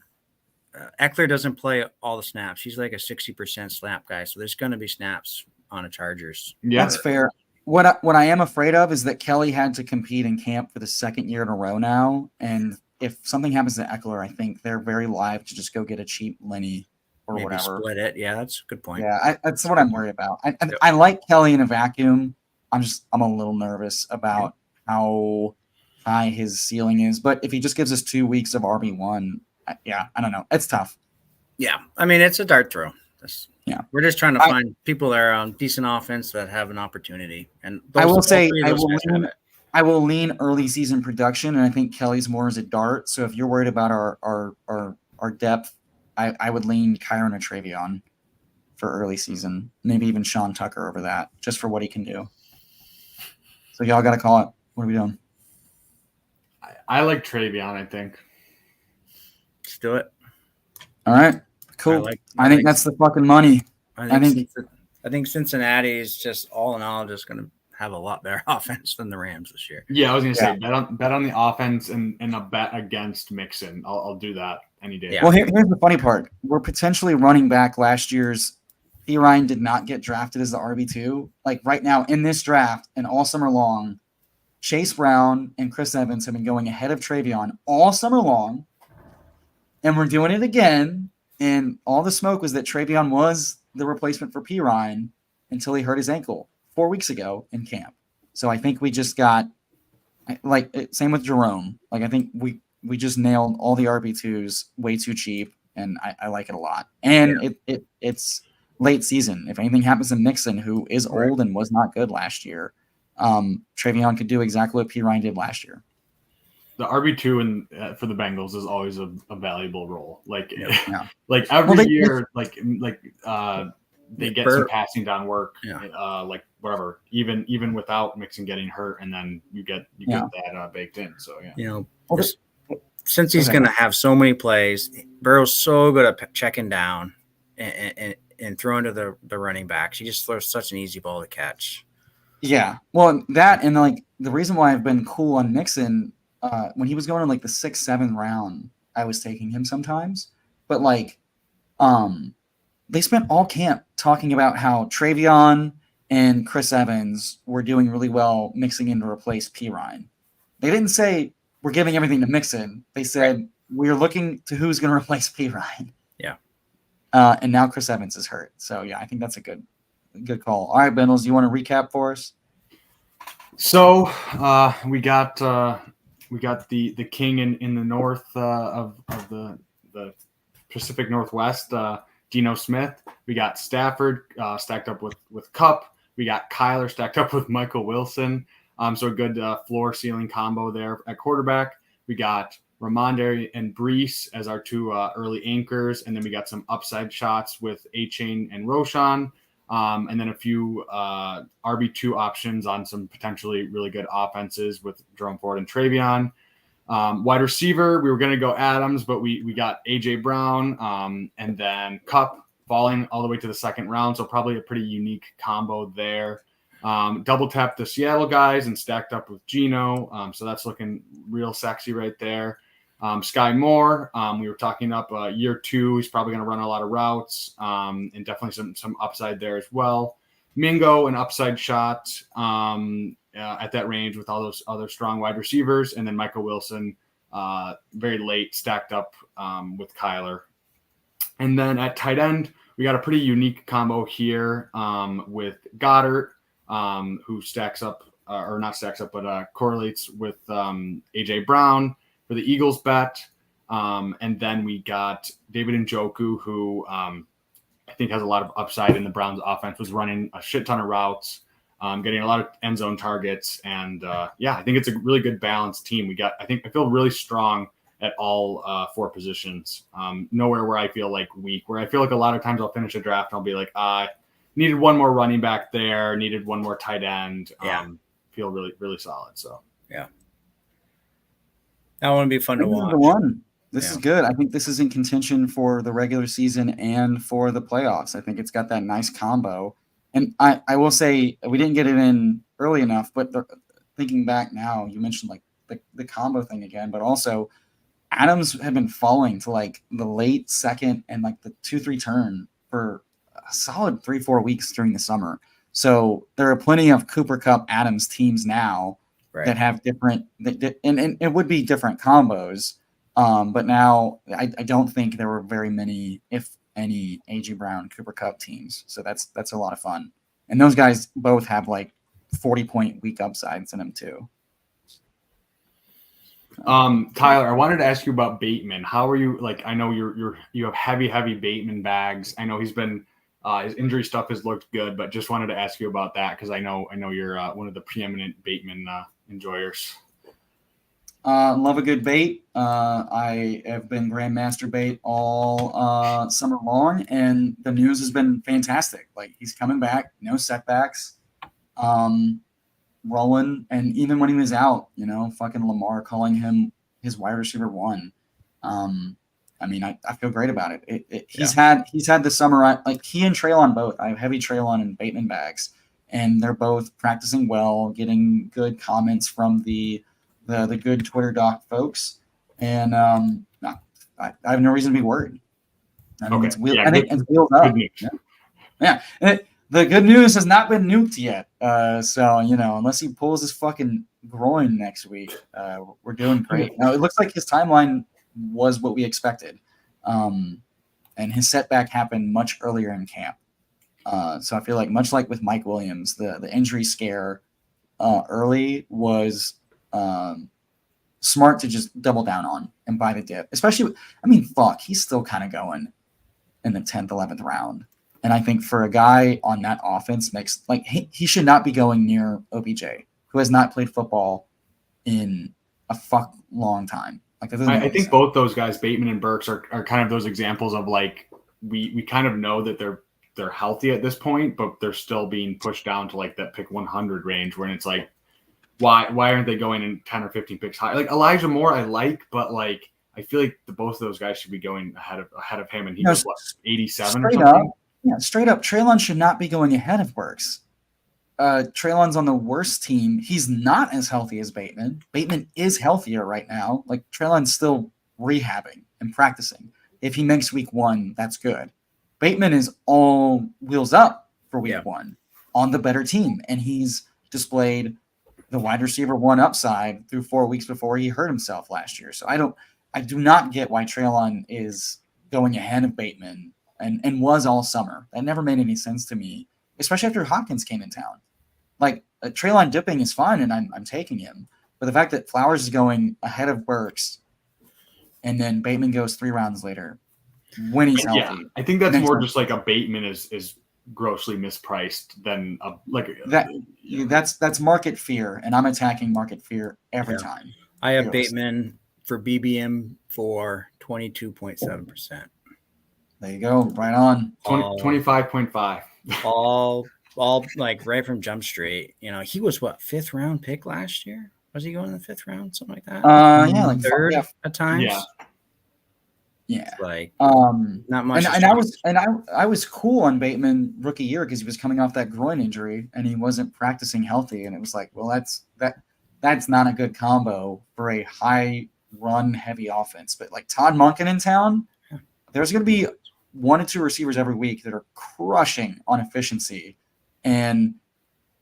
S4: Eckler doesn't play all the snaps. He's like a 60% snap guy, so there's going to be snaps on the Chargers.
S2: Yeah,
S3: that's fair. What I am afraid of is that Kelly had to compete in camp for the second year in a row now, and if something happens to Eckler, I think they're very live to just go get a cheap Lenny or
S4: maybe
S3: whatever.
S4: Split it. Yeah, that's a good point.
S3: Yeah, that's what I'm worried about. I like Kelly in a vacuum. I'm a little nervous about how high his ceiling is. But if he just gives us 2 weeks of RB1, I don't know. It's tough.
S4: Yeah, I mean, it's a dart throw. We're just trying to find people that are on decent offense that have an opportunity. And
S3: I will say, I will lean early season production, and I think Kelly's more as a dart. So if you're worried about our depth, I would lean Kyron or Travion for early season. Maybe even Sean Tucker over that, just for what he can do. So y'all got to call it. What are we doing?
S2: I like Travion, I think.
S4: Let's do it.
S3: All right. Cool. I think that's the fucking money.
S4: I think Cincinnati is just all in all just going to have a lot better offense than the Rams this year.
S2: Yeah, I was going to say bet on the offense and a bet against Mixon. I'll do that any day.
S3: Yeah. Well, here's the funny part. We're potentially running back last year's. P. Ryan did not get drafted as the RB2. Like right now in this draft and all summer long, Chase Brown and Chris Evans have been going ahead of Travion all summer long. And we're doing it again. And all the smoke was that Travion was the replacement for P. Ryan until he hurt his ankle 4 weeks ago in camp. So I think we just got same with Jerome. Like I think we just nailed all the RB2s way too cheap, and I like it a lot. And it's late season. If anything happens to Mixon, who is old and was not good last year, Travion could do exactly what P. Ryan did last year.
S2: The RB2 for the Bengals is always a valuable role. Like every year, they get some passing down work, like whatever. Even without Mixon getting hurt, and then you get that baked in. So
S4: since he's going to have so many plays, Burrow's so good at checking down and throwing to the running backs. He just throws such an easy ball to catch. Yeah,
S3: well, that and like the reason why I've been cool on Mixon. When he was going in like the 6th, 7th round, I was taking him sometimes. But they spent all camp talking about how Travion and Chris Evans were doing really well mixing in to replace P. Ryan. They didn't say we're giving everything to Mixon. They said we're looking to who's going to replace P. Ryan.
S4: Yeah.
S3: And now Chris Evans is hurt. So yeah, I think that's a good call. All right, Bindles, do you want to recap for us?
S2: So we got the king in the north of the Pacific Northwest, Geno Smith. We got Stafford stacked up with Kupp. We got Kyler stacked up with Michael Wilson. So a good floor ceiling combo there at quarterback. We got Ramondre and Brees as our two early anchors, and then we got some upside shots with A-Chain and Roshan. And then a few RB2 options on some potentially really good offenses with Jerome Ford and Travion. Wide receiver, we were going to go Adams, but we got A.J. Brown and then Kupp falling all the way to the 2nd round. So probably a pretty unique combo there. Double tap the Seattle guys and stacked up with Geno. So that's looking real sexy right there. Sky Moore, we were talking up year 2. He's probably going to run a lot of routes, and definitely some upside there as well. Mingo, an upside shot at that range with all those other strong wide receivers, and then Michael Wilson, very late, stacked up with Kyler. And then at tight end, we got a pretty unique combo here with Goddard, who stacks up, or not stacks up, but correlates with A.J. Brown for the Eagles bet. And then we got David Njoku, who I think has a lot of upside in the Browns offense, was running a shit ton of routes, getting a lot of end zone targets. And I think it's a really good balanced team. I feel really strong at all 4 positions. Nowhere where I feel like weak, where I feel like a lot of times I'll finish a draft and I'll be like, needed one more running back there, needed one more tight end. Feel really, really solid. So,
S4: yeah. That one would be fun to watch.
S3: This is good. I think this is in contention for the regular season and for the playoffs. I think it's got that nice combo. And I will say, we didn't get it in early enough, but thinking back now, you mentioned like the combo thing again, but also Adams had been falling to like the late second and like the 2-3 turn for a solid 3-4 weeks during the summer. So there are plenty of Cooper Kupp Adams teams now that have different, and it would be different combos. But now I don't think there were very many, if any, A.J. Brown, Cooper Kupp teams. So that's a lot of fun. And those guys both have like 40-point week upsides in them too.
S2: Tyler, I wanted to ask you about Bateman. How are you? Like, I know you have heavy Bateman bags. I know he's been his injury stuff has looked good, but just wanted to ask you about that because I know you're one of the preeminent Bateman enjoyers.
S3: Love a good bait. I have been Grandmaster bait all summer long, and the news has been fantastic. Like, he's coming back, no setbacks, rolling. And even when he was out, fucking Lamar calling him his wide receiver 1. I feel great about it. He's had the summer, like he and Treylon both. I have heavy Treylon and Bateman bags, and they're both practicing well, getting good comments from the good Twitter doc folks, and I have no reason to be worried. I think it's wheels up. Yeah. The good news has not been nuked yet. So unless he pulls his fucking groin next week, we're doing great. Now it looks like his timeline was what we expected, and his setback happened much earlier in camp. So I feel like much like with Mike Williams, the injury scare early was smart to just double down on and buy the dip. Especially, he's still kind of going in the 10th, 11th round. And I think for a guy on that offense he should not be going near OBJ, who has not played football in a long time.
S2: I think both those guys, Bateman and Burks, are kind of those examples of like we kind of know that they're healthy at this point, but they're still being pushed down to like that pick 100 range when it's like, why aren't they going in 10 or 15 picks high? Like Elijah Moore, I like, but like I feel like both of those guys should be going ahead of him, and he goes 87 or something.
S3: Straight up, Treylon should not be going ahead of Burks. Treylon's on the worst team. He's not as healthy as Bateman. Bateman is healthier right now. Like, Treylon's still rehabbing and practicing. If he makes week 1, that's good. Bateman is all wheels up for week 1 on the better team, and he's displayed the wide receiver 1 upside through 4 weeks before he hurt himself last year. So I do not get why Treylon is going ahead of Bateman and was all summer. That never made any sense to me, especially after Hopkins came in town. Like, Treylon dipping is fine, and I'm taking him. But the fact that Flowers is going ahead of Burks and then Bateman goes 3 rounds later when he's healthy.
S2: Yeah, I think that's more just like a Bateman is grossly mispriced than
S3: that's market fear, and I'm attacking market fear every time.
S4: I have Bateman for BBM for 22.7%.
S3: There you go, right on.
S2: 25.5.
S4: all like right from Jump Street. He was 5th round pick last year. Was he going in the 5th round, something like that?
S3: Like
S4: 3rd at times.
S3: Yeah.
S4: Like
S3: not much. And I was cool on Bateman rookie year because he was coming off that groin injury and he wasn't practicing healthy, and it was like, well, that's not a good combo for a high run heavy offense. But like Todd Monken in town, there's going to be 1 or 2 receivers every week that are crushing on efficiency. And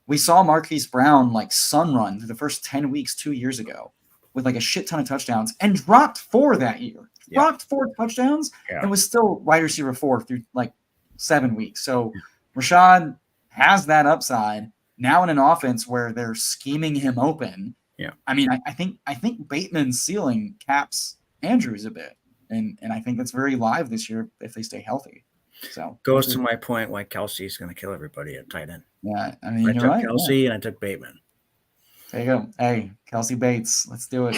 S3: we saw Marquise Brown like sun run through the first 10 weeks 2 years ago with like a shit ton of touchdowns and dropped 4 that year. Dropped 4 touchdowns and was still wide receiver 4 through like 7 weeks. So Rashad has that upside now in an offense where they're scheming him open.
S4: Yeah.
S3: I mean, I think Bateman's ceiling caps Andrews a bit. And I think that's very live this year if they stay healthy. So
S4: goes to my point why Kelsey's going to kill everybody at tight end.
S3: Yeah, I mean,
S4: I
S3: you're
S4: took
S3: right.
S4: Kelsey and I took Bateman.
S3: There you go. Hey, Kelsey Bates, let's do it.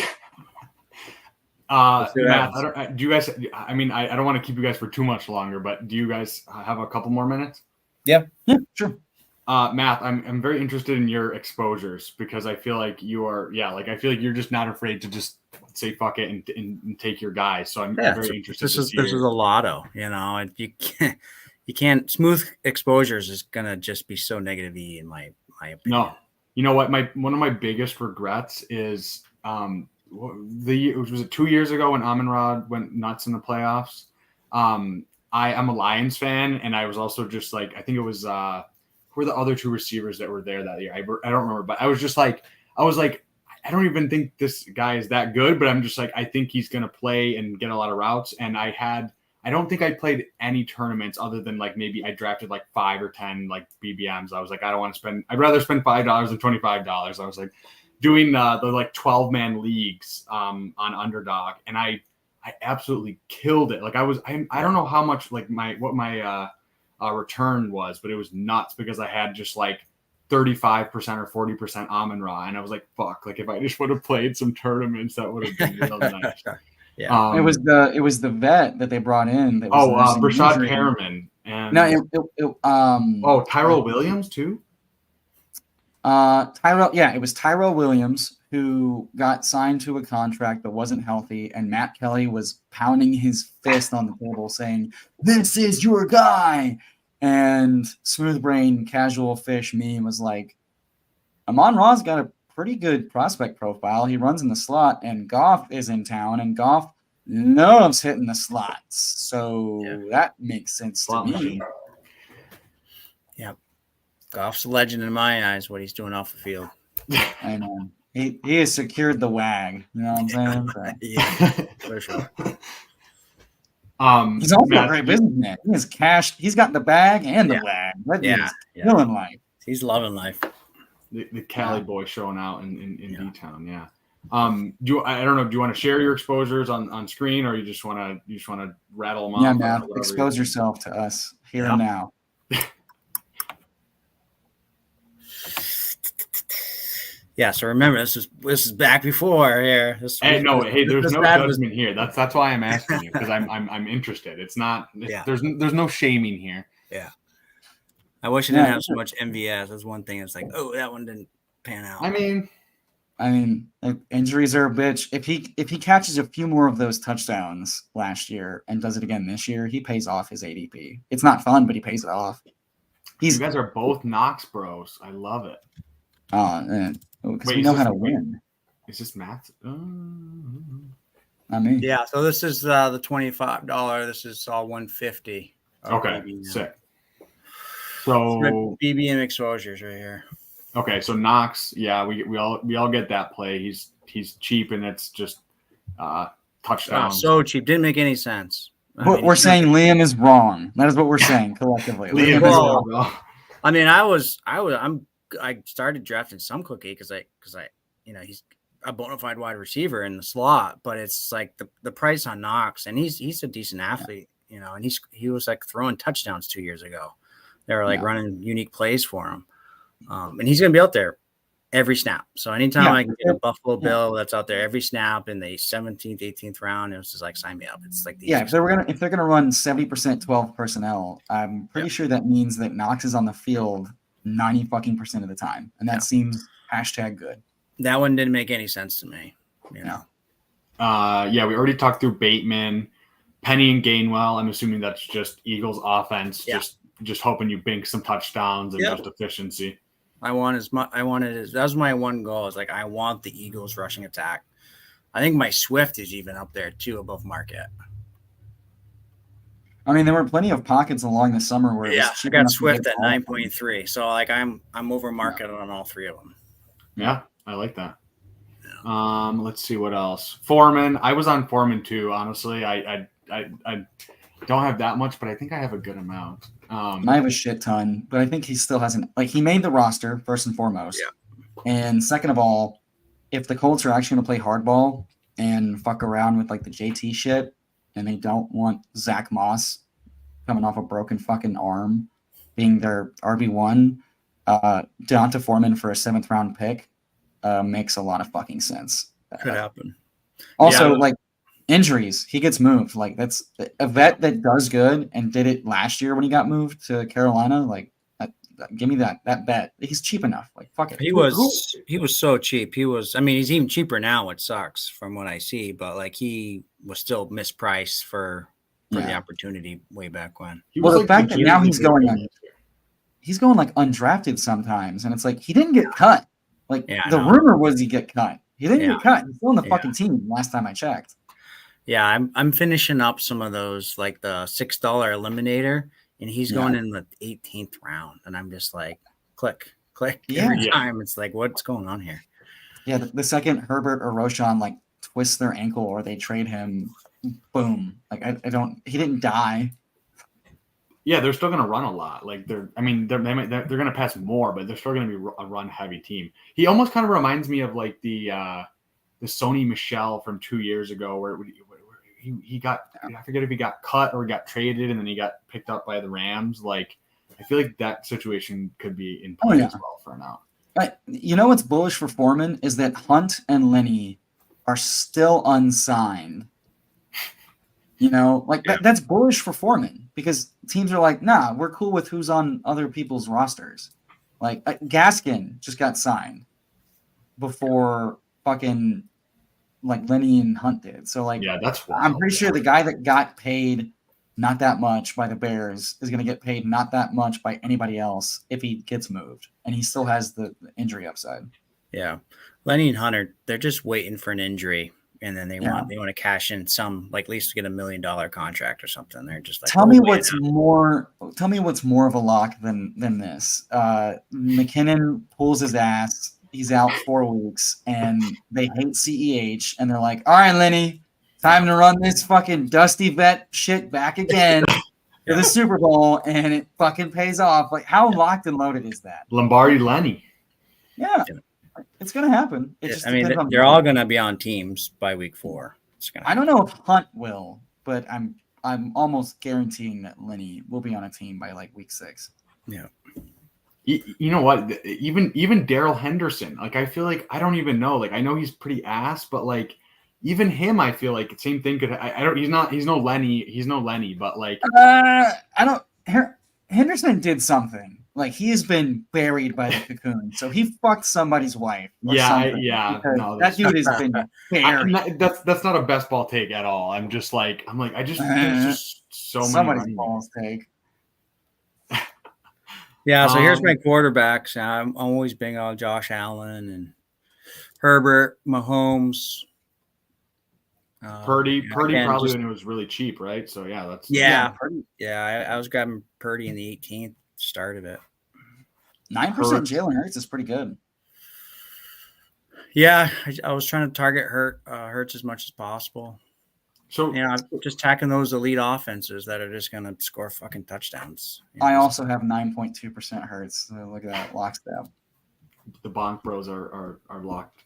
S2: Matt, do you guys? I mean, I don't want to keep you guys for too much longer, but do you guys have a couple more minutes?
S3: Yeah, sure.
S2: Matt, I'm very interested in your exposures because I feel like you are, I feel like you're just not afraid to just say fuck it and take your guys. So I'm very interested.
S4: This is a lotto, and you can't smooth exposures is gonna just be so negative in my opinion.
S2: No, you know what? One of my biggest regrets is was it 2 years ago when Amon-Ra went nuts in the playoffs. I'm a Lions fan, and I was also just like, I think it was who were the other 2 receivers that were there that year? I don't remember, but I was like, I don't even think this guy is that good, but I'm just like, I think he's going to play and get a lot of routes. And I don't think I played any tournaments other than like maybe I drafted like 5 or 10 like BBMs. I was like, I'd rather spend $5 than $25. I was like doing the like 12-man leagues on Underdog, and I absolutely killed it. Like I don't know how much like my return was, but it was nuts because I had just like 35% or 40% Amon-Ra, and I was like, fuck, like if I just would have played some tournaments, that would have been real nice.
S3: Yeah, it was the vet that they brought in. That was
S2: Rashad Perriman and Tyrell Williams too.
S3: It was Tyrell Williams who got signed to a contract that wasn't healthy, and Matt Kelly was pounding his fist on the table saying, "This is your guy." And Smooth Brain Casual Fish meme was like, Amon-Ra's got a pretty good prospect profile. He runs in the slot, and Goff is in town, and Goff loves hitting the slots. So that makes sense to me.
S4: Yeah. Goff's a legend in my eyes, what he's doing off the field.
S3: I know. He has secured the WAG. You know what I'm saying? So.
S4: Yeah, for sure.
S3: He's also a great businessman. He has cash. He's got the bag and the WAG. That dude's killing life.
S4: He's loving life.
S2: The Cali boy showing out in D-Town. Yeah. I don't know. Do you want to share your exposures on screen, or you just want to rattle them off?
S3: Yeah, man. Expose yourself to us here and now.
S4: Yeah, so remember, this is back before here.
S2: There's no judgment here. That's why I'm asking you, because I'm interested. It's not. There's no shaming here.
S4: Yeah. I wish I didn't have so much MVS. That's one thing. It's like, oh, that one didn't pan out.
S3: I mean, injuries are a bitch. If he catches a few more of those touchdowns last year and does it again this year, he pays off his ADP. It's not fun, but he pays it off.
S2: You guys are both Knox bros. I love it.
S3: Because we know how to win.
S2: Is this math?
S3: I mean,
S4: yeah. So this is the $25. This is all $150.
S2: Okay, sick. So
S4: BBM exposures right here.
S2: Okay, so Knox, we all get that play. He's cheap, and it's just touchdown.
S4: So cheap, didn't make any sense.
S3: We're saying Liam is wrong. That is what we're saying collectively.
S2: Liam is wrong.
S4: I mean, I started drafting some cookie because I he's a bona fide wide receiver in the slot, but it's like the price on Knox, and he's a decent athlete, and he was like throwing touchdowns 2 years ago. They were like running unique plays for him. And he's going to be out there every snap. So anytime I can get a Buffalo Bill that's out there every snap in the 17th, 18th round, it was just like, sign me up. It's like
S3: if they're gonna run 70% 12 personnel, I'm pretty sure that means that Knox is on the field 90% of the time, and that seems #good.
S4: That one didn't make any sense to me.
S2: We already talked through Bateman, Penny, and Gainwell. I'm assuming that's just Eagles offense, just hoping you bink some touchdowns and just efficiency.
S4: That was my one goal. Is like, I want the Eagles rushing attack. I think my Swift is even up there too, above market.
S3: I mean, there were plenty of pockets along the summer where it was
S4: I
S3: cheap
S4: got
S3: enough to
S4: Swift
S3: get
S4: at
S3: all of them.
S4: 9.3. So like I'm over market on all three of them.
S2: Yeah, I like that. Let's see what else. Foreman. I was on Foreman too. Honestly, I don't have that much, but I think I have a good amount.
S3: I have a shit ton, but I think he still hasn't. Like, he made the roster first and foremost, and second of all, if the Colts are actually going to play hardball and fuck around with like the JT shit, and they don't want Zach Moss coming off a broken fucking arm being their RB1, Deonta Foreman for a 7th round pick makes a lot of fucking sense.
S4: Could happen.
S3: Also, like, injuries, he gets moved. Like, that's a vet that does good and did it last year when he got moved to Carolina. Like, give me that bet. He's cheap enough. Like, fuck it.
S4: He was so cheap. I mean, he's even cheaper now. It sucks from what I see, but like he was still mispriced for the opportunity way back when.
S3: Well, the fact that now he's going like undrafted sometimes, and it's like he didn't get cut. Like, the rumor was he get cut. He didn't get cut. He's still on the fucking team last time I checked.
S4: Yeah, I'm finishing up some of those, like the $6 eliminator, and he's going in the 18th round, and I'm just like, click every time. It's like, what's going on here?
S3: Yeah, the second Herbert or Roshan like twist their ankle or they trade him, boom. Like, he didn't die.
S2: Yeah, they're still going to run a lot. Like, they're going to pass more, but they're still going to be a run heavy team. He almost kind of reminds me of like the Sony Michel from 2 years ago, where he got, I forget if he got cut or got traded and then he got picked up by the Rams. Like, I feel like that situation could be in play as well for now.
S3: But you know what's bullish for Foreman is that Hunt and Lenny are still unsigned. You know, like that's bullish for Foreman because teams are like, nah, we're cool with who's on other people's rosters. Like, Gaskin just got signed before fucking like Lenny and Hunt did. So like,
S2: that's wild.
S3: I'm pretty sure the guy that got paid not that much by the Bears is going to get paid not that much by anybody else if he gets moved, and he still has the injury upside.
S4: Yeah, Lenny and Hunter, they're just waiting for an injury, and then they want to cash in some, like, at least get $1 million contract or something. They're just like,
S3: tell me what's more of a lock than this. McKinnon pulls his ass. He's out 4 weeks, and they hate CEH, and they're like, all right, Lenny, time to run this fucking dusty vet shit back again to the Super Bowl, and it fucking pays off. Like, how locked and loaded is that?
S2: Lombardi Lenny.
S3: Yeah, it's going to happen.
S4: They're all going to be on teams by week 4.
S3: I don't know if Hunt will, but I'm almost guaranteeing that Lenny will be on a team by like week 6.
S4: Yeah.
S2: You know what? Even Darrell Henderson, like, I feel like I don't even know. Like, I know he's pretty ass, but like even him, I feel like the same thing could. I don't. He's no Lenny, but like
S3: Henderson did something. Like, he has been buried by the cocoon, so he fucked somebody's wife. No, that dude has been buried.
S2: That's not a best ball take at all. I just there's just so many
S3: somebody's balls take.
S4: Yeah, so here's my quarterbacks. I'm always big on Josh Allen and Herbert, Mahomes.
S2: Purdy probably when it was really cheap, right? So that's
S4: I was grabbing Purdy in the 18th start of it.
S3: 9% Jalen Hurts is pretty good.
S4: Yeah, I was trying to target Hurts as much as possible. So just tacking those elite offenses that are just going to score fucking touchdowns.
S3: I also have 9.2% Hurts. So look at that lockstep.
S2: The Bonk Bros are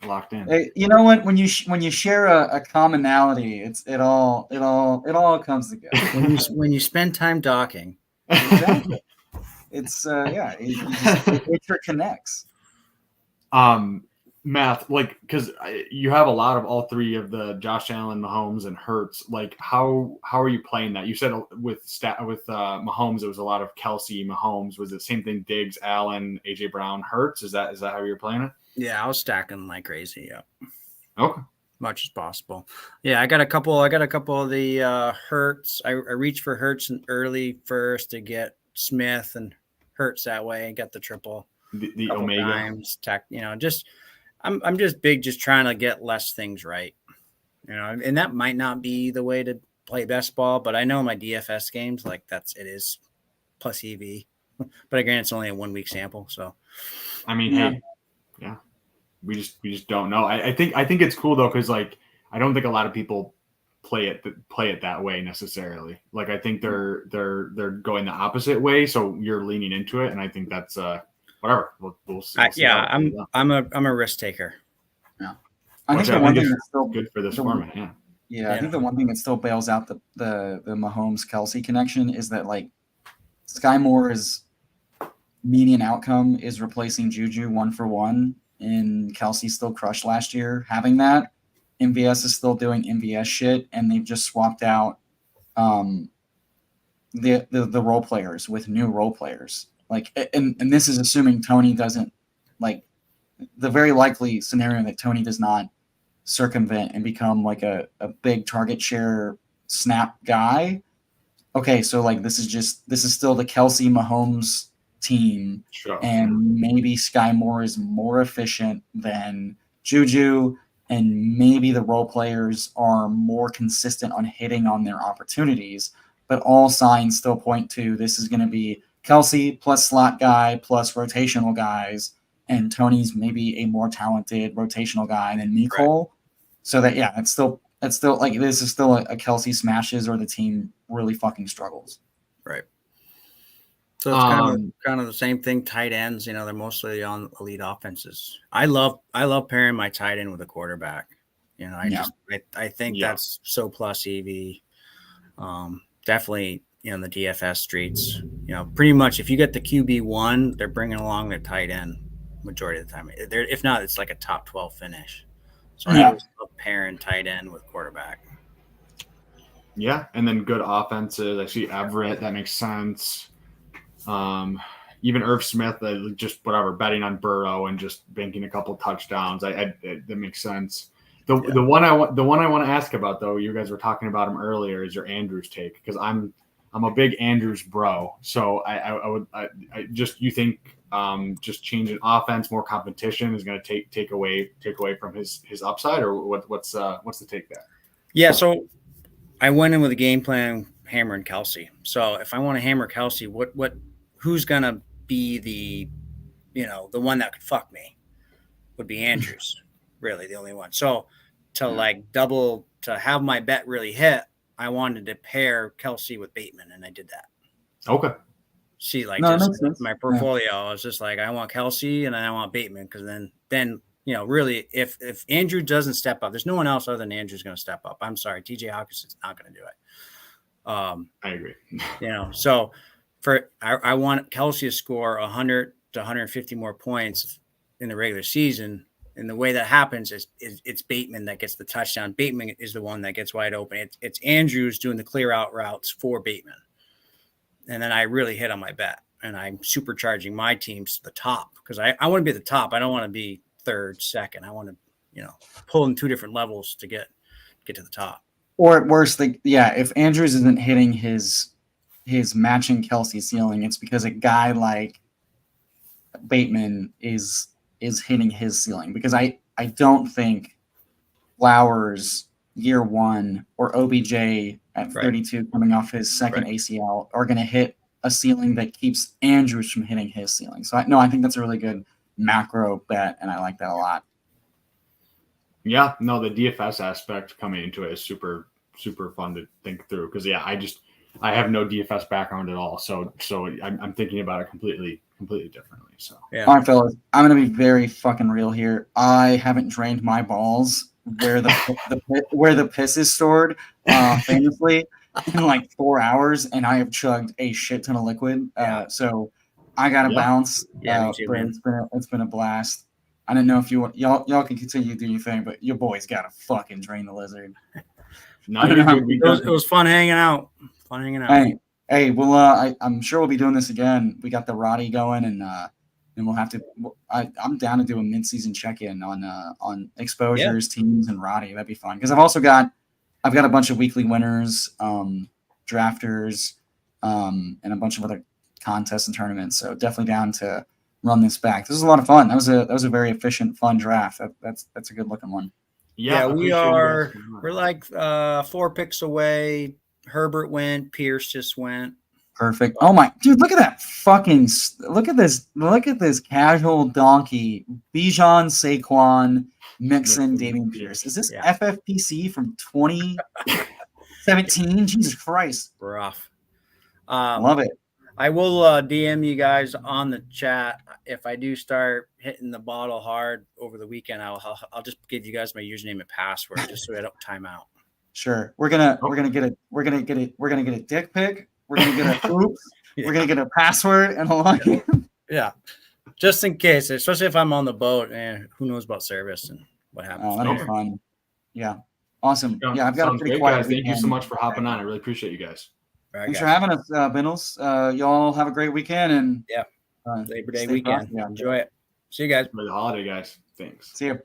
S2: locked in.
S3: Hey, you know what? When you share a commonality, it all comes together.
S4: when you spend time docking,
S3: exactly. It's it interconnects.
S2: Math, like, because you have a lot of all three of the Josh Allen, Mahomes, and Hurts. Like, how are you playing that? You said with Mahomes, it was a lot of Kelsey, Mahomes. Was it the same thing? Diggs, Allen, AJ Brown, Hurts. Is that how you're playing it?
S4: Yeah, I was stacking like crazy. Yeah.
S2: Okay.
S4: Much as possible. Yeah, I got a couple of the Hurts. I reached for Hurts early first to get Smith and Hurts that way and get the triple.
S2: The Omega.
S4: I'm just big, just trying to get less things right. And that might not be the way to play best ball, but I know my DFS games, like it is plus EV. But again, it's only a 1 week sample. So,
S2: I mean,
S3: Yeah.
S2: hey, yeah, we just don't know. I think it's cool though, because like I don't think a lot of people play it that way necessarily. Like I think they're going the opposite way, so you're leaning into it, and I think that's whatever. We'll see.
S4: I'm a risk taker.
S3: Yeah, I
S2: Which
S3: think the one thing that's still
S2: good for this format. Yeah.
S3: Yeah, I think the one thing that still bails out the Mahomes Kelsey connection is that like Sky Moore's median outcome is replacing Juju 1-for-1, and Kelsey still crushed last year having that. MVS is still doing MVS shit, and they've just swapped out the role players with new role players. Like, and this is assuming Tony doesn't, like, the very likely scenario that Tony does not circumvent and become like a big target share snap guy. Okay, so like this is still the Kelsey Mahomes team,
S2: Sure.
S3: And maybe Sky Moore is more efficient than Juju, and maybe the role players are more consistent on hitting on their opportunities, but all signs still point to this is going to be Kelsey plus slot guy plus rotational guys, and Tony's maybe a more talented rotational guy than Nicole. Right. So that, yeah, it's still like this is still a Kelsey smashes or the team really fucking struggles.
S4: Right. So it's kind of the same thing. Tight ends, they're mostly on elite offenses. I love pairing my tight end with a quarterback. I think that's so plus EV. Definitely, in the DFS streets, pretty much if you get the QB1, they're bringing along their tight end majority of the time. If not, it's like a top 12 finish. So I always love pairing tight end with quarterback.
S2: Yeah, and then good offenses. I see Everett. That makes sense. Even Irv Smith, just whatever, betting on Burrow and just banking a couple touchdowns. That makes sense. The one I want to ask about though, you guys were talking about him earlier, is your Andrews take, because I'm a big Andrews bro. So you think just changing offense, more competition is going to take away from his upside, or what's the take there?
S4: Yeah, so I went in with a game plan hammering Kelsey. So if I want to hammer Kelsey, who's going to be the one that could fuck me would be Andrews, really the only one. So to have my bet really hit, I wanted to pair Kelsey with Bateman, and I did that.
S2: Okay.
S4: See, my portfolio, I was just like, I want Kelsey and I want Bateman, because then really, if Andrew doesn't step up, there's no one else other than Andrew's going to step up. I'm sorry, TJ Hawkinson's not going to do it.
S2: I agree.
S4: So I want Kelsey to score 100 to 150 more points in the regular season. And the way that happens is it's Bateman that gets the touchdown. Bateman is the one that gets wide open. It's Andrews doing the clear out routes for Bateman. And then I really hit on my bet, and I'm supercharging my teams to the top, because I want to be at the top. I don't want to be third, second. I want to, pull in two different levels to get to the top.
S3: Or at worst, if Andrews isn't hitting his matching Kelsey ceiling, it's because a guy like Bateman is hitting his ceiling, because I don't think Flowers year one or OBJ at 32 coming off his second ACL are going to hit a ceiling that keeps Andrews from hitting his ceiling. So I think that's a really good macro bet, and I like that a lot. The
S2: DFS aspect coming into it is super, super fun to think through, because I have no DFS background at all. So I'm thinking about it completely differently. So
S3: All right, fellas, I'm going to be very fucking real here. I haven't drained my balls where the piss is stored famously in like 4 hours, and I have chugged a shit ton of liquid. So I got to bounce.
S4: Me too, man.
S3: It's been a blast. I don't know if y'all can continue to do your thing, but your boys got to fucking drain the lizard.
S4: It was fun hanging out.
S3: Hey, well, I'm sure we'll be doing this again. We got the Roddy going, and we'll have to. I'm down to do a mid-season check-in on exposures, teams, and Roddy. That'd be fun, because I've got a bunch of weekly winners, drafters, and a bunch of other contests and tournaments. So definitely down to run this back. This is a lot of fun. That was a very efficient, fun draft. That's a good looking one.
S4: Yeah, we
S2: appreciate you guys
S4: are.
S2: coming on.
S4: We're like 4 picks away. Herbert went. Pierce just went.
S3: Perfect. Oh my dude, look at that fucking look at this casual donkey. Bijan, Saquon, Mixon, Dameon Pierce. Is this
S4: Yeah.
S3: FFPC from 2017? Jesus Christ.
S4: Rough.
S3: Love it.
S4: I will DM you guys on the chat if I do start hitting the bottle hard over the weekend. I'll just give you guys my username and password just so I don't time out.
S3: Sure. We're gonna get a dick pic. We're gonna get a oops.
S4: Yeah.
S3: We're gonna get a password and a login.
S4: Yeah, just in case, especially if I'm on the boat and who knows about service and what happens.
S3: Oh, that'll be fun. Yeah. Awesome. Yeah, I've got a
S2: Sounds
S3: pretty
S2: great,
S3: quiet
S2: guys. Thank you so
S3: weekend.
S2: much for hopping on. I really appreciate you guys.
S4: All right,
S3: Thanks
S4: guys.
S3: for having us, Bindles. Y'all have a great weekend and
S4: Labor Day
S3: stay
S4: weekend.
S3: frosty out there.
S4: Enjoy it. See you guys.
S2: For the holiday, guys. Thanks.
S3: See you.